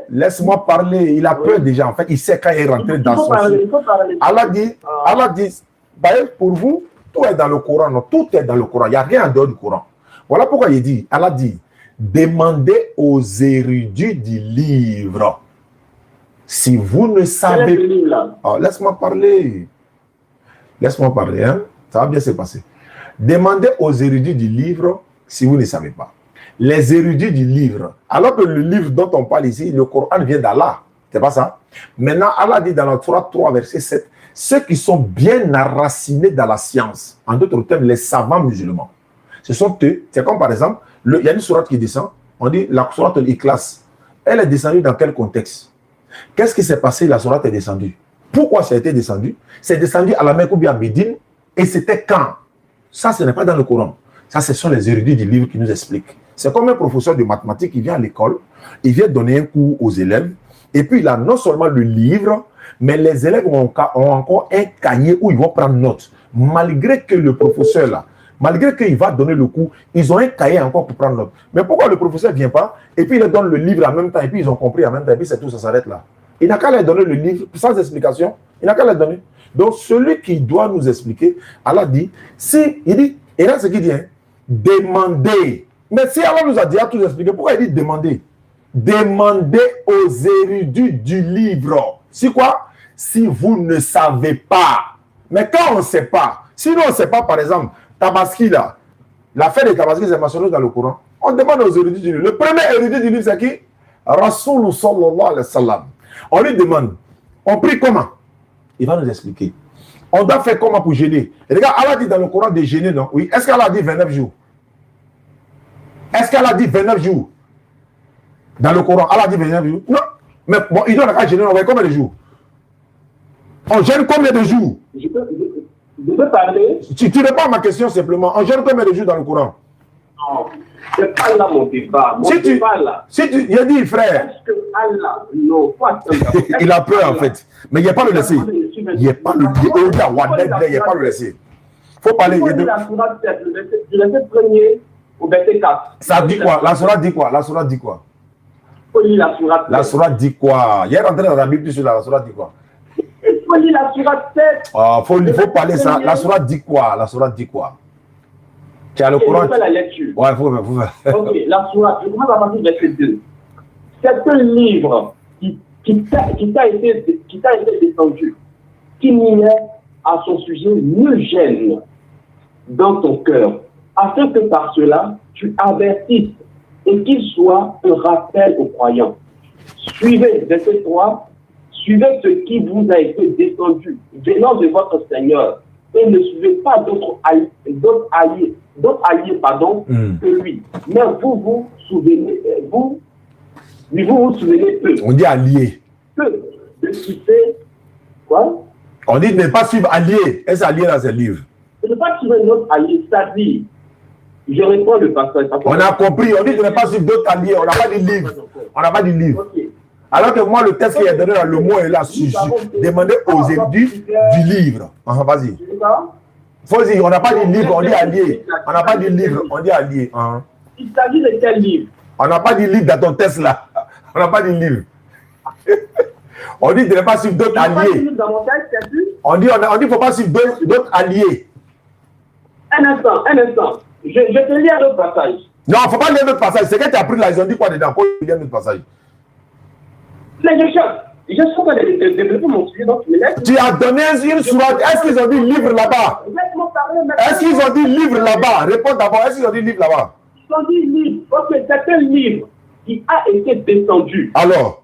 laisse-moi parler. Il a peur déjà. En fait, il sait quand il est rentré dans son sujet. Allah dit, pour vous, tout est dans le Coran. Non, tout est dans le Coran. Il n'y a rien en dehors du Coran. Voilà pourquoi il dit, Allah dit, demandez aux érudits du livre. Si vous ne savez pas... Oh, laisse-moi parler. Laisse-moi parler. Hein? Ça va bien se passer. Demandez aux érudits du livre si vous ne savez pas. Les érudits du livre. Alors que le livre dont on parle ici, le Coran vient d'Allah. C'est pas ça? Maintenant, Allah dit dans la Torah 3, verset 7, ceux qui sont bien enracinés dans la science, en d'autres termes, les savants musulmans. Ce sont eux. C'est comme par exemple, il y a une sourate qui descend. On dit la sourate Al-Ikhlas. Elle est descendue dans quel contexte? Qu'est-ce qui s'est passé? La sourate est descendue. Pourquoi ça a été descendu? C'est descendu à la Mecque ou bien à Médine. Et c'était quand? Ça, ce n'est pas dans le Coran. Ça, ce sont les érudits du livre qui nous expliquent. C'est comme un professeur de mathématiques qui vient à l'école, il vient donner un cours aux élèves, et puis il a non seulement le livre, mais les élèves ont encore un cahier où ils vont prendre note. Malgré que le professeur là, malgré qu'il va donner le cours, ils ont un cahier encore pour prendre note. Mais pourquoi le professeur ne vient pas, et puis il leur donne le livre en même temps, et puis ils ont compris en même temps, et puis c'est tout, ça s'arrête là. Il n'a qu'à leur donner le livre, sans explication, il n'a qu'à leur donner. Donc celui qui doit nous expliquer, Allah dit, si, il dit, et là ce qu'il dit, hein, demandez. Mais si Allah nous a déjà tout expliqué, pourquoi il dit demander? Demandez aux érudits du livre. Si quoi? Si vous ne savez pas. Mais quand on ne sait pas, sinon on ne sait pas, par exemple, Tabaski là, l'affaire de Tabaski c'est mentionné dans le Coran. On demande aux érudits du livre. Le premier érudit du livre c'est qui? Rasoul sallallahu alayhi wa sallam. On lui demande, on prie comment? Il va nous expliquer. On doit faire comment pour jeûner? Et regarde, Allah dit dans le Coran de jeûner, non? Oui. Est-ce qu'Allah dit 29 jours? Est-ce qu'Allah dit 29 jours? Dans le Coran, Allah dit 29 jours? Non. Mais bon, il doit jeûner, on va combien de jours? On jeûne combien de jours? Je peux parler? Tu réponds à ma question simplement. On jeûne combien de jours dans le Coran? Non, c'est pas là mon débat. Il a dit, frère. Est-ce que Allah, non, pas il a peur en fait. Mais il n'y a pas le laisser. Il n'y a pas le laisser. Il faut parler. La sourate 7, du verset 1er au verset 4. Ça dit quoi? La sourate dit quoi? La sourate dit quoi? Il faut lire la sourate 7. La sourate dit quoi? Il est rentré dans la Bible sur la sourate dit quoi? Il faut lire la sourate 7. Il faut parler ça. La sourate dit quoi? La sourate dit quoi? Tu as le Coran. Il faut la lecture. Ouais, il faut. Ok, la sourate, je commence à partir du verset 2. C'est un livre qui t'a été descendu, qui n'y est à son sujet ne gêne dans ton cœur, afin que par cela, tu avertisses et qu'il soit un rappel aux croyants. Suivez, verset 3, suivez ce qui vous a été descendu venant de votre Seigneur et ne suivez pas d'autres alliés que lui. Mais vous vous souvenez, vous vous souvenez peu. On dit allié. Peu de ce qui fait quoi? On dit ne pas suivre allié. Est-ce allié dans ce livre? Ne pas suivre notre allié, c'est-à-dire, je réponds le passage. On a compris, on dit de ne pas suivre d'autres alliés. On n'a pas de livre. On n'a pas de livre. Okay. Alors que moi, le texte qui est donné dans le mot est là. Demandez aux érudits du livre. Vas-y. Faut dire, on n'a pas de livre, on dit allié. On n'a pas de livre, on dit allié. Il s'agit de quel livre? On n'a pas de livre dans ton texte là. On n'a pas de livre. On dit de ne pas suivre d'autres alliés. On dit qu'il ne faut pas suivre d'autres alliés. Un instant. Je te lis un autre passage. Non, il ne faut pas lire notre passage. C'est que tu as pris là, ils ont dit quoi dedans? Faut lire notre passage. Je suis en train de développer mon sujet, donc tu me laisses. Tu as donné une sourate. Est-ce qu'ils ont dit livre là-bas? Est-ce qu'ils ont dit livre là-bas? Réponds d'abord. Est-ce qu'ils ont dit livre là-bas? Ils ont dit livre. Ok, c'est un livre qui a été descendu. Alors?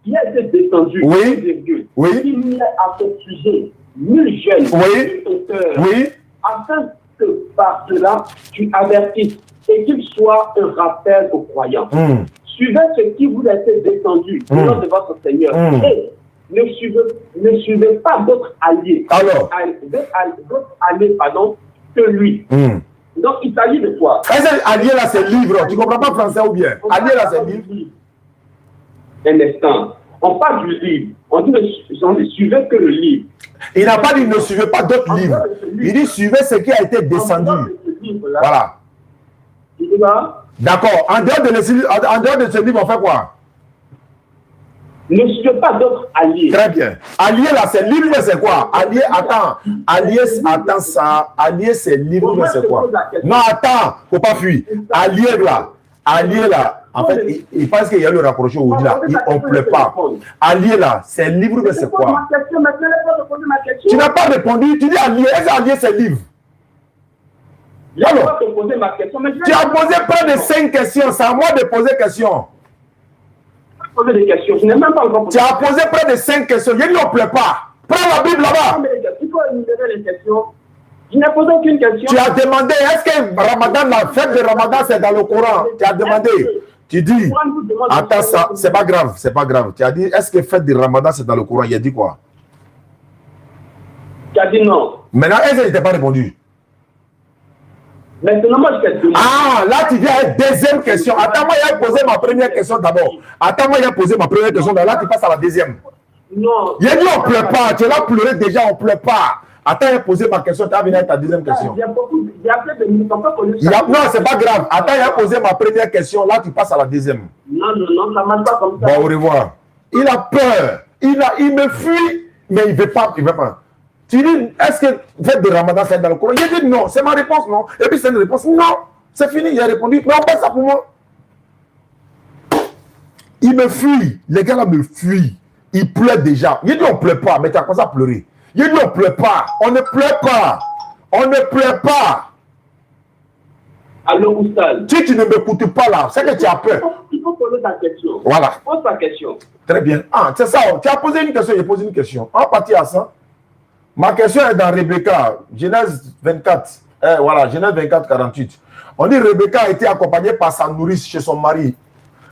Qui a été descendu. Oui. Oui. Qui met à son sujet nul jeune de ton cœur. Oui. Afin que par cela, tu avertisses et qu'il soit un rappel aux croyants. Suivez ce qui vous a été descendu au nom de votre Seigneur et ne suivait pas d'autres alliés. Alors d'autres alliés, pardon, que lui. Donc, il s'agit de quoi? Est-ce que allié là, c'est livre? Tu ne comprends pas français ou bien? Allié là, c'est livre. Un instant. On parle du livre. On dit ne suivait que le livre. Il n'a pas dit ne suivez pas d'autres livres. Il dit suivez ce qui a été descendu. Voilà. D'accord. En dehors de ce livre, on fait quoi? Ne suivez pas d'autres alliés. Très bien. Allié là, c'est livre, mais c'est quoi? Allié, attends. Allié, attends ça. Allié, c'est livre, mais c'est quoi? Non, attends. Faut pas fuir. Allié là. Allié là. En fait, il pense qu'il y a le rapproché aujourd'hui là. On ne plaît pas. Allié là, c'est livre, mais c'est quoi? Tu n'as pas répondu. Tu dis allié. Est-ce que allié, c'est livre? Alors, tu as posé près de 5 questions. C'est à moi de poser questions. Des questions. Je n'ai même pas encore posé. Tu as posé près de 5 questions. Je dis on ne plaît pas. Prends la Bible là-bas. Il faut énumérer les questions. Je n'ai posé aucune question. Tu as demandé, est-ce que Ramadan, la fête de Ramadan, c'est dans le Coran? Tu as demandé. Tu dis, attends ça, c'est pas grave, c'est pas grave. Tu as dit, est-ce que fête de Ramadan, c'est dans le Coran? Il a dit quoi? Tu as dit non. Maintenant, est-ce qu'il n'était pas répondu? Maintenant, moi, je t'ai demandé. Ah, là, tu viens à une deuxième question. Attends-moi, il a posé ma première question d'abord. Attends-moi, il a posé ma première question d'abord. Là, tu passes à la deuxième. Non. Il a dit, on ne pleure pas. Tu l'as pleuré déjà, on ne pleure pas. Attends, il a posé ma question. Tu as venu avec ta deuxième question. Non, c'est pas grave. Attends, il a posé ma première question. Là, tu passes à la deuxième. Non, ça ne marche pas comme ça. Bon, au revoir. Il a peur. Il me fuit, mais il ne veut pas. Tu dis, est-ce que fête de Ramadan, c'est dans le Coran? Il dit non, c'est ma réponse, non. Et puis c'est une réponse, non, c'est fini. Il a répondu, non, pas ça pour moi. Il me fuit. Les gars là me fuient. Il pleure déjà. Il dit, on ne pleure pas, mais tu as commencé à pleurer. Il dit, on ne pleure pas. On ne pleure pas. On ne pleure pas. Alors, Oustad. Si tu ne m'écoutes pas là, c'est que tu as peur. Il faut poser ta question. Voilà. Pose ta question. Très bien. Ah, c'est ça. Tu as posé une question, j'ai posé une question. En partie à ça. Ma question est dans Rebecca, Genèse 24. Voilà, Genèse 24, 48. On dit Rebecca a été accompagnée par sa nourrice chez son mari.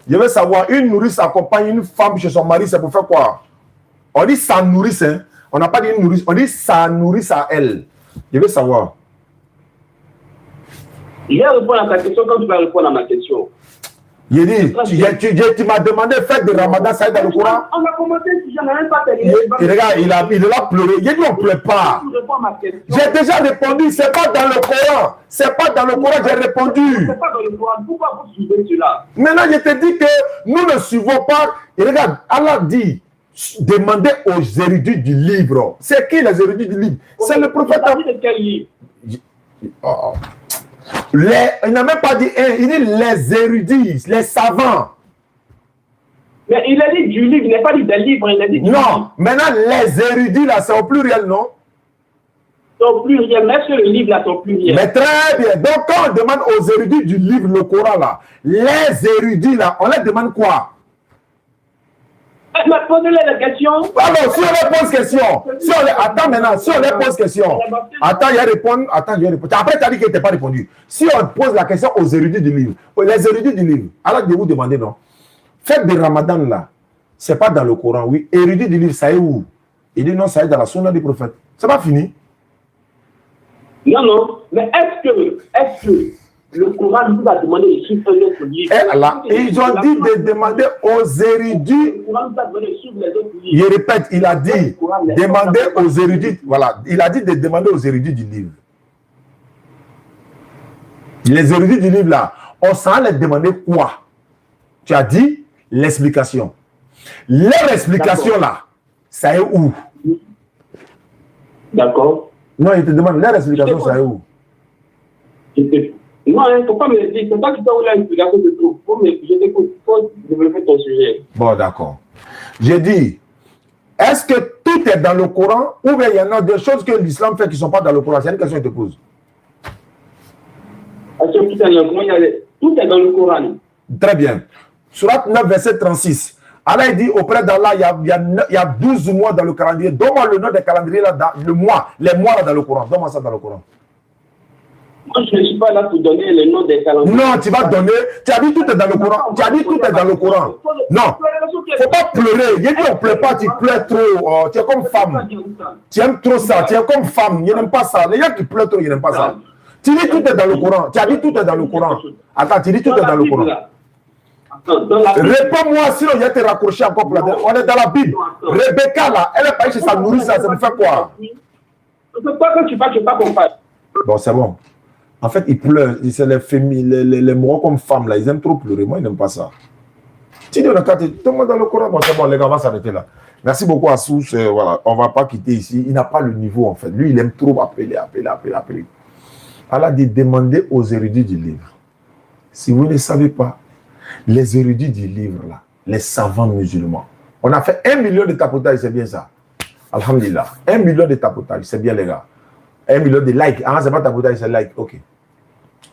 Je veux savoir, une nourrice accompagne une femme chez son mari, c'est pour faire quoi? On dit sa nourrice, hein? On n'a pas dit une nourrice, on dit sa nourrice à elle. Je veux savoir. Je vais répondre à ta question quand tu vas répondre à ma question. Il dit, tu m'as demandé fête de Ramadan, ça est dans le Coran? On a commencé si j'en ai même pas terminé. Regarde, il a pleuré. Il dit on ne pleure pas. J'ai déjà répondu, c'est pas dans le Coran. C'est pas dans le Coran, j'ai répondu. C'est pas dans le Coran. Pourquoi vous suivez cela? Maintenant, je te dis que nous ne suivons pas. Et regarde, Allah dit, demandez aux érudits du livre. C'est qui les érudits du livre? C'est le prophète. De quel livre? Il n'a même pas dit un, il dit les érudits, les savants. Mais il a dit du livre, il n'a pas dit des livres, il a dit du livre. Non, maintenant les érudits là, c'est au pluriel, non? C'est au pluriel, mais est-ce que le livre là, c'est au pluriel? Mais très bien. Donc quand on demande aux érudits du livre, le Coran là, les érudits là, on leur demande quoi? Mais posez-les la question. Alors, si on leur pose question, attends maintenant, si on leur pose question, attends, il y a répondu, après tu as dit qu'il n'était pas répondu. Si on pose la question aux érudits du livre, les érudits du livre, alors de vous demander non, fête de Ramadan là, c'est pas dans le Coran, oui, érudits du livre, ça est où? Il dit non, ça est dans la sunna du prophète. C'est pas fini? Non, mais est-ce que le Coran nous a demandé de suivre un autre livre? Ils ont dit de demander aux érudits. Je répète, il a dit demander aux érudits. Voilà, il a dit de demander aux érudits du livre. Les érudits du livre là, on s'en les demander quoi? Tu as dit l'explication. Leur explication là, ça est où? D'accord. Non, il te demande leur explication, ça est où? Non, il ne faut pas me le dire. C'est pas que tu as l'explication de tout. Je t'écoute. Il faut développer ton sujet. Bon, d'accord. J'ai dit, est-ce que tout est dans le Coran ou bien il y en a des choses que l'islam fait qui ne sont pas dans le Coran? C'est une question que je te pose. Est-ce que tout est dans le Coran? Très bien. Surat 9, verset 36. Allah dit auprès d'Allah, il y a 12 mois dans le calendrier. Donne-moi le nom des calendriers là, les mois là dans le Coran. Donne-moi ça dans le Coran. Moi, je ne suis pas là pour donner le nom des calendriers. Non, tu vas donner. Tu as dit tout est dans le Coran. Tu as dit tout est dans le Coran. Non. Faut pas pleurer. Il dit on ne pleure pas, tu pleures trop. Tu es comme femme. Tu aimes trop ça. Tu es comme femme. Je n'aime pas ça. Les gens qui pleurent trop, ils n'aiment pas ça. Tu dis tout est dans le Coran. Tu as dit tout est dans le Coran. Attends, tu dis tout est dans le Coran. Réponds-moi, sinon il y a te raccrocher encore. On est dans la Bible. Rebecca, là, elle est pas chez sa nourrice, ça me fait quoi? Je ne peux pas que tu ne pas comprendre. Bon, c'est bon. En fait, ils pleurent. C'est les morts comme femmes, là. Ils aiment trop pleurer. Moi, ils n'aiment pas ça. Tu dis, on a tout le monde dans le Coran. Bon, c'est bon, les gars, on va s'arrêter là. Merci beaucoup à Sous. Voilà, on ne va pas quitter ici. Il n'a pas le niveau, en fait. Lui, il aime trop appeler. Allah dit, demandez aux érudits du livre. Si vous ne savez pas, les érudits du livre, là, les savants musulmans, on a fait 1 million de tapotage, c'est bien ça. Alhamdulillah. 1 million de tapotage, c'est bien, les gars. 1 million de likes. Ah, c'est pas tapotage, c'est like. Ok.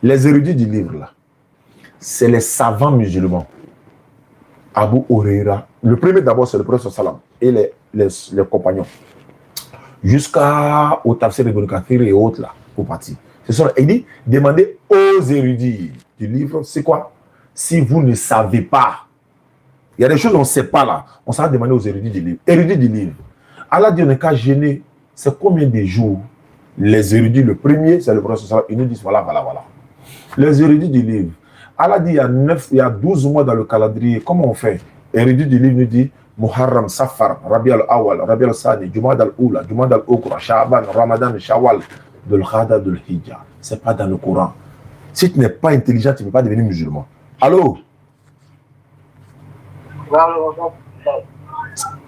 Les érudits du livre, là, c'est les savants musulmans. Abu Huraira. Le premier, d'abord, c'est le prophète sallam et les compagnons. Jusqu'au Tafsir Ibn Kathir et autres, là, pour partir. Il dit, demandez aux érudits du livre, c'est quoi? Si vous ne savez pas, il y a des choses qu'on ne sait pas là, on s'en va demander aux érudits du livre. Érudits du livre. Allah dit, on n'est qu'à gêner, c'est combien de jours? Les érudits, le premier, c'est le prophète sallam, ils nous disent, voilà. Les érudits du livre. Allah dit, il y a 12 mois dans le calendrier, comment on fait? Érudits du livre nous dit, Muharram, Safar, Rabi al-Awwal, Rabi al-Sani, Jumad al-Oula, Jumad al-Okra, Sha'ban, Ramadan, Shawwal, Dhul Qa'dah, Dhul Hijjah. Ce n'est pas dans le Coran. Si tu n'es pas intelligent, tu ne peux pas devenir musulman. Allô?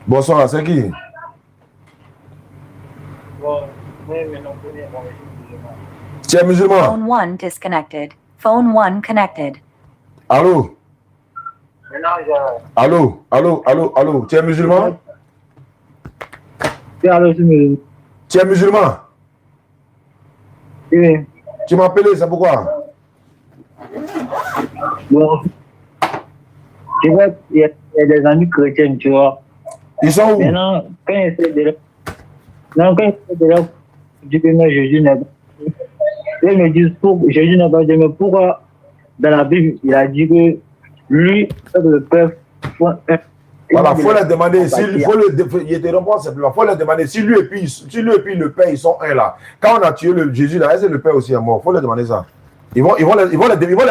Bonsoir, c'est qui? Tu es musulman? Phone 1 disconnected. Phone 1 connected. Allô? Allô? Tu es musulman? Tu es musulman? Oui. Tu m'as appelé, c'est pourquoi? Bon. Tu vois, il y a des amis chrétiens, tu vois. Ils sont où? Maintenant, quand ils essaient de leur dire que non, Jésus n'est pas. Ils me disent, Jésus n'est pas Dieu, mais pourquoi dans la Bible, il a dit que lui, le Père, voilà, il faut leur demander, il faut leur demander si lui et puis le Père, ils sont un là. Quand on a tué le Jésus là, est-ce que le Père aussi est mort? Il faut leur demander ça. Ils vont les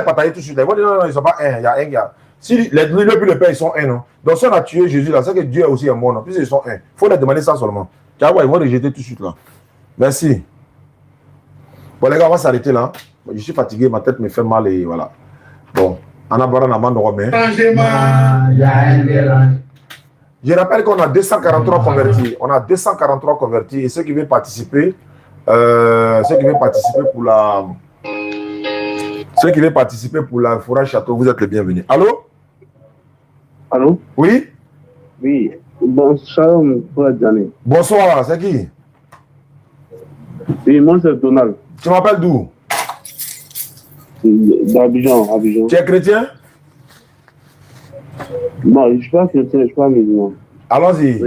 partager tout de suite. Ils vont dire non, ils ne sont pas un, il y a un gars. Si lui et puis le Père, ils sont un, non. Donc si on a tué Jésus là, c'est que Dieu aussi est mort, non. Puis ils sont un. Il faut leur demander ça seulement. Tu vois, ils vont rejeter tout de suite là. Merci. Bon les gars, on va s'arrêter là. Je suis fatigué, ma tête me fait mal et voilà. Bon, on a barré la main de Romain. Je rappelle qu'on a 243 convertis. On a 243 convertis et ceux qui veulent participer, pour la forage château, vous êtes les bienvenus. Allô? Allô? Oui? Oui. Bonsoir, bonsoir, c'est qui? Oui, moi c'est Donald. Tu m'appelles d'où? D'Abidjan. Tu es chrétien? Non, je ne suis pas chrétien, je ne suis pas musulman. Allons-y.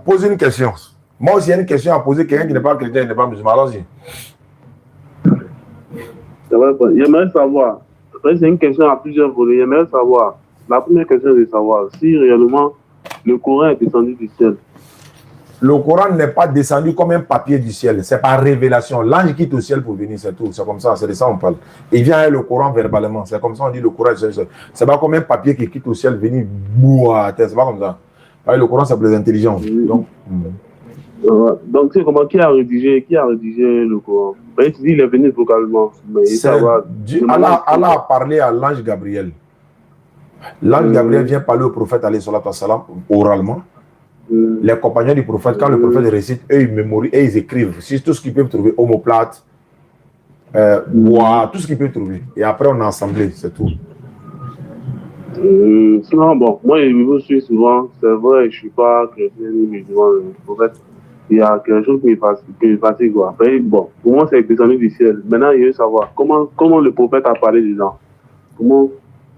Pose une question. Moi aussi, il y a une question à poser. Quelqu'un qui n'est pas chrétien, qui n'est pas musulman. Allons-y. J'aimerais savoir. C'est une question à plusieurs volets. J'aimerais savoir. La première question, c'est de savoir si réellement le Coran est descendu du ciel. Le Coran n'est pas descendu comme un papier du ciel. C'est par révélation. L'ange quitte au ciel pour venir, c'est tout. C'est comme ça, c'est de ça qu'on parle. Il vient avec le Coran verbalement. C'est comme ça on dit le Coran est descendu du ciel. C'est pas comme un papier qui quitte au ciel, venir boua. C'est pas comme ça. Le Coran, c'est plus intelligent. Donc c'est comment qui a rédigé le Coran? Tu dis il est venu vocalement. Allah a parlé à l'ange Gabriel. L'ange Gabriel vient parler au prophète alayhi salatu wassalam oralement. Les compagnons du prophète, quand le prophète récite, eux ils mémorisent et ils écrivent. C'est tout ce qu'ils peuvent trouver, omoplate, bois, tout ce qu'ils peuvent trouver. Et après on a assemblé, c'est tout. Sinon, bon, moi je me suis souvent, c'est vrai, je ne suis pas chrétien ni musulman. En fait, il y a quelque chose qui me fatigue. Après, bon, pour moi c'est descendu du ciel. Maintenant, il veut savoir comment le prophète a parlé des gens.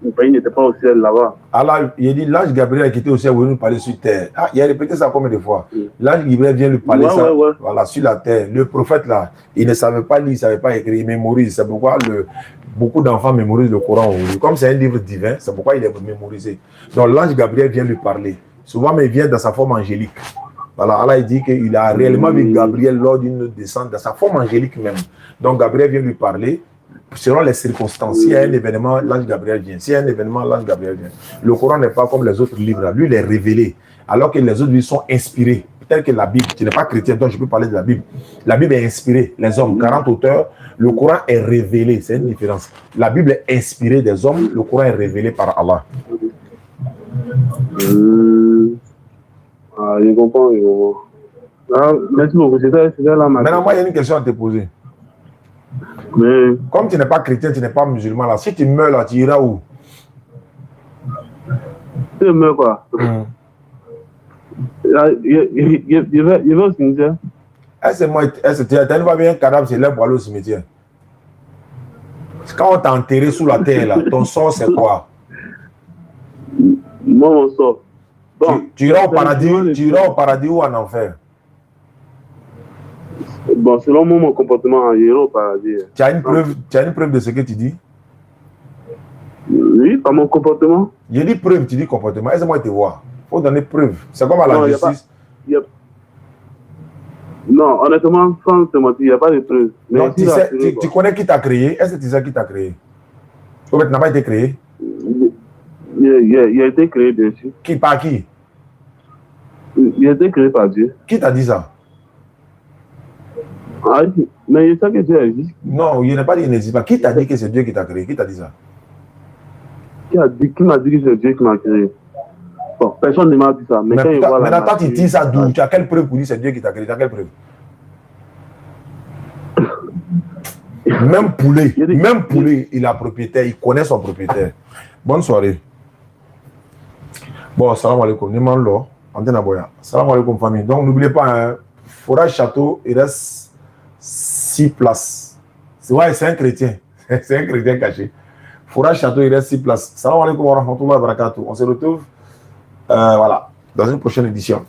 le pays n'était pas au ciel là-bas. Alors, il a dit l'ange Gabriel qui était au ciel venu nous parler sur terre. Ah, il a répété ça combien de fois? L'ange Gabriel vient lui parler voilà, sur la terre. Le prophète là, il ne savait pas lire, il ne savait pas écrire, il mémorise. C'est pourquoi beaucoup d'enfants mémorisent le Coran aujourd'hui. Comme c'est un livre divin, c'est pourquoi il est mémorisé. Donc l'ange Gabriel vient lui parler. Souvent, mais il vient dans sa forme angélique. Voilà, Allah il dit qu'il a réellement vu Gabriel lors d'une descente dans sa forme angélique même. Donc Gabriel vient lui parler selon les circonstances. S'il y a un événement, l'ange Gabriel vient. S'il y a un événement, l'ange Gabriel vient. Le Coran n'est pas comme les autres livres. Lui, il est révélé. Alors que les autres, lui, sont inspirés. Peut-être que la Bible, tu n'es pas chrétien, donc je peux parler de la Bible. La Bible est inspirée. Les hommes, 40 auteurs, le Coran est révélé. C'est une différence. La Bible est inspirée des hommes, le Coran est révélé par Allah. Ah, je comprends, je comprends. Ah, merci beaucoup. C'était là ma. Maintenant, moi, il y a une question à te poser. Mais... Comme tu n'es pas chrétien, tu n'es pas musulman, là, si tu meurs là, tu iras où? Tu meurs quoi? Je vais au cimetière. Est-ce que tu ne vas bien un cadavre, c'est là pour aller au cimetière? Quand on t'a enterré sous la terre, là, ton sort, c'est quoi? Moi, mon sort. Bon, tu iras au paradis ou en enfer? Bon, selon moi, mon comportement, je irai au paradis. Tu as une preuve de ce que tu dis? Oui, par mon comportement. Je dis preuve, tu dis comportement. Est-ce que moi je te vois? Il faut donner preuve. C'est comme à la justice. Non, honnêtement, sans te mentir, il n'y a pas de preuve. Non, tu connais qui t'a créé? Est-ce que tu sais qui t'a créé? Ou tu n'as pas été créé? Il a été créé, bien sûr. Qui, par qui? Il a été créé par Dieu. Qui t'a dit ça? Ah, mais il sait que Dieu existe. Non, il n'a pas dit qu'il n'existe pas. Qui t'a dit que c'est Dieu qui t'a créé? Qui t'a dit ça? Qui m'a dit que c'est Dieu qui m'a créé? Bon, personne ne m'a dit ça. Mais maintenant, toi, tu dis ça d'où? Tu as quelle preuve pour dire que c'est Dieu qui t'a créé? Tu as quelle preuve? Même poulet, il a propriétaire, il connaît son propriétaire. Bonne soirée. Bon, salam alaikum. Nimanlo, Antena Boya. Salam alaikum, famille. Donc, n'oubliez pas, hein, Forage Château, il reste 6 places. C'est un chrétien. C'est un chrétien caché. Forage Château, il reste 6 places. Salam alaikum wa rahmatullahi wa barakatuh. On se retrouve voilà, dans une prochaine édition.